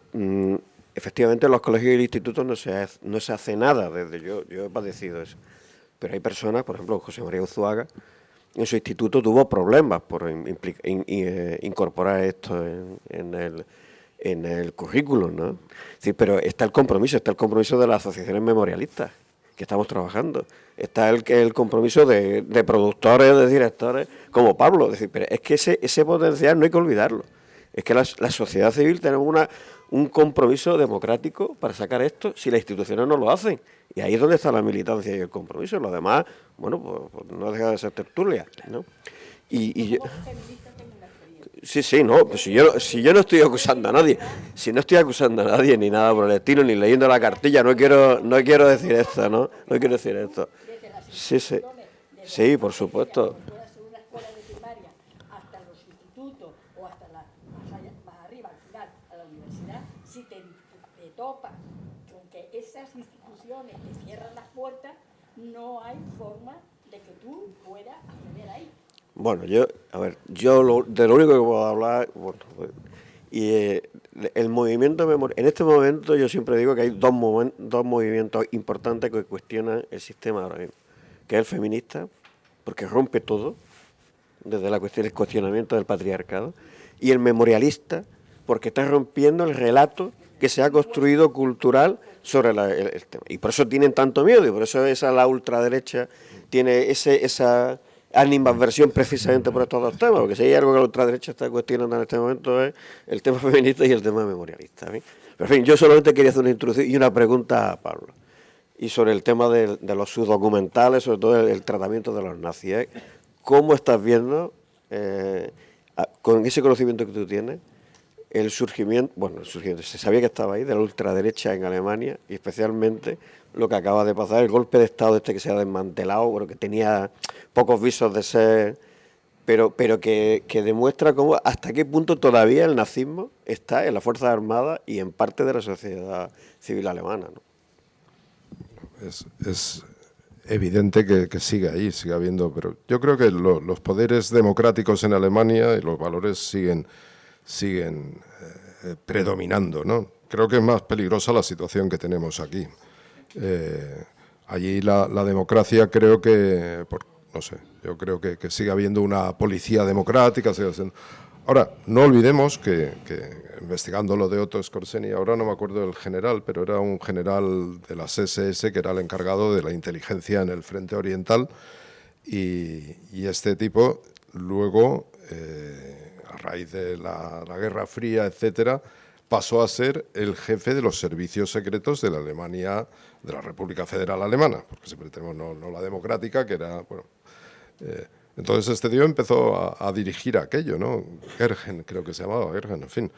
efectivamente en los colegios y institutos no se hace nada, desde yo he padecido eso. Pero hay personas, por ejemplo, José María Uzuaga, en su instituto tuvo problemas por incorporar esto en el currículum, ¿no? Es decir, pero está el compromiso de las asociaciones memorialistas que estamos trabajando. Está el compromiso de productores, de directores, como Pablo. Es decir, pero es que ese potencial no hay que olvidarlo. Es que la sociedad civil tenemos un compromiso democrático para sacar esto si las instituciones no lo hacen. Y ahí es donde está la militancia y el compromiso. Lo demás, bueno, pues no deja de ser tertulia, ¿no? Y yo... Sí, no, pues si yo no estoy acusando a nadie, ni nada por el estilo, ni leyendo la cartilla, no quiero decir esto, ¿no? No quiero decir esto. Sí, por supuesto. Si te topas con que esas instituciones te cierran las puertas, no hay forma de que tú puedas acceder ahí. Bueno, yo de lo único que puedo hablar, bueno, y el movimiento en este momento yo siempre digo que hay dos movimientos importantes que cuestionan el sistema ahora mismo, que es el feminista, porque rompe todo, desde el cuestionamiento del patriarcado, y el memorialista, porque está rompiendo el relato que se ha construido cultural sobre el tema. Y por eso tienen tanto miedo, y por eso la ultraderecha tiene esa animadversión precisamente por estos dos temas, porque si hay algo que la ultraderecha está cuestionando en este momento es el tema feminista y el tema memorialista. Pero en fin, yo solamente quería hacer una introducción y una pregunta a Pablo, y sobre el tema de los subdocumentales, sobre todo el tratamiento de los nazis. ¿Cómo estás viendo, con ese conocimiento que tú tienes, el surgimiento, se sabía que estaba ahí, de la ultraderecha en Alemania, y especialmente lo que acaba de pasar, el golpe de Estado que se ha desmantelado, pero que tenía pocos visos de ser, pero que demuestra cómo, hasta qué punto todavía el nazismo está en las Fuerzas Armadas y en parte de la sociedad civil alemana, ¿no? Es evidente que sigue ahí, sigue habiendo, pero yo creo que los poderes democráticos en Alemania y los valores siguen predominando, ¿no? Creo que es más peligrosa la situación que tenemos aquí. Allí la democracia creo que, yo creo que sigue habiendo una policía democrática. Ahora, no olvidemos que investigando lo de Otto Skorzeny, ahora no me acuerdo del general, pero era un general de las SS que era el encargado de la inteligencia en el frente oriental, y este tipo luego, a raíz de la Guerra Fría, etcétera, pasó a ser el jefe de los servicios secretos de la Alemania, de la República Federal Alemana, porque siempre tenemos no la democrática, que era, entonces este tío empezó a dirigir aquello, ¿no? Gergen, creo que se llamaba, Gergen, en fin.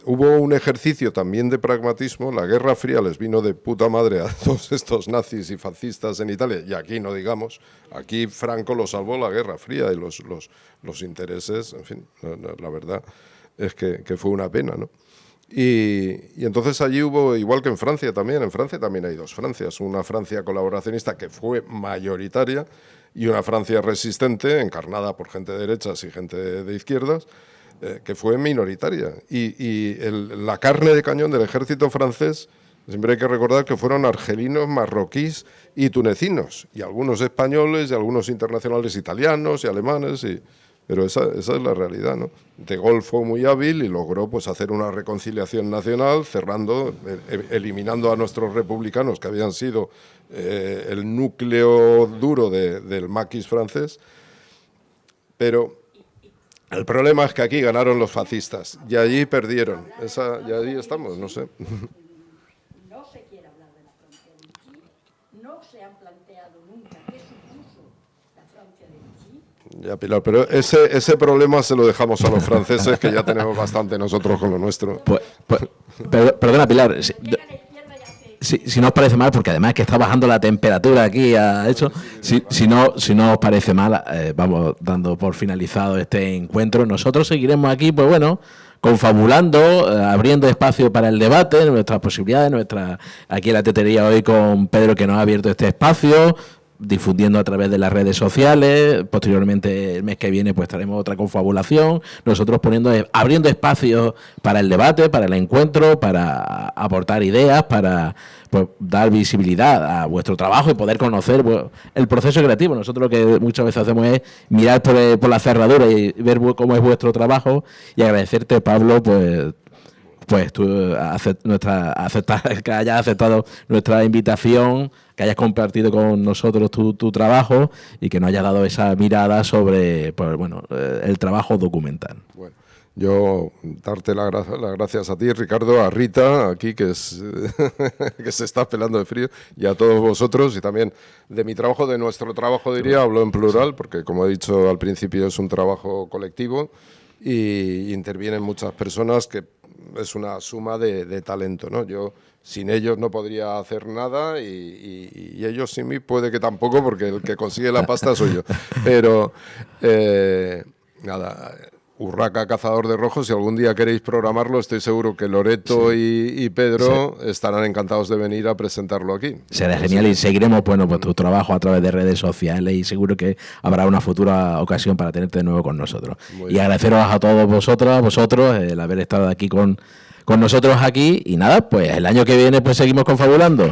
Hubo un ejercicio también de pragmatismo. La Guerra Fría les vino de puta madre a todos estos nazis y fascistas en Italia, y aquí no digamos, aquí Franco lo salvó la Guerra Fría y los intereses, en fin, la verdad es que fue una pena, ¿no? Y entonces allí hubo, igual que en Francia también hay dos Francias, una Francia colaboracionista que fue mayoritaria y una Francia resistente, encarnada por gente de derechas y gente de izquierdas, que fue minoritaria. Y la carne de cañón del ejército francés, siempre hay que recordar que fueron argelinos, marroquíes y tunecinos, y algunos españoles, y algunos internacionales italianos y alemanes, pero esa es la realidad, ¿no? De Gaulle fue muy hábil y logró hacer una reconciliación nacional, eliminando a nuestros republicanos, que habían sido el núcleo duro del maquis francés. Pero el problema es que aquí ganaron los fascistas y allí perdieron. Y allí estamos, no sé. No se quiere hablar de la Francia de Vichy, no se han planteado nunca qué supuso la Francia de Vichy. Ya, Pilar, pero ese problema se lo dejamos a los franceses, que ya tenemos bastante nosotros con lo nuestro. Perdona, Pilar, si no os parece mal, porque además que está bajando la temperatura aquí, si no os parece mal, vamos dando por finalizado este encuentro. Nosotros seguiremos aquí, confabulando, abriendo espacio para el debate, nuestras posibilidades, aquí en la tetería hoy con Pedro, que nos ha abierto este espacio, difundiendo a través de las redes sociales. Posteriormente, el mes que viene, estaremos otra confabulación, nosotros abriendo espacios para el debate, para el encuentro, para aportar ideas, para dar visibilidad a vuestro trabajo y poder conocer el proceso creativo. Nosotros lo que muchas veces hacemos es mirar por la cerradura y ver cómo es vuestro trabajo, y agradecerte, Pablo, que hayas aceptado nuestra invitación, que hayas compartido con nosotros tu trabajo y que nos hayas dado esa mirada sobre el trabajo documental. Bueno, yo darte las gracias a ti, Ricardo, a Rita, aquí que se está pelando de frío, y a todos vosotros, y también de mi trabajo, de nuestro trabajo, diría, hablo en plural, porque como he dicho al principio es un trabajo colectivo y intervienen muchas personas, que es una suma de talento, ¿no? Yo sin ellos no podría hacer nada, y ellos sin mí puede que tampoco, porque el que consigue la pasta soy yo. Pero nada, Urraca Cazador de Rojos. Si algún día queréis programarlo, estoy seguro que Loreto y Pedro estarán encantados de venir a presentarlo aquí. Será genial y seguiremos pues, tu trabajo a través de redes sociales y seguro que habrá una futura ocasión para tenerte de nuevo con nosotros. Y agradeceros a todos vosotros el haber estado aquí con nosotros aquí y nada, pues el año que viene pues seguimos confabulando.